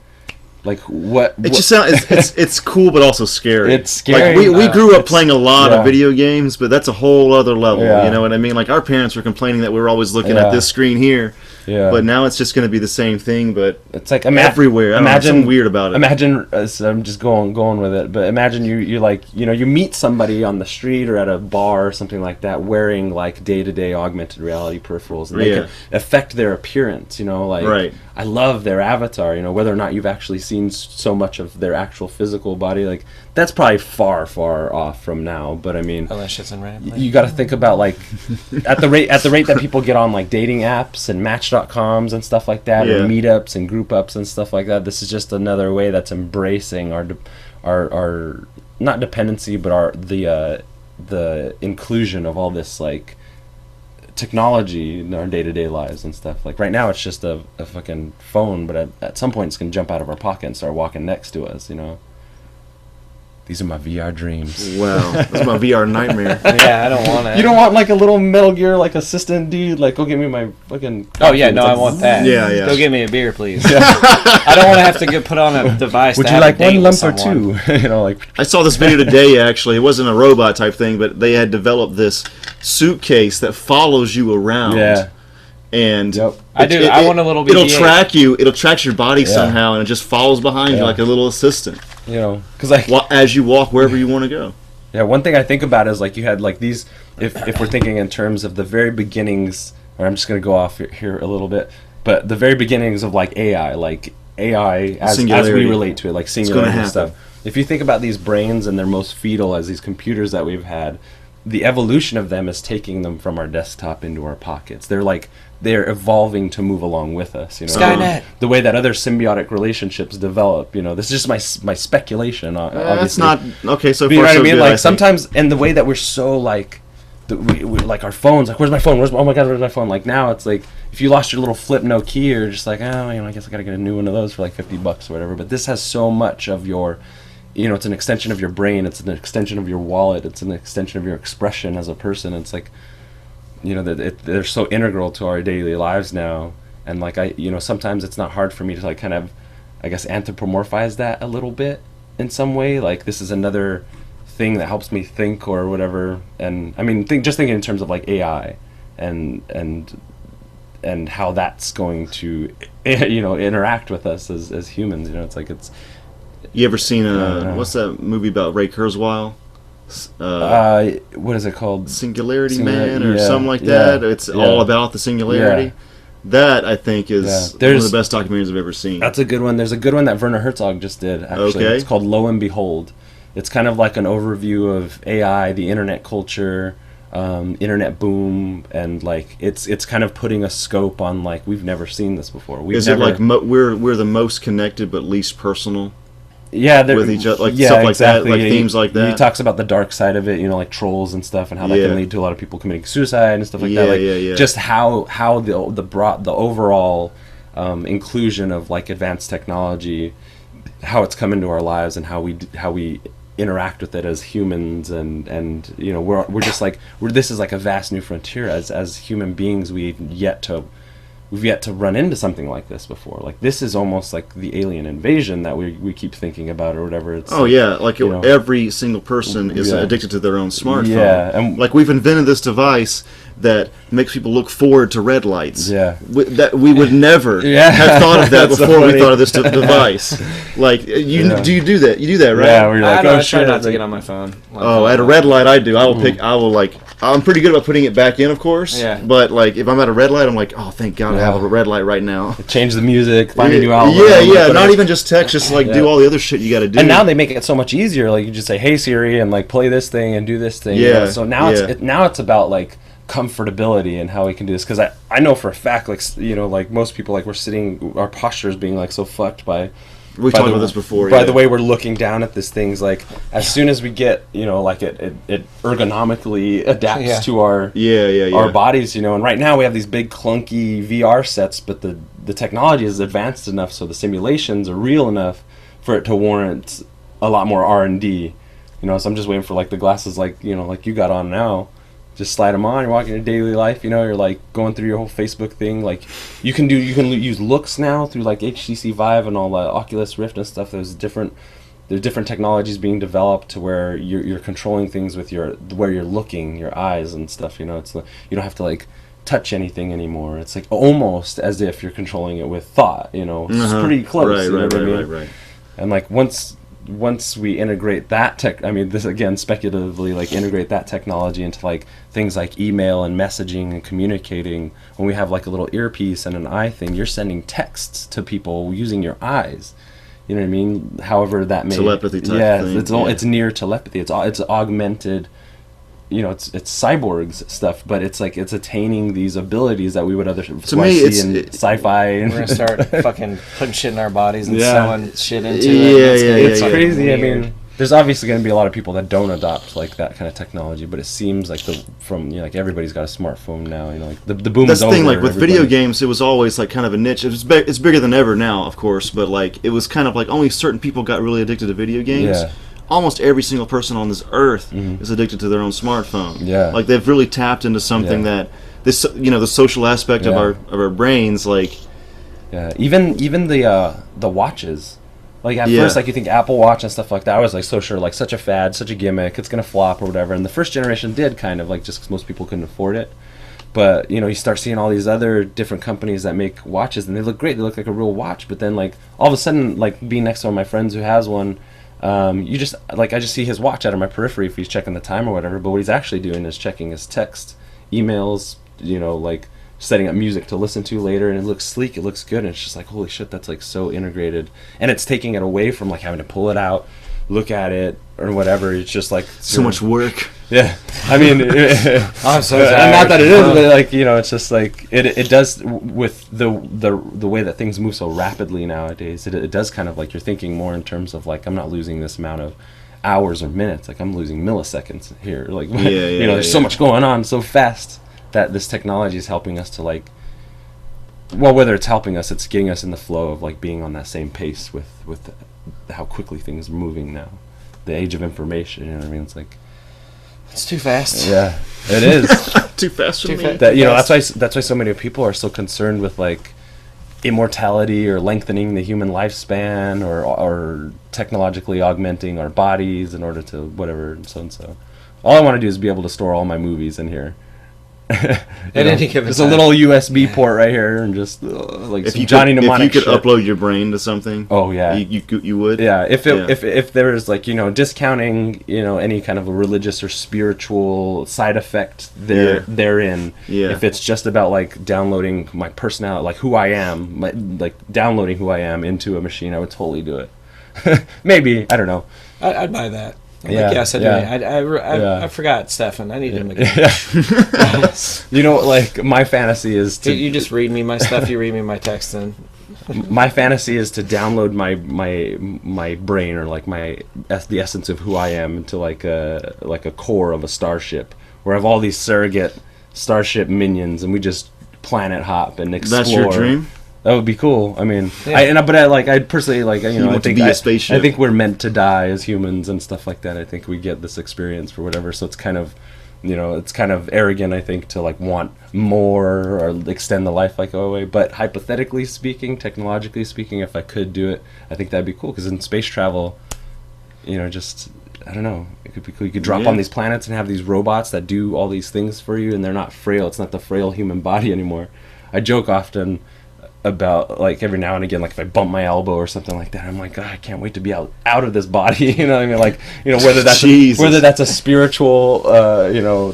[SPEAKER 2] Like, what?
[SPEAKER 1] It just sounds it's cool, but also scary.
[SPEAKER 2] It's scary.
[SPEAKER 1] Like we grew up playing a lot of video games, but that's a whole other level. You know what I mean? Like, our parents were complaining that we were always looking at this screen here. Yeah. But now it's just going to be the same thing, but
[SPEAKER 2] it's like
[SPEAKER 1] everywhere. Imagine something weird about it.
[SPEAKER 2] Imagine, so I'm just going with it, but imagine you like, you meet somebody on the street or at a bar or something like that wearing like day-to-day augmented reality peripherals, and they can affect their appearance. Like, I love their avatar. Whether or not you've actually seen so much of their actual physical body, like, that's probably far, far off from now. But I mean,
[SPEAKER 4] unless it's in Reddit,
[SPEAKER 2] you got to think about, like, at the rate that people get on like dating apps and Match.coms and stuff like that, or meetups and group ups and stuff like that. This is just another way that's embracing our not dependency, but the inclusion of all this like technology in our day-to-day lives and stuff. Like, right now it's just a fucking phone, but at some point it's gonna jump out of our pocket and start walking next to us. these are my VR dreams.
[SPEAKER 1] Wow, that's my VR nightmare.
[SPEAKER 4] Yeah, I don't want it.
[SPEAKER 2] You don't want like a little Metal Gear like assistant dude, like go get me my fucking.
[SPEAKER 4] Oh yeah, no, I want that.
[SPEAKER 1] Yeah.
[SPEAKER 4] Go get me a beer, please. I don't want to have to get put on a device.
[SPEAKER 2] Would
[SPEAKER 4] to
[SPEAKER 2] you
[SPEAKER 4] have
[SPEAKER 2] like
[SPEAKER 4] a date
[SPEAKER 2] one lump
[SPEAKER 4] with
[SPEAKER 2] or
[SPEAKER 4] someone.
[SPEAKER 2] two? You know, like.
[SPEAKER 1] I saw this video today. Actually, it wasn't a robot type thing, but they had developed this suitcase that follows you around.
[SPEAKER 2] Yeah.
[SPEAKER 1] And
[SPEAKER 4] I want a little.
[SPEAKER 1] It'll track you. It'll track your body somehow, and it just follows behind you like a little assistant.
[SPEAKER 2] You know, because like
[SPEAKER 1] as you walk wherever you want to go.
[SPEAKER 2] Yeah, one thing I think about is like you had like these. If we're thinking in terms of the very beginnings, or I'm just going to go off here a little bit, but the very beginnings of like AI as we relate to it, like singularity and stuff. If you think about these brains and they're most fetal as these computers that we've had, the evolution of them is taking them from our desktop into our pockets. They're evolving to move along with us. You know,
[SPEAKER 4] Skynet.
[SPEAKER 2] The way that other symbiotic relationships develop. You know, this is just my speculation. Obviously,
[SPEAKER 1] that's not okay. So
[SPEAKER 2] you know
[SPEAKER 1] far,
[SPEAKER 2] what
[SPEAKER 1] so
[SPEAKER 2] I mean?
[SPEAKER 1] good,
[SPEAKER 2] Like sometimes, and the way that we're so like, we like our phones. Like, where's my phone? Oh my god, where's my phone? Like now, it's like if you lost your little flip Nokia, you're just like, oh, you know, I guess I gotta get a new one of those for like $50 or whatever. But this has so much of your. You know, it's an extension of your brain. It's an extension of your wallet. It's an extension of your expression as a person. It's like, you know, they're so integral to our daily lives now. And like sometimes it's not hard for me to like kind of, I guess, anthropomorphize that a little bit in some way. Like this is another thing that helps me think or whatever. And I mean, just thinking in terms of like AI and how that's going to, you know, interact with us as humans. You know, it's like it's.
[SPEAKER 1] You ever seen what's that movie about Ray Kurzweil?
[SPEAKER 2] What is it called?
[SPEAKER 1] Singularity Man or something like that. It's all about the singularity.
[SPEAKER 2] Yeah.
[SPEAKER 1] That I think is one of the best documentaries I've ever seen.
[SPEAKER 2] That's a good one. There's a good one that Werner Herzog just did. Actually, it's called Lo and Behold. It's kind of like an overview of AI, the internet culture, internet boom, and like it's kind of putting a scope on like we've never seen this before.
[SPEAKER 1] It like we're the most connected but least personal?
[SPEAKER 2] Yeah,
[SPEAKER 1] with each other, like stuff like exactly. That, like themes like that.
[SPEAKER 2] He talks about the dark side of it, you know, like trolls and stuff, and how that can lead to a lot of people committing suicide and stuff like that. Like just how the overall inclusion of like advanced technology, how it's come into our lives, and how we interact with it as humans, and you know we're just like this is like a vast new frontier as human beings. We've yet to run into something like this before. Like this is almost like the alien invasion that we keep thinking about or whatever. It's
[SPEAKER 1] every single person is addicted to their own smartphone.
[SPEAKER 2] Yeah, and
[SPEAKER 1] like we've invented this device that makes people look forward to red lights.
[SPEAKER 2] Yeah,
[SPEAKER 1] that we would never have thought of that before we thought of this device. Like do you do that? You do that, right?
[SPEAKER 2] Yeah, where you're like,
[SPEAKER 4] I try not to get on my phone.
[SPEAKER 1] At a red light, I do. I'm pretty good about putting it back in, of course.
[SPEAKER 4] Yeah.
[SPEAKER 1] But like, if I'm at a red light, I'm like, oh, thank God I have a red light right now.
[SPEAKER 2] Change the music, find a new album.
[SPEAKER 1] Yeah. Not even just text, just like do all the other shit you got to do.
[SPEAKER 2] And now they make it so much easier. Like you just say, "Hey Siri," and like play this thing and do this thing.
[SPEAKER 1] Yeah.
[SPEAKER 2] You know? So now it's about like comfortability and how we can do this. Because I know for a fact, like you know, like most people, like we're sitting, our posture is being like so fucked by.
[SPEAKER 1] We talked about this before.
[SPEAKER 2] By the way we're looking down at this thing's like as soon as we get, you know, like it ergonomically adapts to our our bodies, you know. And right now we have these big clunky VR sets, but the technology is advanced enough so the simulations are real enough for it to warrant a lot more R&D. You know, so I'm just waiting for like the glasses like, you know, like you got on now. Just slide them on. You're walking your daily life. You know, you're like going through your whole Facebook thing. Like, you can use looks now through like HTC Vive and all the Oculus Rift and stuff. There's different technologies being developed to where you're controlling things with where you're looking, your eyes and stuff. You know, you don't have to like touch anything anymore. It's like almost as if you're controlling it with thought. You know, it's pretty close. Right. And like once we integrate that this again speculatively, like integrate that technology into like things like email and messaging and communicating, when we have like a little earpiece and an eye thing, you're sending texts to people using your eyes. You know what I mean? However that may
[SPEAKER 1] telepathy type thing.
[SPEAKER 2] It's near telepathy. It's augmented. You know, it's cyborgs stuff, but it's like it's attaining these abilities that we would see in sci-fi.
[SPEAKER 4] We're gonna start fucking putting shit in our bodies and sewing shit into
[SPEAKER 2] it. It's crazy. Weird. I mean, there's obviously going to be a lot of people that don't adopt like that kind of technology, but it seems like like everybody's got a smartphone now. You know, like the boom.
[SPEAKER 1] That's the thing. Like with video games, it was always like kind of a niche. It's bigger than ever now, of course, but like it was kind of like only certain people got really addicted to video games.
[SPEAKER 2] Yeah.
[SPEAKER 1] almost every single person on this earth is addicted to their own smartphone.
[SPEAKER 2] Yeah.
[SPEAKER 1] Like they've really tapped into something that this, the social aspect of our brains, like.
[SPEAKER 2] Yeah. Even the watches. Like at first, like you think Apple Watch and stuff like that, I was like so sure, like such a fad, such a gimmick, it's gonna flop or whatever. And the first generation did kind of like just because most people couldn't afford it. But you start seeing all these other different companies that make watches, and they look great. They look like a real watch. But then like all of a sudden, like being next to one of my friends who has one. I just see his watch out of my periphery if he's checking the time or whatever, but what he's actually doing is checking his text, emails, like setting up music to listen to later, and it looks sleek, it looks good, and it's just like, holy shit, that's like so integrated, and it's taking it away from like having to pull it out, look at it, or whatever. It's just like
[SPEAKER 1] so much work.
[SPEAKER 2] Yeah, I mean,
[SPEAKER 4] I'm so
[SPEAKER 2] and not that it is, but like it's just like it does with the way that things move so rapidly nowadays. It does kind of like you're thinking more in terms of like I'm not losing this amount of hours or minutes, like I'm losing milliseconds here. Like there's so much going on so fast that this technology is helping us to like. Well, whether it's helping us, it's getting us in the flow of like being on that same pace with how quickly things are moving now. The age of information, you know what I mean? It's like.
[SPEAKER 4] It's too fast.
[SPEAKER 2] Yeah, it is.
[SPEAKER 1] Too fast for me.
[SPEAKER 2] That's why so many people are so concerned with like immortality or lengthening the human lifespan or technologically augmenting our bodies in order to whatever and so. All I want to do is be able to store all my movies in here. There's a little USB port right here, and just like
[SPEAKER 1] if you
[SPEAKER 2] Johnny Mnemonic.
[SPEAKER 1] If you could upload your brain to something,
[SPEAKER 2] oh yeah,
[SPEAKER 1] you would.
[SPEAKER 2] Yeah, if there is like discounting any kind of a religious or spiritual side effect therein. Yeah. If it's just about like downloading my personality, like who I am, like downloading who I am into a machine, I would totally do it. Maybe, I don't know.
[SPEAKER 4] I'd buy that.
[SPEAKER 2] Yeah,
[SPEAKER 4] yes, I do. I forgot Stefan. I need him again.
[SPEAKER 2] Like my fantasy is to.
[SPEAKER 4] You just read me my stuff. You read me my text. Then.
[SPEAKER 2] My fantasy is to download my brain or like the essence of who I am into like a core of a starship where I have all these surrogate starship minions and we just planet hop and explore.
[SPEAKER 1] That's your dream?
[SPEAKER 2] That would be cool. I mean, I'd personally like, I think
[SPEAKER 1] a spaceship.
[SPEAKER 2] I think we're meant to die as humans and stuff like that. I think we get this experience for whatever. So it's kind of, it's kind of arrogant, I think, to like want more or extend the life like away. But hypothetically speaking, technologically speaking, if I could do it, I think that'd be cool. Because in space travel, just, I don't know, it could be cool. You could drop on these planets and have these robots that do all these things for you, and they're not frail. It's not the frail human body anymore. I joke often about like every now and again, like if I bump my elbow or something like that, I'm like, God, I can't wait to be out of this body. You know what I mean? Like, whether that's a spiritual,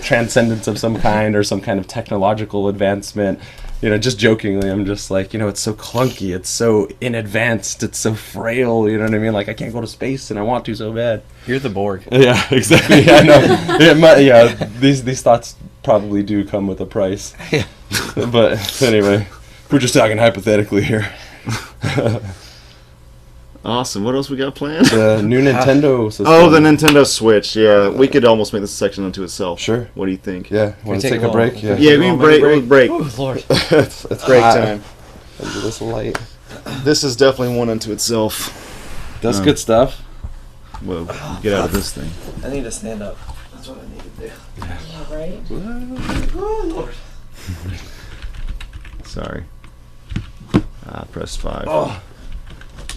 [SPEAKER 2] transcendence of some kind or some kind of technological advancement. Just jokingly, I'm just like, it's so clunky, it's so inadvanced, it's so frail. You know what I mean? Like I can't go to space, and I want to so bad.
[SPEAKER 4] You're the Borg.
[SPEAKER 2] Yeah, exactly. Yeah, I know. These thoughts probably do come with a price.
[SPEAKER 4] Yeah.
[SPEAKER 2] But anyway. We're just talking hypothetically here.
[SPEAKER 1] Awesome. What else we got planned?
[SPEAKER 2] The new Nintendo system.
[SPEAKER 1] Oh, the Nintendo Switch. Yeah, we could almost make this section unto itself.
[SPEAKER 2] Sure.
[SPEAKER 1] What do you think?
[SPEAKER 2] Yeah. Want to take a break?
[SPEAKER 1] Yeah, we can break.
[SPEAKER 4] Oh, Lord.
[SPEAKER 1] It's break time.
[SPEAKER 2] This light.
[SPEAKER 1] This is definitely one unto itself.
[SPEAKER 2] That's good stuff.
[SPEAKER 1] Well, get out of this thing.
[SPEAKER 4] I need to stand up. That's what I need to do.
[SPEAKER 3] Yeah, right?
[SPEAKER 4] Oh, Lord.
[SPEAKER 1] Sorry. Press 5.
[SPEAKER 2] Oh,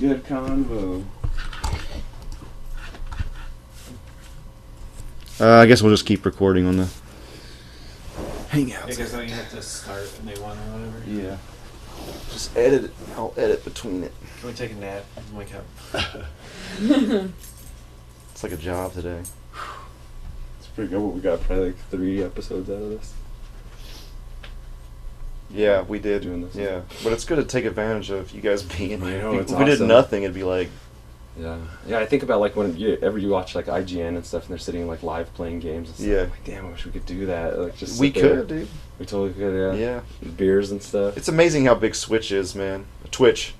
[SPEAKER 2] good convo.
[SPEAKER 1] I guess we'll just keep recording on the Hangouts.
[SPEAKER 4] Because then you have to start a new one or whatever.
[SPEAKER 1] Yeah. Just edit it. I'll edit between it.
[SPEAKER 4] Can we take a nap? Wake up.
[SPEAKER 1] It's like a job today.
[SPEAKER 2] It's pretty good. We got probably like 3 episodes out of this.
[SPEAKER 1] Yeah, we did.
[SPEAKER 2] Doing this.
[SPEAKER 1] Yeah, but it's good to take advantage of you guys being here.
[SPEAKER 2] I know, it's
[SPEAKER 1] if we did
[SPEAKER 2] awesome.
[SPEAKER 1] nothing, it'd be like...
[SPEAKER 2] Yeah, I think about like whenever you watch like IGN and stuff, and they're sitting like live playing games and stuff.
[SPEAKER 1] Yeah.
[SPEAKER 2] I'm like, damn, I wish we could do that. Like just
[SPEAKER 1] we
[SPEAKER 2] sit there.
[SPEAKER 1] could, dude.
[SPEAKER 2] We totally could, yeah.
[SPEAKER 1] Yeah.
[SPEAKER 2] Beers and stuff.
[SPEAKER 1] It's amazing how big Switch is, man. Twitch.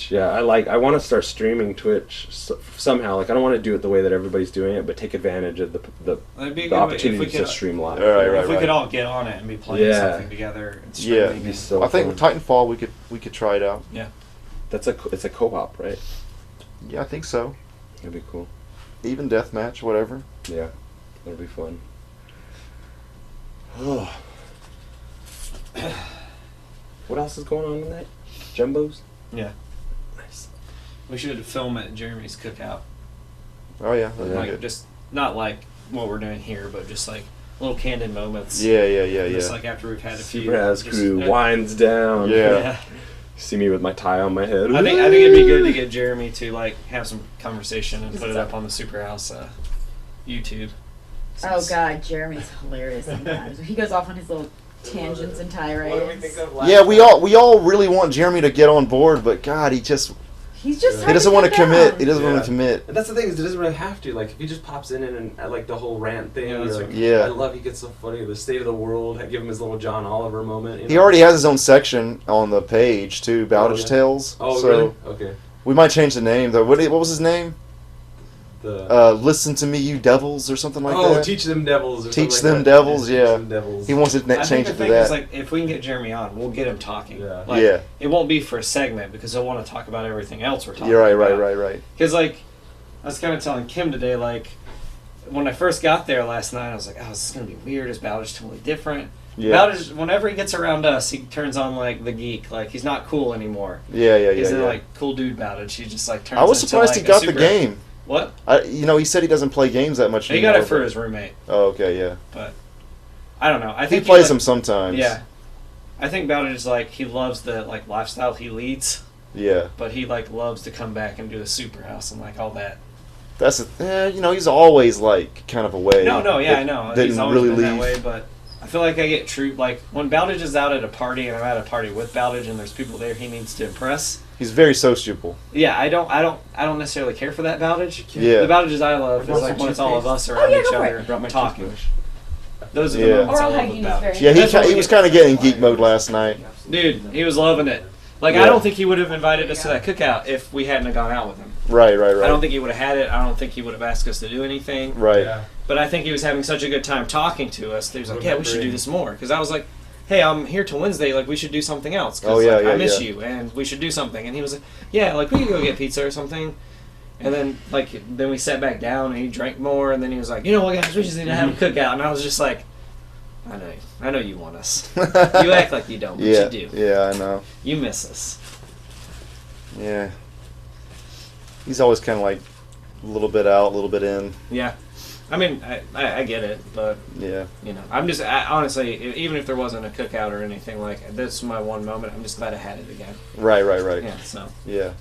[SPEAKER 2] Yeah. I want to start streaming Twitch somehow. Like I don't want to do it the way that everybody's doing it, but take advantage of the opportunity to stream live.
[SPEAKER 1] Right,
[SPEAKER 4] if we could all get on it and be playing something together. And
[SPEAKER 1] it'd
[SPEAKER 2] be so
[SPEAKER 1] I think
[SPEAKER 2] fun.
[SPEAKER 1] Titanfall we could try it out.
[SPEAKER 4] Yeah.
[SPEAKER 2] It's a co-op, right?
[SPEAKER 1] Yeah, I think so.
[SPEAKER 2] That'd be cool.
[SPEAKER 1] even death match, whatever.
[SPEAKER 2] Yeah, that'll be fun. What else is going on tonight? Jumbos?
[SPEAKER 4] Yeah.
[SPEAKER 2] Nice.
[SPEAKER 4] We should film at Jeremy's cookout.
[SPEAKER 1] Oh yeah,
[SPEAKER 4] Like just not like what we're doing here, but just like little candid moments.
[SPEAKER 1] Yeah.
[SPEAKER 4] Just like after we've had a few.
[SPEAKER 2] Superhouse crew winds down.
[SPEAKER 1] Yeah.
[SPEAKER 2] See me with my tie on my head.
[SPEAKER 4] I think it'd be good to get Jeremy to like have some conversation and put it up on the Superhouse YouTube.
[SPEAKER 3] Oh God, Jeremy's hilarious sometimes. He goes off on his little tangents and tirades.
[SPEAKER 4] What do we think of last
[SPEAKER 1] Yeah, we all really want Jeremy to get on board, but God, he doesn't want to commit. He doesn't want to commit.
[SPEAKER 2] And that's the thing, is he doesn't really have to. Like, if he just pops in and like the whole rant thing,
[SPEAKER 1] Yeah.
[SPEAKER 2] I love he gets so funny. The state of the world, give him his little John Oliver moment. You know?
[SPEAKER 1] He already has his own section on the page too, Bowditch Tales.
[SPEAKER 2] Oh,
[SPEAKER 1] so
[SPEAKER 2] really? Okay.
[SPEAKER 1] We might change the name though. What was his name? Listen to me, you devils, or something like that.
[SPEAKER 2] Oh, teach them devils.
[SPEAKER 1] Teach them devils. Yeah.
[SPEAKER 2] Teach them devils.
[SPEAKER 1] He wants to change it to that.
[SPEAKER 4] Is, like, if we can get Jeremy on, we'll get him talking.
[SPEAKER 2] Yeah.
[SPEAKER 4] Like,
[SPEAKER 1] yeah.
[SPEAKER 4] It won't be for a segment because he'll want to talk about everything else we're talking
[SPEAKER 1] You're
[SPEAKER 4] about.
[SPEAKER 1] Right.
[SPEAKER 4] Because like, I was kind of telling Kim today, like, when I first got there last night, I was like, oh, this is gonna be weird. Is Bowditch totally different?
[SPEAKER 1] Yeah.
[SPEAKER 4] Bowditch, whenever he gets around us, he turns on like the geek. Like he's not cool anymore.
[SPEAKER 1] Yeah.
[SPEAKER 4] He's like cool dude Bowditch. He just like turns.
[SPEAKER 1] I was surprised
[SPEAKER 4] into,
[SPEAKER 1] he
[SPEAKER 4] like,
[SPEAKER 1] got the game.
[SPEAKER 4] What?
[SPEAKER 1] He said he doesn't play games that much
[SPEAKER 4] He
[SPEAKER 1] anymore.
[SPEAKER 4] got it for his roommate.
[SPEAKER 1] Oh, okay, yeah.
[SPEAKER 4] But I don't know. I think
[SPEAKER 1] he plays them sometimes.
[SPEAKER 4] Yeah, I think Bowditch is like he loves the like lifestyle he leads.
[SPEAKER 1] Yeah.
[SPEAKER 4] But he like loves to come back and do the Superhouse and like all that.
[SPEAKER 1] That's he's always like kind of away.
[SPEAKER 4] I know. He's always
[SPEAKER 1] really
[SPEAKER 4] been
[SPEAKER 1] leave.
[SPEAKER 4] that way, but I feel like I get like when Bowditch is out at a party and I'm at a party with Bowditch and there's people there he needs to impress.
[SPEAKER 1] He's very sociable.
[SPEAKER 4] Yeah, I don't necessarily care for that Bowditch.
[SPEAKER 1] Yeah.
[SPEAKER 4] The Bowditches I love is like when it's all of us around each other talking. Those are the moments I love with Bowditch.
[SPEAKER 1] Yeah, he was kind of getting geek mode last night.
[SPEAKER 4] Dude, he was loving it. Like, I don't think he would have invited us to that cookout if we hadn't gone out with him.
[SPEAKER 1] Right.
[SPEAKER 4] I don't think he would have had it. I don't think he would have asked us to do anything.
[SPEAKER 1] Right. Yeah.
[SPEAKER 4] But I think he was having such a good time talking to us. He was like, yeah, we should do this more. Because I was like, hey, I'm here till Wednesday. Like, we should do something else. Cause, I miss you, and we should do something. And he was like, yeah, like, we could go get pizza or something. And then, then we sat back down, and he drank more. And then he was like, you know what, guys, we just need to have a cookout. And I was just like, I know you want us. You act like you don't, but you do.
[SPEAKER 1] Yeah, I know.
[SPEAKER 4] You miss us.
[SPEAKER 1] Yeah. He's always kind of like a little bit out, a little bit in.
[SPEAKER 4] Yeah. I mean, I get it, but, I'm just, honestly, even if there wasn't a cookout or anything, like, this is my one moment, I'm just glad I had it again.
[SPEAKER 1] Right.
[SPEAKER 4] Yeah, so.
[SPEAKER 1] Yeah.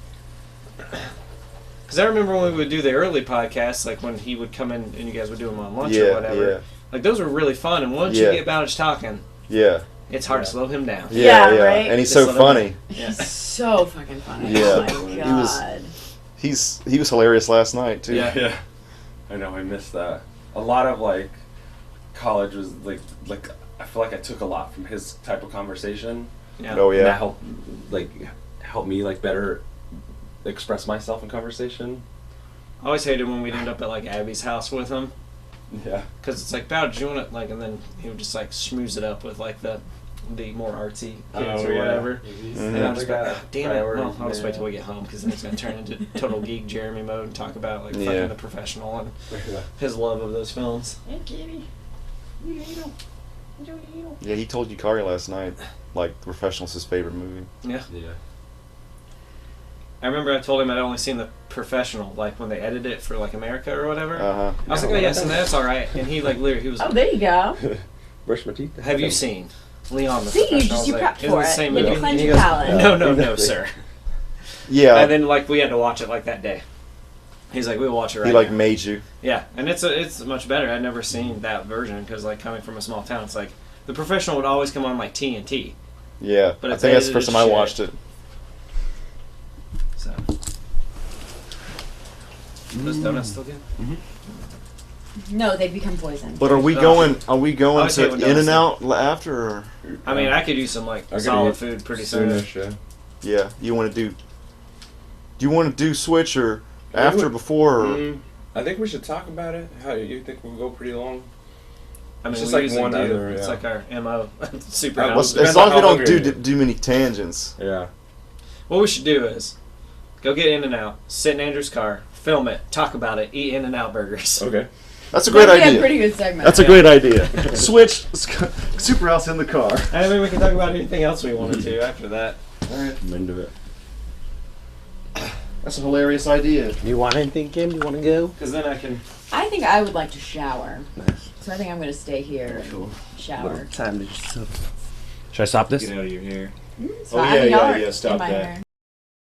[SPEAKER 4] Because I remember when we would do the early podcasts, like when he would come in and you guys would do them on lunch or whatever. Yeah. Like, those were really fun, and once you get Bowditch talking, it's hard to slow him down.
[SPEAKER 1] Yeah,
[SPEAKER 3] right?
[SPEAKER 1] And he's so funny.
[SPEAKER 3] He's so fucking funny.
[SPEAKER 1] Yeah.
[SPEAKER 3] Oh my God.
[SPEAKER 1] He was hilarious last night, too.
[SPEAKER 2] Yeah. I know, I missed that. A lot of, like, college was, like I feel like I took a lot from his type of conversation.
[SPEAKER 4] Yeah.
[SPEAKER 1] Oh, yeah.
[SPEAKER 2] And that helped me, like, better express myself in conversation.
[SPEAKER 4] I always hated when we'd end up at, like, Abby's house with him.
[SPEAKER 2] Yeah.
[SPEAKER 4] Because it's like, Bowditch, you want it, like, and then he would just, like, schmooze it up with, like, the more artsy kids or whatever.
[SPEAKER 1] Mm-hmm.
[SPEAKER 4] And I'm just like, damn it. Well, I'll just wait till we get home because then it's going to turn into total geek Jeremy mode and talk about like fucking The Professional and his love of those films.
[SPEAKER 3] Hey, kitty.
[SPEAKER 1] Yeah, he told Yukari last night, like, The Professional's his favorite movie.
[SPEAKER 4] Yeah. I remember I told him I'd only seen The Professional, like, when they edited it for, like, America or whatever.
[SPEAKER 1] Uh-huh.
[SPEAKER 4] I was like, oh, yes, and that's all right. And he, like, literally, he was
[SPEAKER 3] like, oh, there you go.
[SPEAKER 2] Brush my teeth.
[SPEAKER 4] Have you seen Leon the
[SPEAKER 3] See,
[SPEAKER 4] Professional?
[SPEAKER 3] you prepped for it.
[SPEAKER 4] Same
[SPEAKER 3] You
[SPEAKER 4] movie.
[SPEAKER 3] cleanse your palate.
[SPEAKER 4] No, sir.
[SPEAKER 1] Yeah.
[SPEAKER 4] And then, like, we had to watch it, like, that day. He's like, we'll watch it right
[SPEAKER 1] He, like,
[SPEAKER 4] now.
[SPEAKER 1] made you.
[SPEAKER 4] Yeah, and it's much better. I'd never seen that version because, like, coming from a small town, it's like, The Professional would always come on, like, TNT.
[SPEAKER 1] Yeah,
[SPEAKER 4] but
[SPEAKER 1] I think that's the first time I watched it.
[SPEAKER 4] So. Those donuts still good?
[SPEAKER 2] Mm-hmm.
[SPEAKER 3] No, they become poison.
[SPEAKER 1] But are we going to In-N-Out after? Or?
[SPEAKER 4] I mean, I could use some like solid food pretty soon.
[SPEAKER 1] Yeah, you want to do? Do you want to do switch or after, before? Or?
[SPEAKER 2] I think we should talk about it. How you think we'll go pretty long?
[SPEAKER 4] I mean,
[SPEAKER 2] it's just like one other.
[SPEAKER 4] It's like our MO. Super.
[SPEAKER 1] As long as we don't do many tangents.
[SPEAKER 2] Yeah.
[SPEAKER 4] What we should do is, Go get In-N-Out. Sit in Andrew's car. Film it. Talk about it. Eat In-N-Out burgers.
[SPEAKER 1] Okay. That's a great idea.
[SPEAKER 3] A pretty good segment.
[SPEAKER 1] That's a great idea. Switch Superhouse in the car.
[SPEAKER 4] I mean, we can talk about anything else we wanted to after that.
[SPEAKER 1] All right.
[SPEAKER 2] I'm into it.
[SPEAKER 1] That's a hilarious idea.
[SPEAKER 7] You want anything, Kim? You want to go?
[SPEAKER 4] Because then I can...
[SPEAKER 3] I think I would like to shower.
[SPEAKER 7] Nice.
[SPEAKER 3] So I think I'm going to stay here and shower.
[SPEAKER 7] Time to just...
[SPEAKER 2] Should I stop this?
[SPEAKER 4] Get out of your hair.
[SPEAKER 3] So I have a yard in my hair.